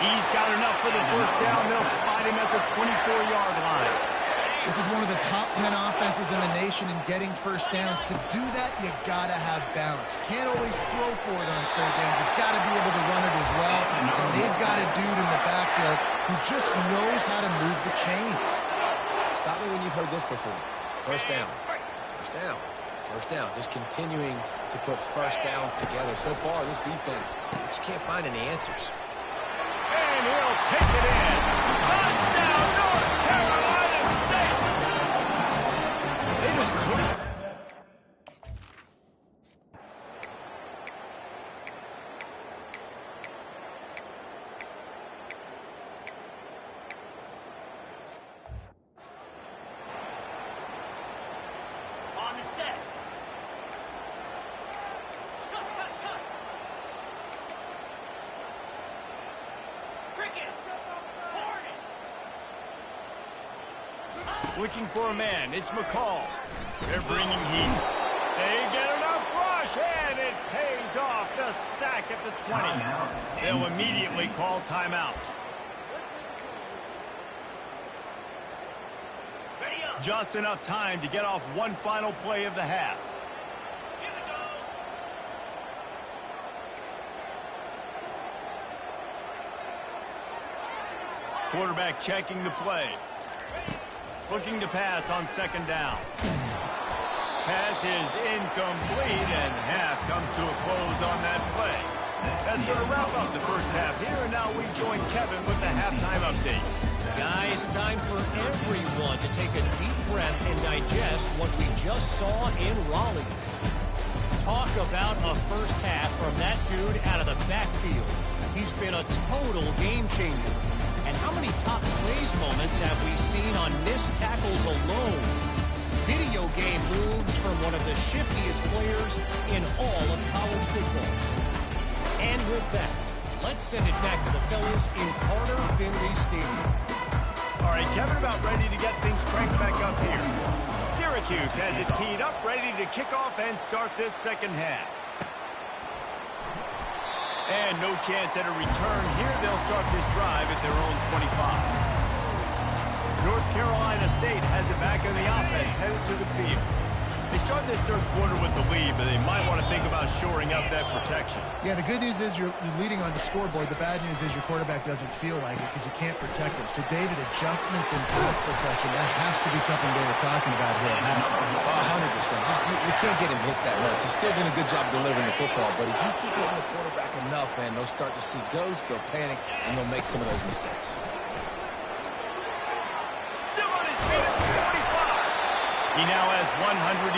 He's got enough for the first down. They'll spot him at the 24-yard line. This is one of the top 10 offenses in the nation in getting first downs. To do that, you got to have balance. You can't always throw for it on third down. You've got to be able to run it as well. And they've got a dude in the backfield who just knows how to move the chains. Stop me when you've heard this before. First down. First down. First down. Just continuing to put first downs together. So far, this defense just can't find any answers. And he'll take it in. Touchdown, North Carolina State! They just took it. On the set. Cut. Cricket. Hornet. Looking for a man. It's McCall. They're bringing heat. They get enough rush, and it pays off. The sack at the 20. They'll immediately call timeout. Ready up. Just enough time to get off one final play of the half. Here we go. Quarterback checking the play. Looking to pass on second down. Pass is incomplete, and half comes to a close on that play. That's going to wrap up the first half here, and now we join Kevin with the halftime update. Guys, time for everyone to take a deep breath and digest what we just saw in Raleigh. Talk about a first half from that dude out of the backfield. He's been a total game changer. And how many top plays moments have we seen on missed tackles alone? Video game moves from one of the shiftiest players in all of college football. And with that, let's send it back to the fellas in Carter Finley Stadium. All right, Kevin, about ready to get things cranked back up here. Syracuse has it teed up, ready to kick off and start this second half. And no chance at a return here. They'll start this drive at their own 25. North Carolina State has it back in the offense, headed to the field. They start this third quarter with the lead, but they might want to think about shoring up that protection. Yeah, the good news is you're leading on the scoreboard. The bad news is your quarterback doesn't feel like it because you can't protect him. So, David, adjustments in pass protection, that has to be something they were talking about here. It has to be. 100%. Just, you can't get him hit that much. He's still doing a good job delivering the football, but if you keep hitting the quarterback enough, man, they'll start to see ghosts, they'll panic, and they'll make some of those mistakes. Still on his feet at the 45. He now has 111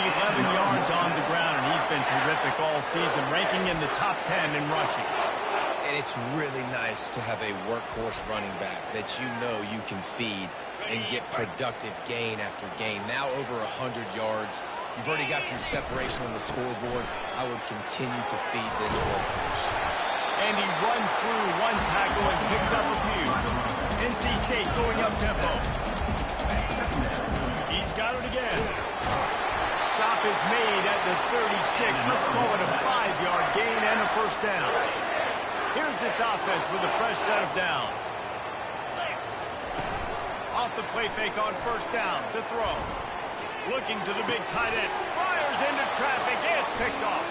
yards on the ground, and he's been terrific all season, ranking in the top 10 in rushing. And it's really nice to have a workhorse running back that you know you can feed and get productive gain after gain. Now over 100 yards. You've already got some separation on the scoreboard. I would continue to feed this workhorse. And he runs through one tackle and picks up a few. NC State going up tempo. got it again. Stop is made at the 36. Let's call it a 5-yard gain and a first down. Here's this offense with a fresh set of downs. Off the play fake on first down to throw. Looking to the big tight end. Fires into traffic. It's picked off.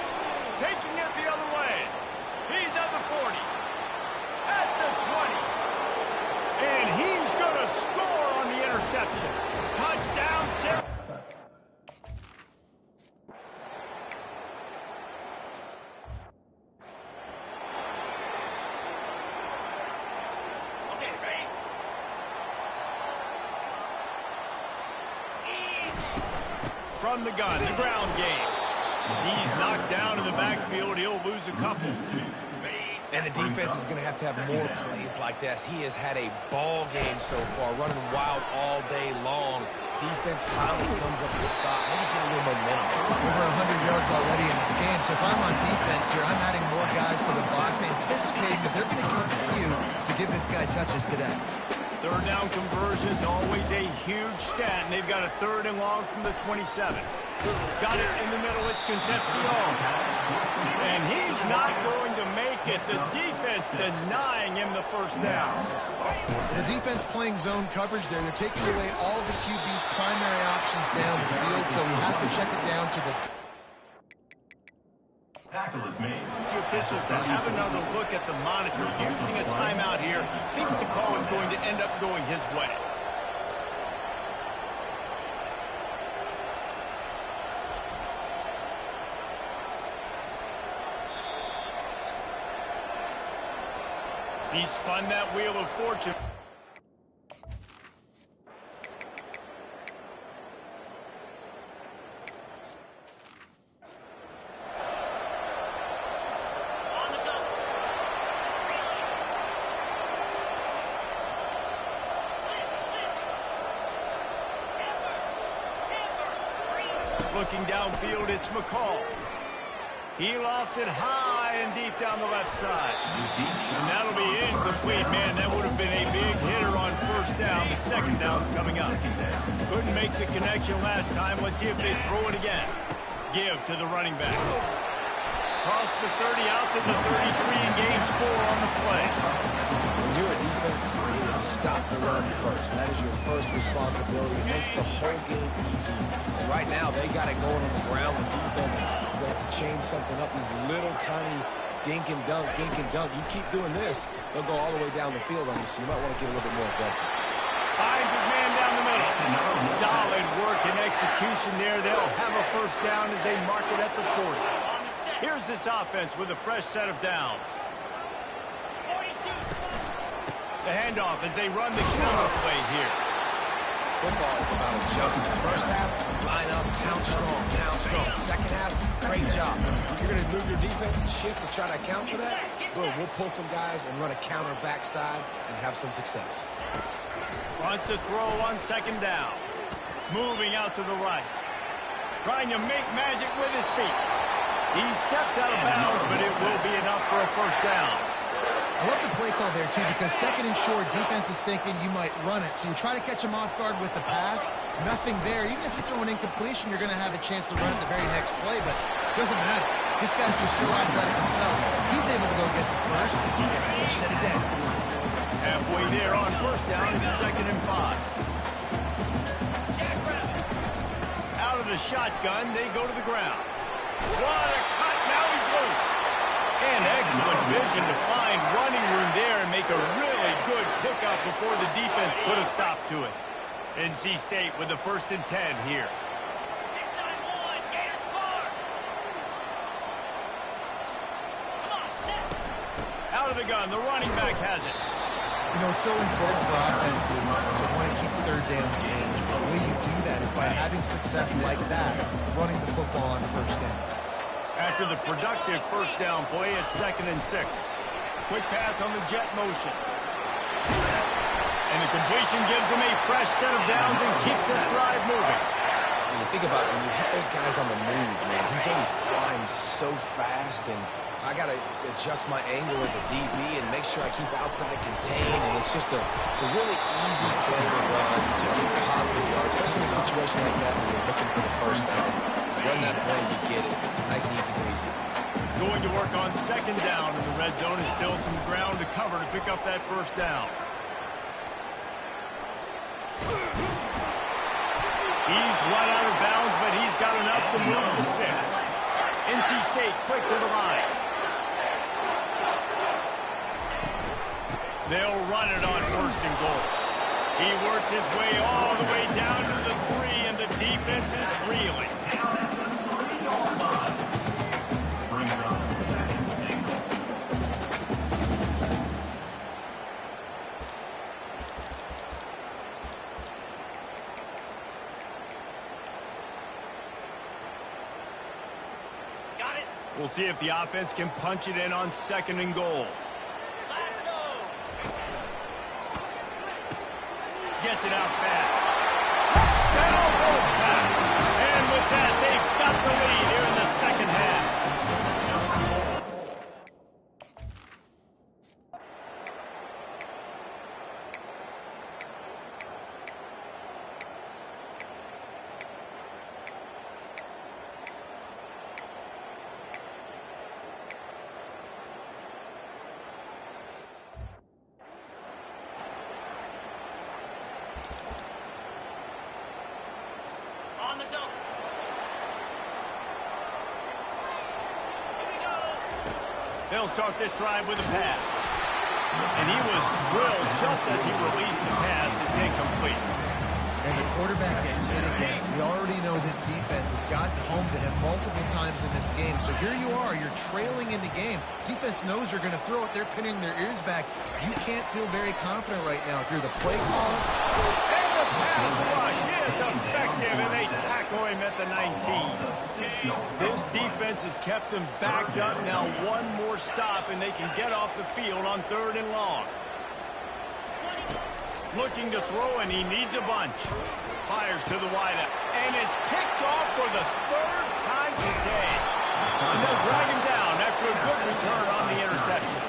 Taking it the other way. He's at the 40. At the 20. And he's going to score on the interception. Touchdown, Sarah. Okay, ready? From the gun, the ground game. He's knocked down in the backfield. He'll lose a couple. And the defense is going to have more plays like this. He has had a ball game so far, running wild all day long. Defense finally comes up with a stop. Maybe get a little momentum. Over 100 yards already in this game. So if I'm on defense here, I'm adding more guys to the box, anticipating that they're going to continue to give this guy touches today. Third down conversion's always a huge stat, and they've got a 3rd and long from the 27. Got it in the middle. It's Concepcion. And he's not going to make it. The defense denying him the first down. The defense playing zone coverage there. They're taking away all of the QB's primary options down the field, so he has to check it down to the... Tackle is made. The officials to have another look at the monitor using a timeout here. Thinks the call is going to end up going his way. He spun that wheel of fortune. On the double. Looking downfield, it's McCall. He lofts it high and deep down the left side. And that'll be incomplete. Man, that would have been a big hitter on first down. But second down's coming up. Couldn't make the connection last time. Let's see if they throw it again. Give to the running back. Cross the 30 out to the 33 and gains 4 on the play. When you're a defense, you need to stop the run first. That is your first responsibility. It makes the whole game easy. And right now, they got it going on the ground. The defense is going to have to change something up. These little tiny dink and dunk, dink and dunk. You keep doing this, they'll go all the way down the field on you, so you might want to get a little bit more aggressive. Finds his man down the middle. Solid work and execution there. They'll have a first down as they mark it at the 40. Here's this offense with a fresh set of downs. 42. The handoff as they run the counter play here. Football is about adjustments. First half, line up, pound strong, pound strong. Second half, great job. If you're going to move your defense and shift to try to account for that, good. We'll pull some guys and run a counter backside and have some success. Wants to throw on second down. Moving out to the right. Trying to make magic with his feet. He steps out of bounds, but it will be enough for a first down. I love the play call there, too, because second and short, defense is thinking you might run it. So you try to catch him off guard with the pass. Nothing there. Even if you throw an incompletion, you're going to have a chance to run it the very next play, but it doesn't matter. This guy's just so athletic himself. He's able to go get the first. He's got a fresh set of downs. Halfway there on first down, it's 2nd and 5. Out of the shotgun, they go to the ground. What a cut, now he's loose. And excellent vision to find running room there and make a really good pickup before the defense put a stop to it. NC State with the 1st and 10 here. 6-9-1. Gator score. Come on, set. Out of the gun, the running back has it. You know, it's so important for offenses to want to keep third downs range. But the way you do that is by having success like that, running the football on first down. After the productive first down play, it's 2nd and 6. Quick pass on the jet motion. And the completion gives him a fresh set of downs and keeps this drive moving. When you think about it, when you hit those guys on the move, man, he's always flying so fast, and I got to adjust my angle as a DB and make sure I keep outside contained, and it's a really easy play to run to get positive yards, especially in a situation like that when you're looking for the first down. Run that play, you get it. Nice, easy breezy. Going to work on second down, and the red zone is still some ground to cover to pick up that first down. He's right out of bounds, but he's got enough to move the sticks. NC State quick to the line. They'll run it on first and goal. He works his way all the way down to the 3, and the defense is reeling. Down at the 3-yard line. Brings up second and goal. Got it. We'll see if the offense can punch it in on second and goal. Lasso. Gets it out fast. Touchdown, Wolfpack. And with that, they've got the lead here in the second half. On the double. Here we go. They'll start this drive with a pass. And he was drilled just as he released the pass. It's incomplete. And the quarterback gets hit again. We already know this defense has gotten home to him multiple times in this game. So here you are, you're trailing in the game. Defense knows you're going to throw it. They're pinning their ears back. You can't feel very confident right now if you're the play caller. And the pass rush is effective, and they tackle him at the 19. This defense has kept them backed up. Now one more stop, and they can get off the field on third and long. Looking to throw, and he needs a bunch. Fires to the wideout, and it's picked off for the third time today. And they'll drag him down after a good return on the interception.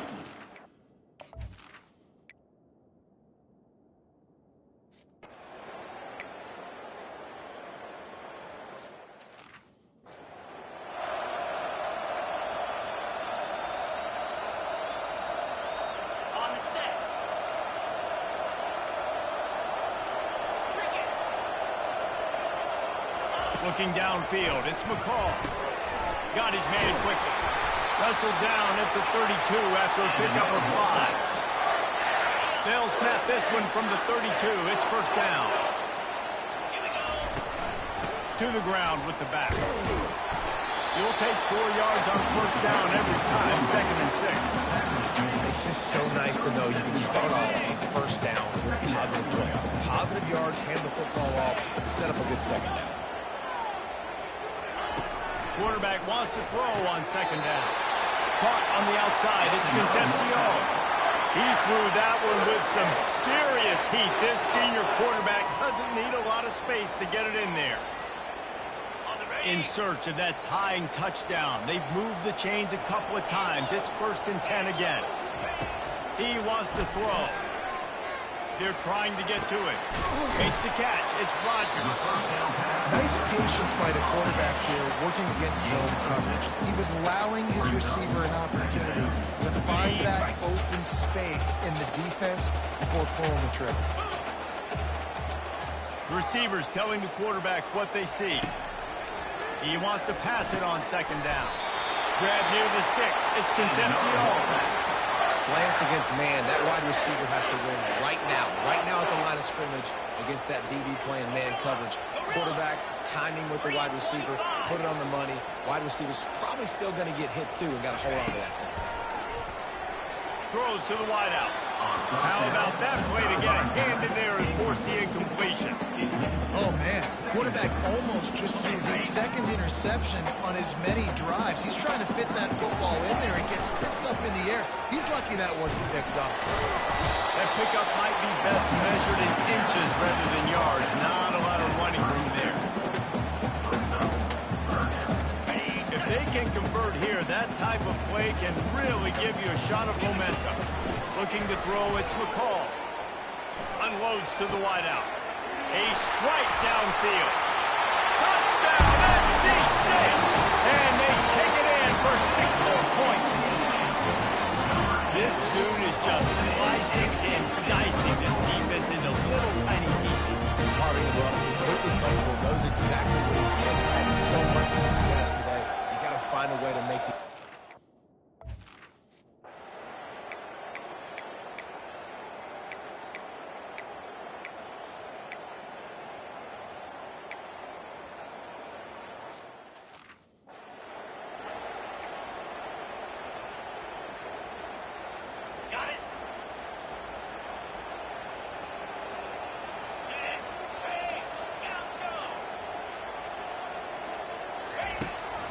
On the set. Cricket. Looking downfield, it's McCall. Got his man quickly. Wrestled down at the 32 after a pickup of 5. They'll snap this one from the 32. It's first down. Here we go. To the ground with the back. You'll take 4 yards on first down every time, second and 6. It's just so nice to know you can start off first down with positive plays. Positive yards, hand the football off, set up a good second down. Quarterback wants to throw on second down. Caught on the outside. It's Concepcion. He threw that one with some serious heat. This senior quarterback doesn't need a lot of space to get it in there. On the ready. In search of that tying touchdown. They've moved the chains a couple of times. It's first and 10 again. He wants to throw. They're trying to get to it. Makes the catch. It's Rogers. Nice patience by the quarterback here, working against zone coverage. He was allowing his receiver an opportunity to find that open space in the defense before pulling the trigger. Receivers telling the quarterback what they see. He wants to pass it on second down. Grab near the sticks. It's Concepcion. Slants against man, that wide receiver has to win right now at the line of scrimmage against that DB playing man coverage. Quarterback, timing with the wide receiver, put it on the money. Wide receiver's probably still going to get hit too and got to hold on to that thing. Throws to the wideout. How about that play to get a hand in there and force the incompletion? Oh, man. Quarterback almost just threw his second interception on as many drives. He's trying to fit that football in there. It gets tipped up in the air. He's lucky that wasn't picked up. That pickup might be best measured in inches rather than yards. Not a lot of running room there. If they can convert here, that type of play can really give you a shot of momentum. Looking to throw, it's McCall. Unloads to the wideout. A strike downfield. Touchdown, NC State! And they take it in for 6 more points. This dude is just slicing and dicing this defense into little tiny pieces. Carving him up, completely comfortable, knows exactly what he's doing. Had so much success today. You got to find a way to make the... Got it. Set. Ready. Go.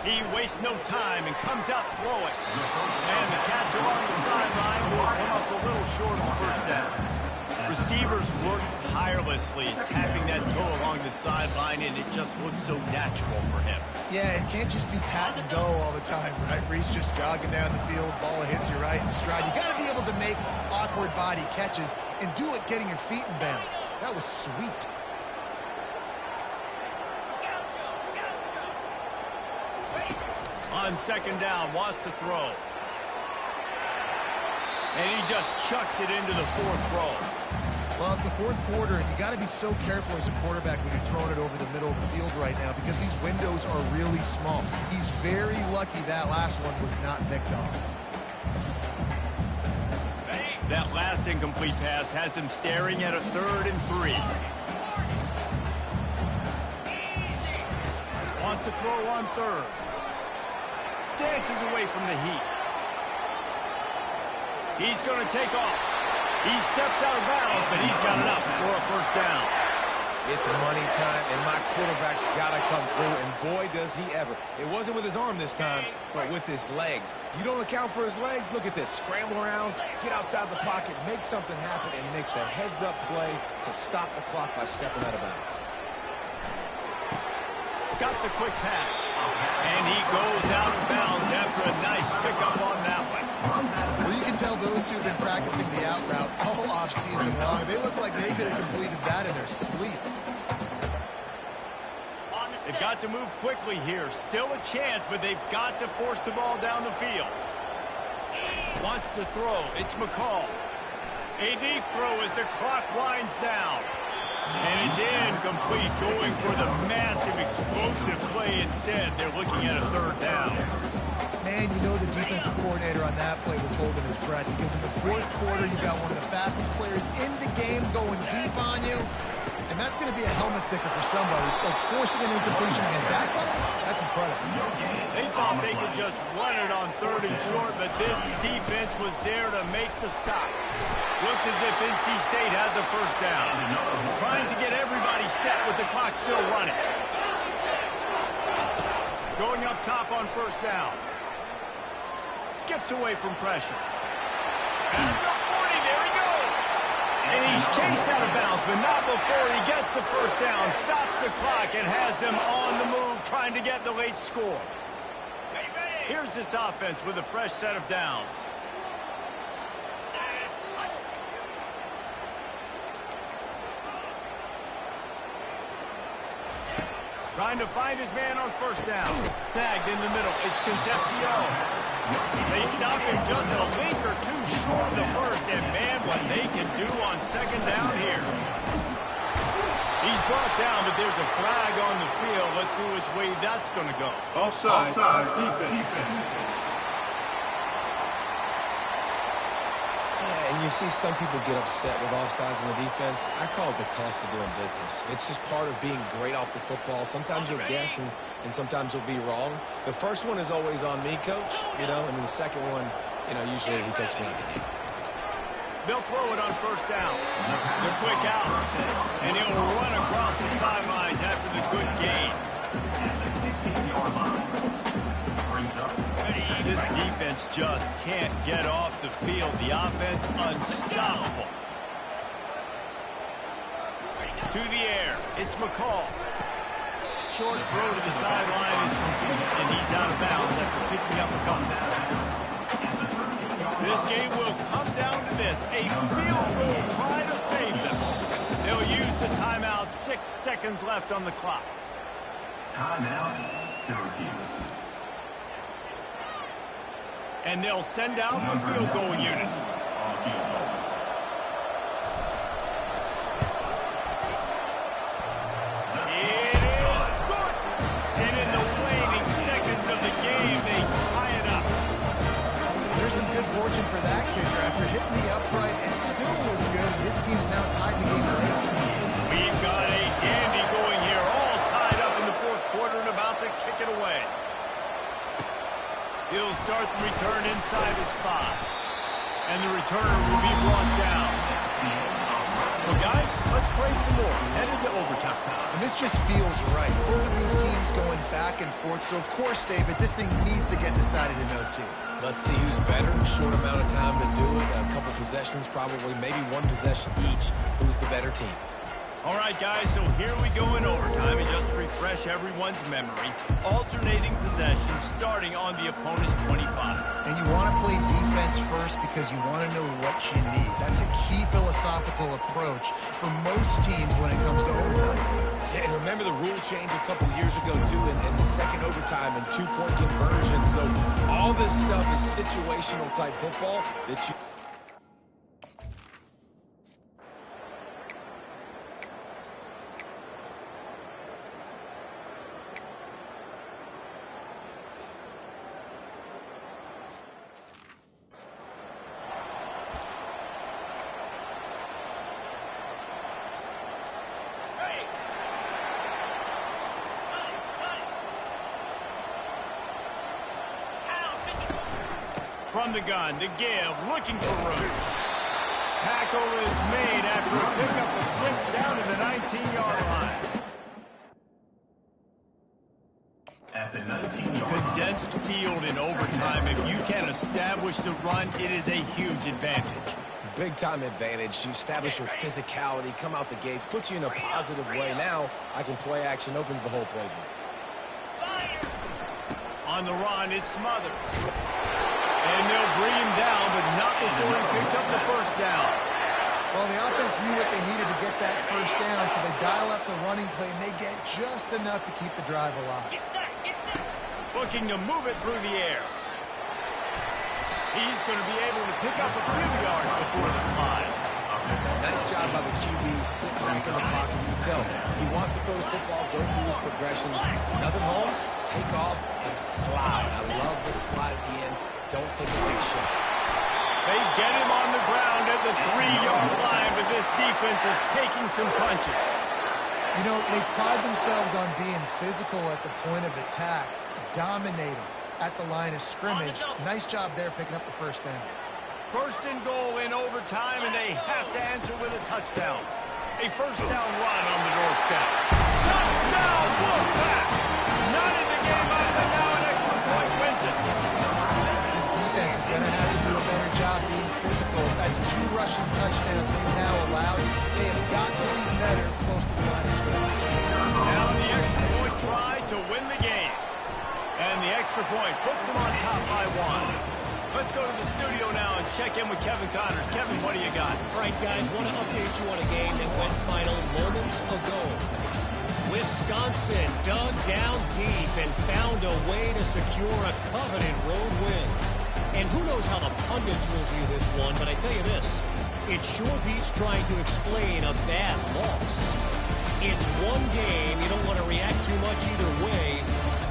He wastes no time and comes out throwing. And the catch along the sideline will come up a little short of the first down. Receivers work tirelessly tapping that toe along the sideline, and it just looks so natural for him. Yeah, it can't just be pat and go all the time, right? Reese just jogging down the field, ball hits you right in stride. You got to be able to make awkward body catches and do it getting your feet in bounds. That was sweet. On second down, wants to throw. And he just chucks it into the fourth row. Well, it's the fourth quarter, and you got to be so careful as a quarterback when you're throwing it over the middle of the field right now because these windows are really small. He's very lucky that last one was not picked off. That last incomplete pass has him staring at a 3rd and 3. Wants to throw on 3rd. Dances away from the heat. He's going to take off. He steps out of bounds, but he's got enough for a first down. It's money time, and my quarterback's got to come through, and boy, does he ever. It wasn't with his arm this time, but with his legs. You don't account for his legs? Look at this. Scramble around, get outside the pocket, make something happen, and make the heads-up play to stop the clock by stepping out of bounds. Got the quick pass, and he goes out of bounds after a nice pickup on that one. Well, you can tell those two have been practicing the out route all off-season long. They look like they could have completed that in their sleep. They've got to move quickly here. Still a chance, but they've got to force the ball down the field. Wants to throw. It's McCall. A deep throw as the clock winds down. And it's incomplete, going for the massive, explosive play instead. They're looking at a 3rd down. Man, you know the defensive coordinator on that play was holding his breath because in the fourth quarter, you got one of the fastest players in the game going deep on you. And that's going to be a helmet sticker for somebody. Like forcing an incompletion against that guy, that's incredible. They thought they could just run it on 3rd and short, but this defense was there to make the stop. Looks as if NC State has a first down. Trying to get everybody set with the clock still running. Going up top on first down. Skips away from pressure. At the 40, there he goes. And he's chased out of bounds, but not before he gets the first down, stops the clock, and has them on the move trying to get the late score. Here's this offense with a fresh set of downs. Trying to find his man on first down. Tagged in the middle. It's Concepcion. They stop him just a link or two short of the first, and man, what they can do on second down here. He's brought down, but there's a flag on the field. Let's see which way that's going to go. Offside, defense. Yeah, and you see some people get upset with offsides in the defense. I call it the cost of doing business. It's just part of being great off the football. Sometimes you'll guess, and sometimes you'll be wrong. The first one is always on me, Coach, you know, and then the second one, you know, usually he takes me out of the game. They'll throw it on first down. The quick out. And he'll run across the sidelines after the good gain. This defense just can't get off the field. The offense unstoppable. To the air. It's McCall. short throw to the sideline is complete, and he's out of bounds after picking up a couple. This game will come down to this, a field goal try to save them. They'll use the timeout, 6 seconds left on the clock. Timeout, Syracuse. And they'll send out the field goal unit. On field goal. It is good. And in the waning seconds of the game, they tie it up. There's some good fortune for that kicker. After hitting the upright, it still was good. His team's now tied the game late. We've got a dandy going here, all tied up in the fourth quarter and about to kick it away. He'll start the return inside his 5. And the returner will be brought down. Well, guys, let's play some more. Headed to overtime. And this just feels right. Both of these teams going back and forth. So, of course, David, this thing needs to get decided in OT. Let's see who's better. Short amount of time to do it. A couple possessions, probably maybe one possession each. Who's the better team? All right, guys, so here we go in overtime. And just to refresh everyone's memory, alternating possessions starting on the opponent's 25. And you want to play defense first because you want to know what you need. That's a key philosophical approach for most teams when it comes to overtime. Yeah, and remember the rule change a couple years ago, too, in the second overtime and two-point conversion. So all this stuff is situational type football that you... From the gun, the give, looking for room. Tackle is made after a pickup of 6 down to the 19-yard line. At the 19-yard Condensed field in overtime. If you can establish the run, it is a huge advantage. Big-time advantage. You establish your physicality, come out the gates, put you in a positive way. Now, I can play action, opens the whole playbook. On the run, it's Smothers. And they'll bring him down, but not before he picks up the first down. Well, the offense knew what they needed to get that first down, so they dial up the running play, and they get just enough to keep the drive alive. Get set, get set. Looking to move it through the air. He's going to be able to pick up a few yards before the slide. Nice job by the QB, sitting back in the pocket. You can tell he wants to throw the football, go through his progressions. Nothing home, take off, and slide. I love the slide at the end. Don't take a big shot. They get him on the ground at the 3-yard line, but this defense is taking some punches. You know, they pride themselves on being physical at the point of attack, dominating at the line of scrimmage. Nice job there picking up the first down. First and goal in overtime, and they have to answer with a touchdown. A first down run on the doorstep. Touchdown, Wolfpack! Not in the game, but now an extra point wins it. This defense is going to have to do a better job being physical. That's 2 rushing touchdowns they've now allowed. They have got to be better close to the line of scrimmage. Now the extra point try to win the game. And the extra point puts them on top by 1. Let's go to the studio now and check in with Kevin Connors. Kevin, what do you got? All right, guys, want to update you on a game that went final moments ago. Wisconsin dug down deep and found a way to secure a coveted road win. And who knows how the pundits will view this one, but I tell you this, it sure beats trying to explain a bad loss. It's one game, you don't want to react too much either way,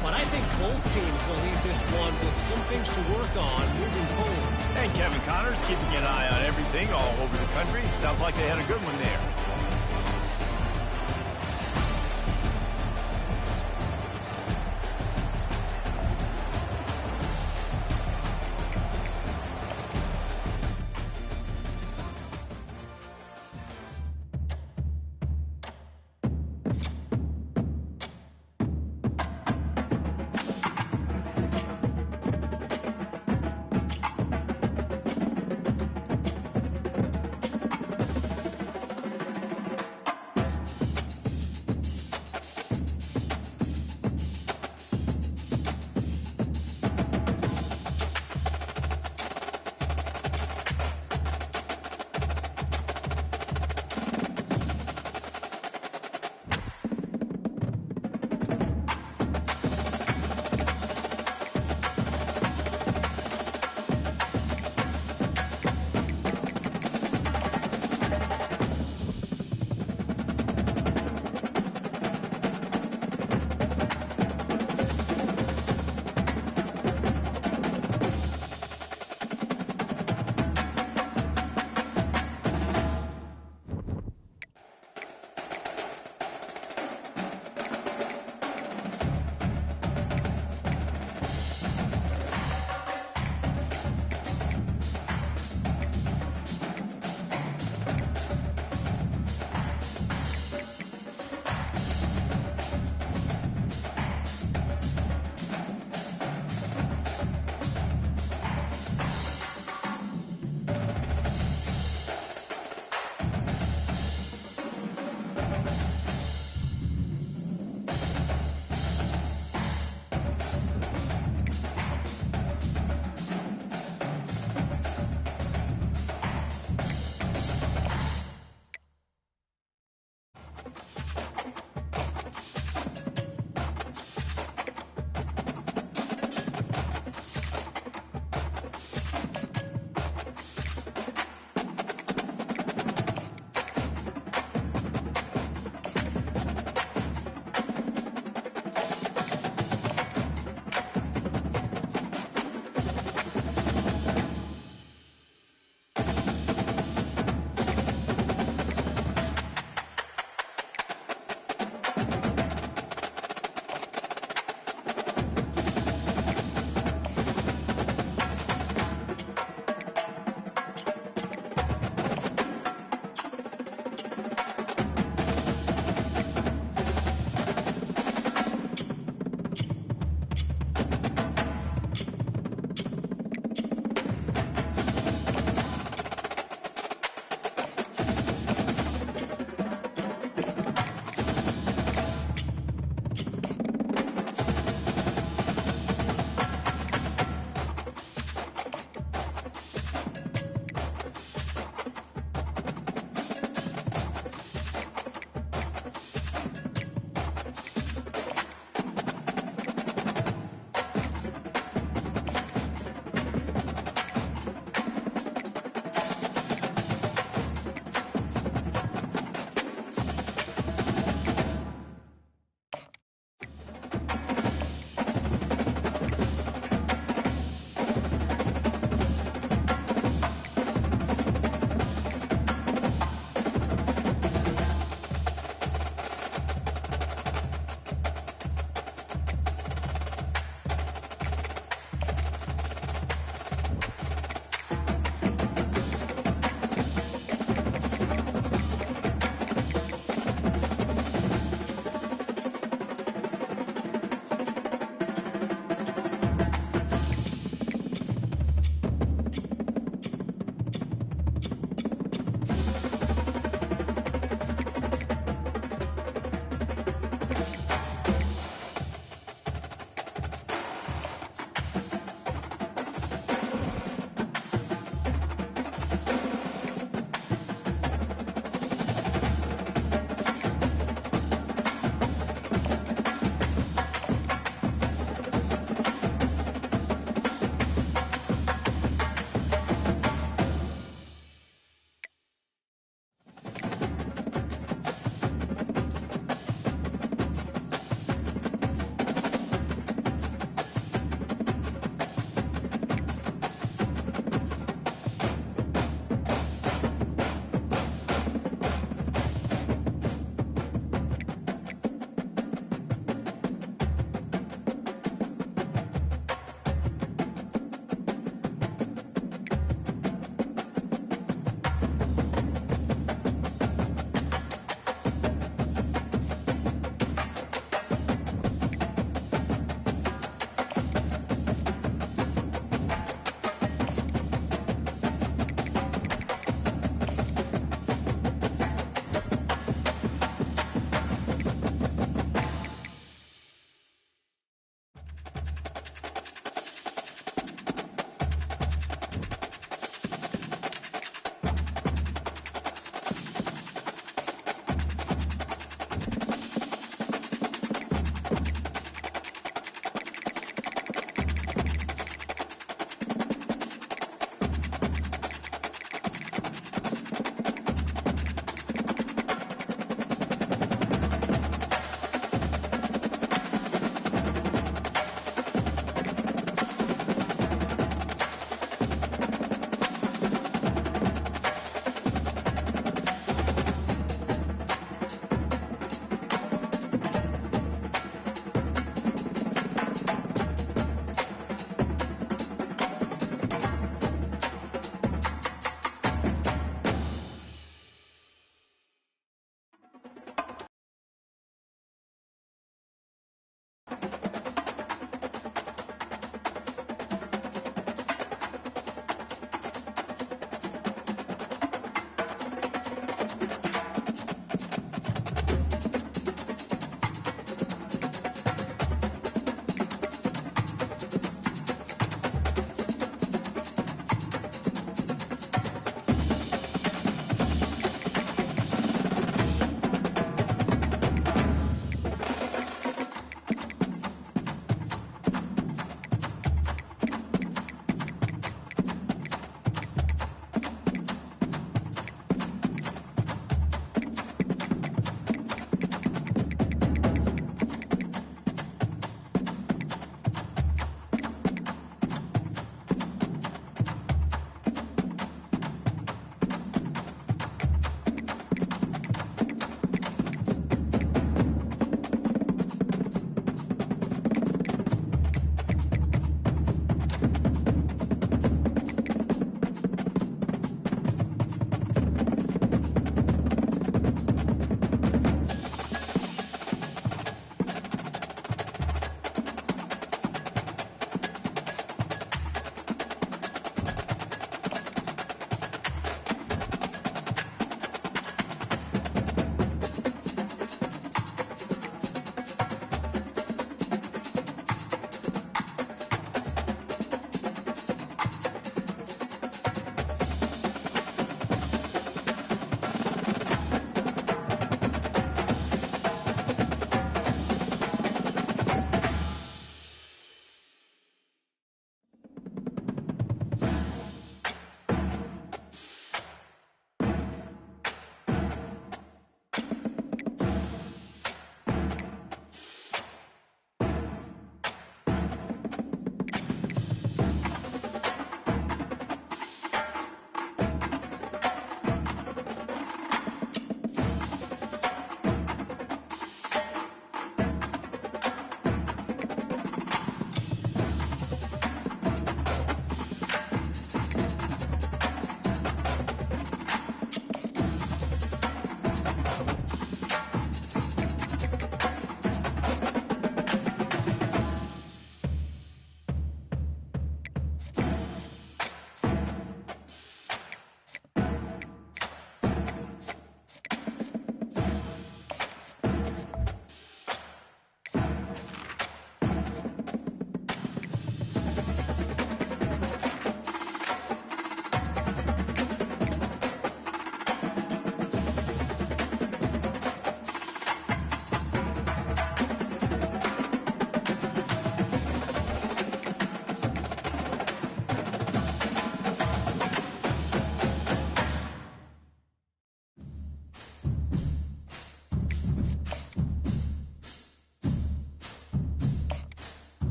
but I think both teams will leave this one with some things to work on moving forward. And Kevin Connors keeping an eye on everything all over the country. Sounds like they had a good one there.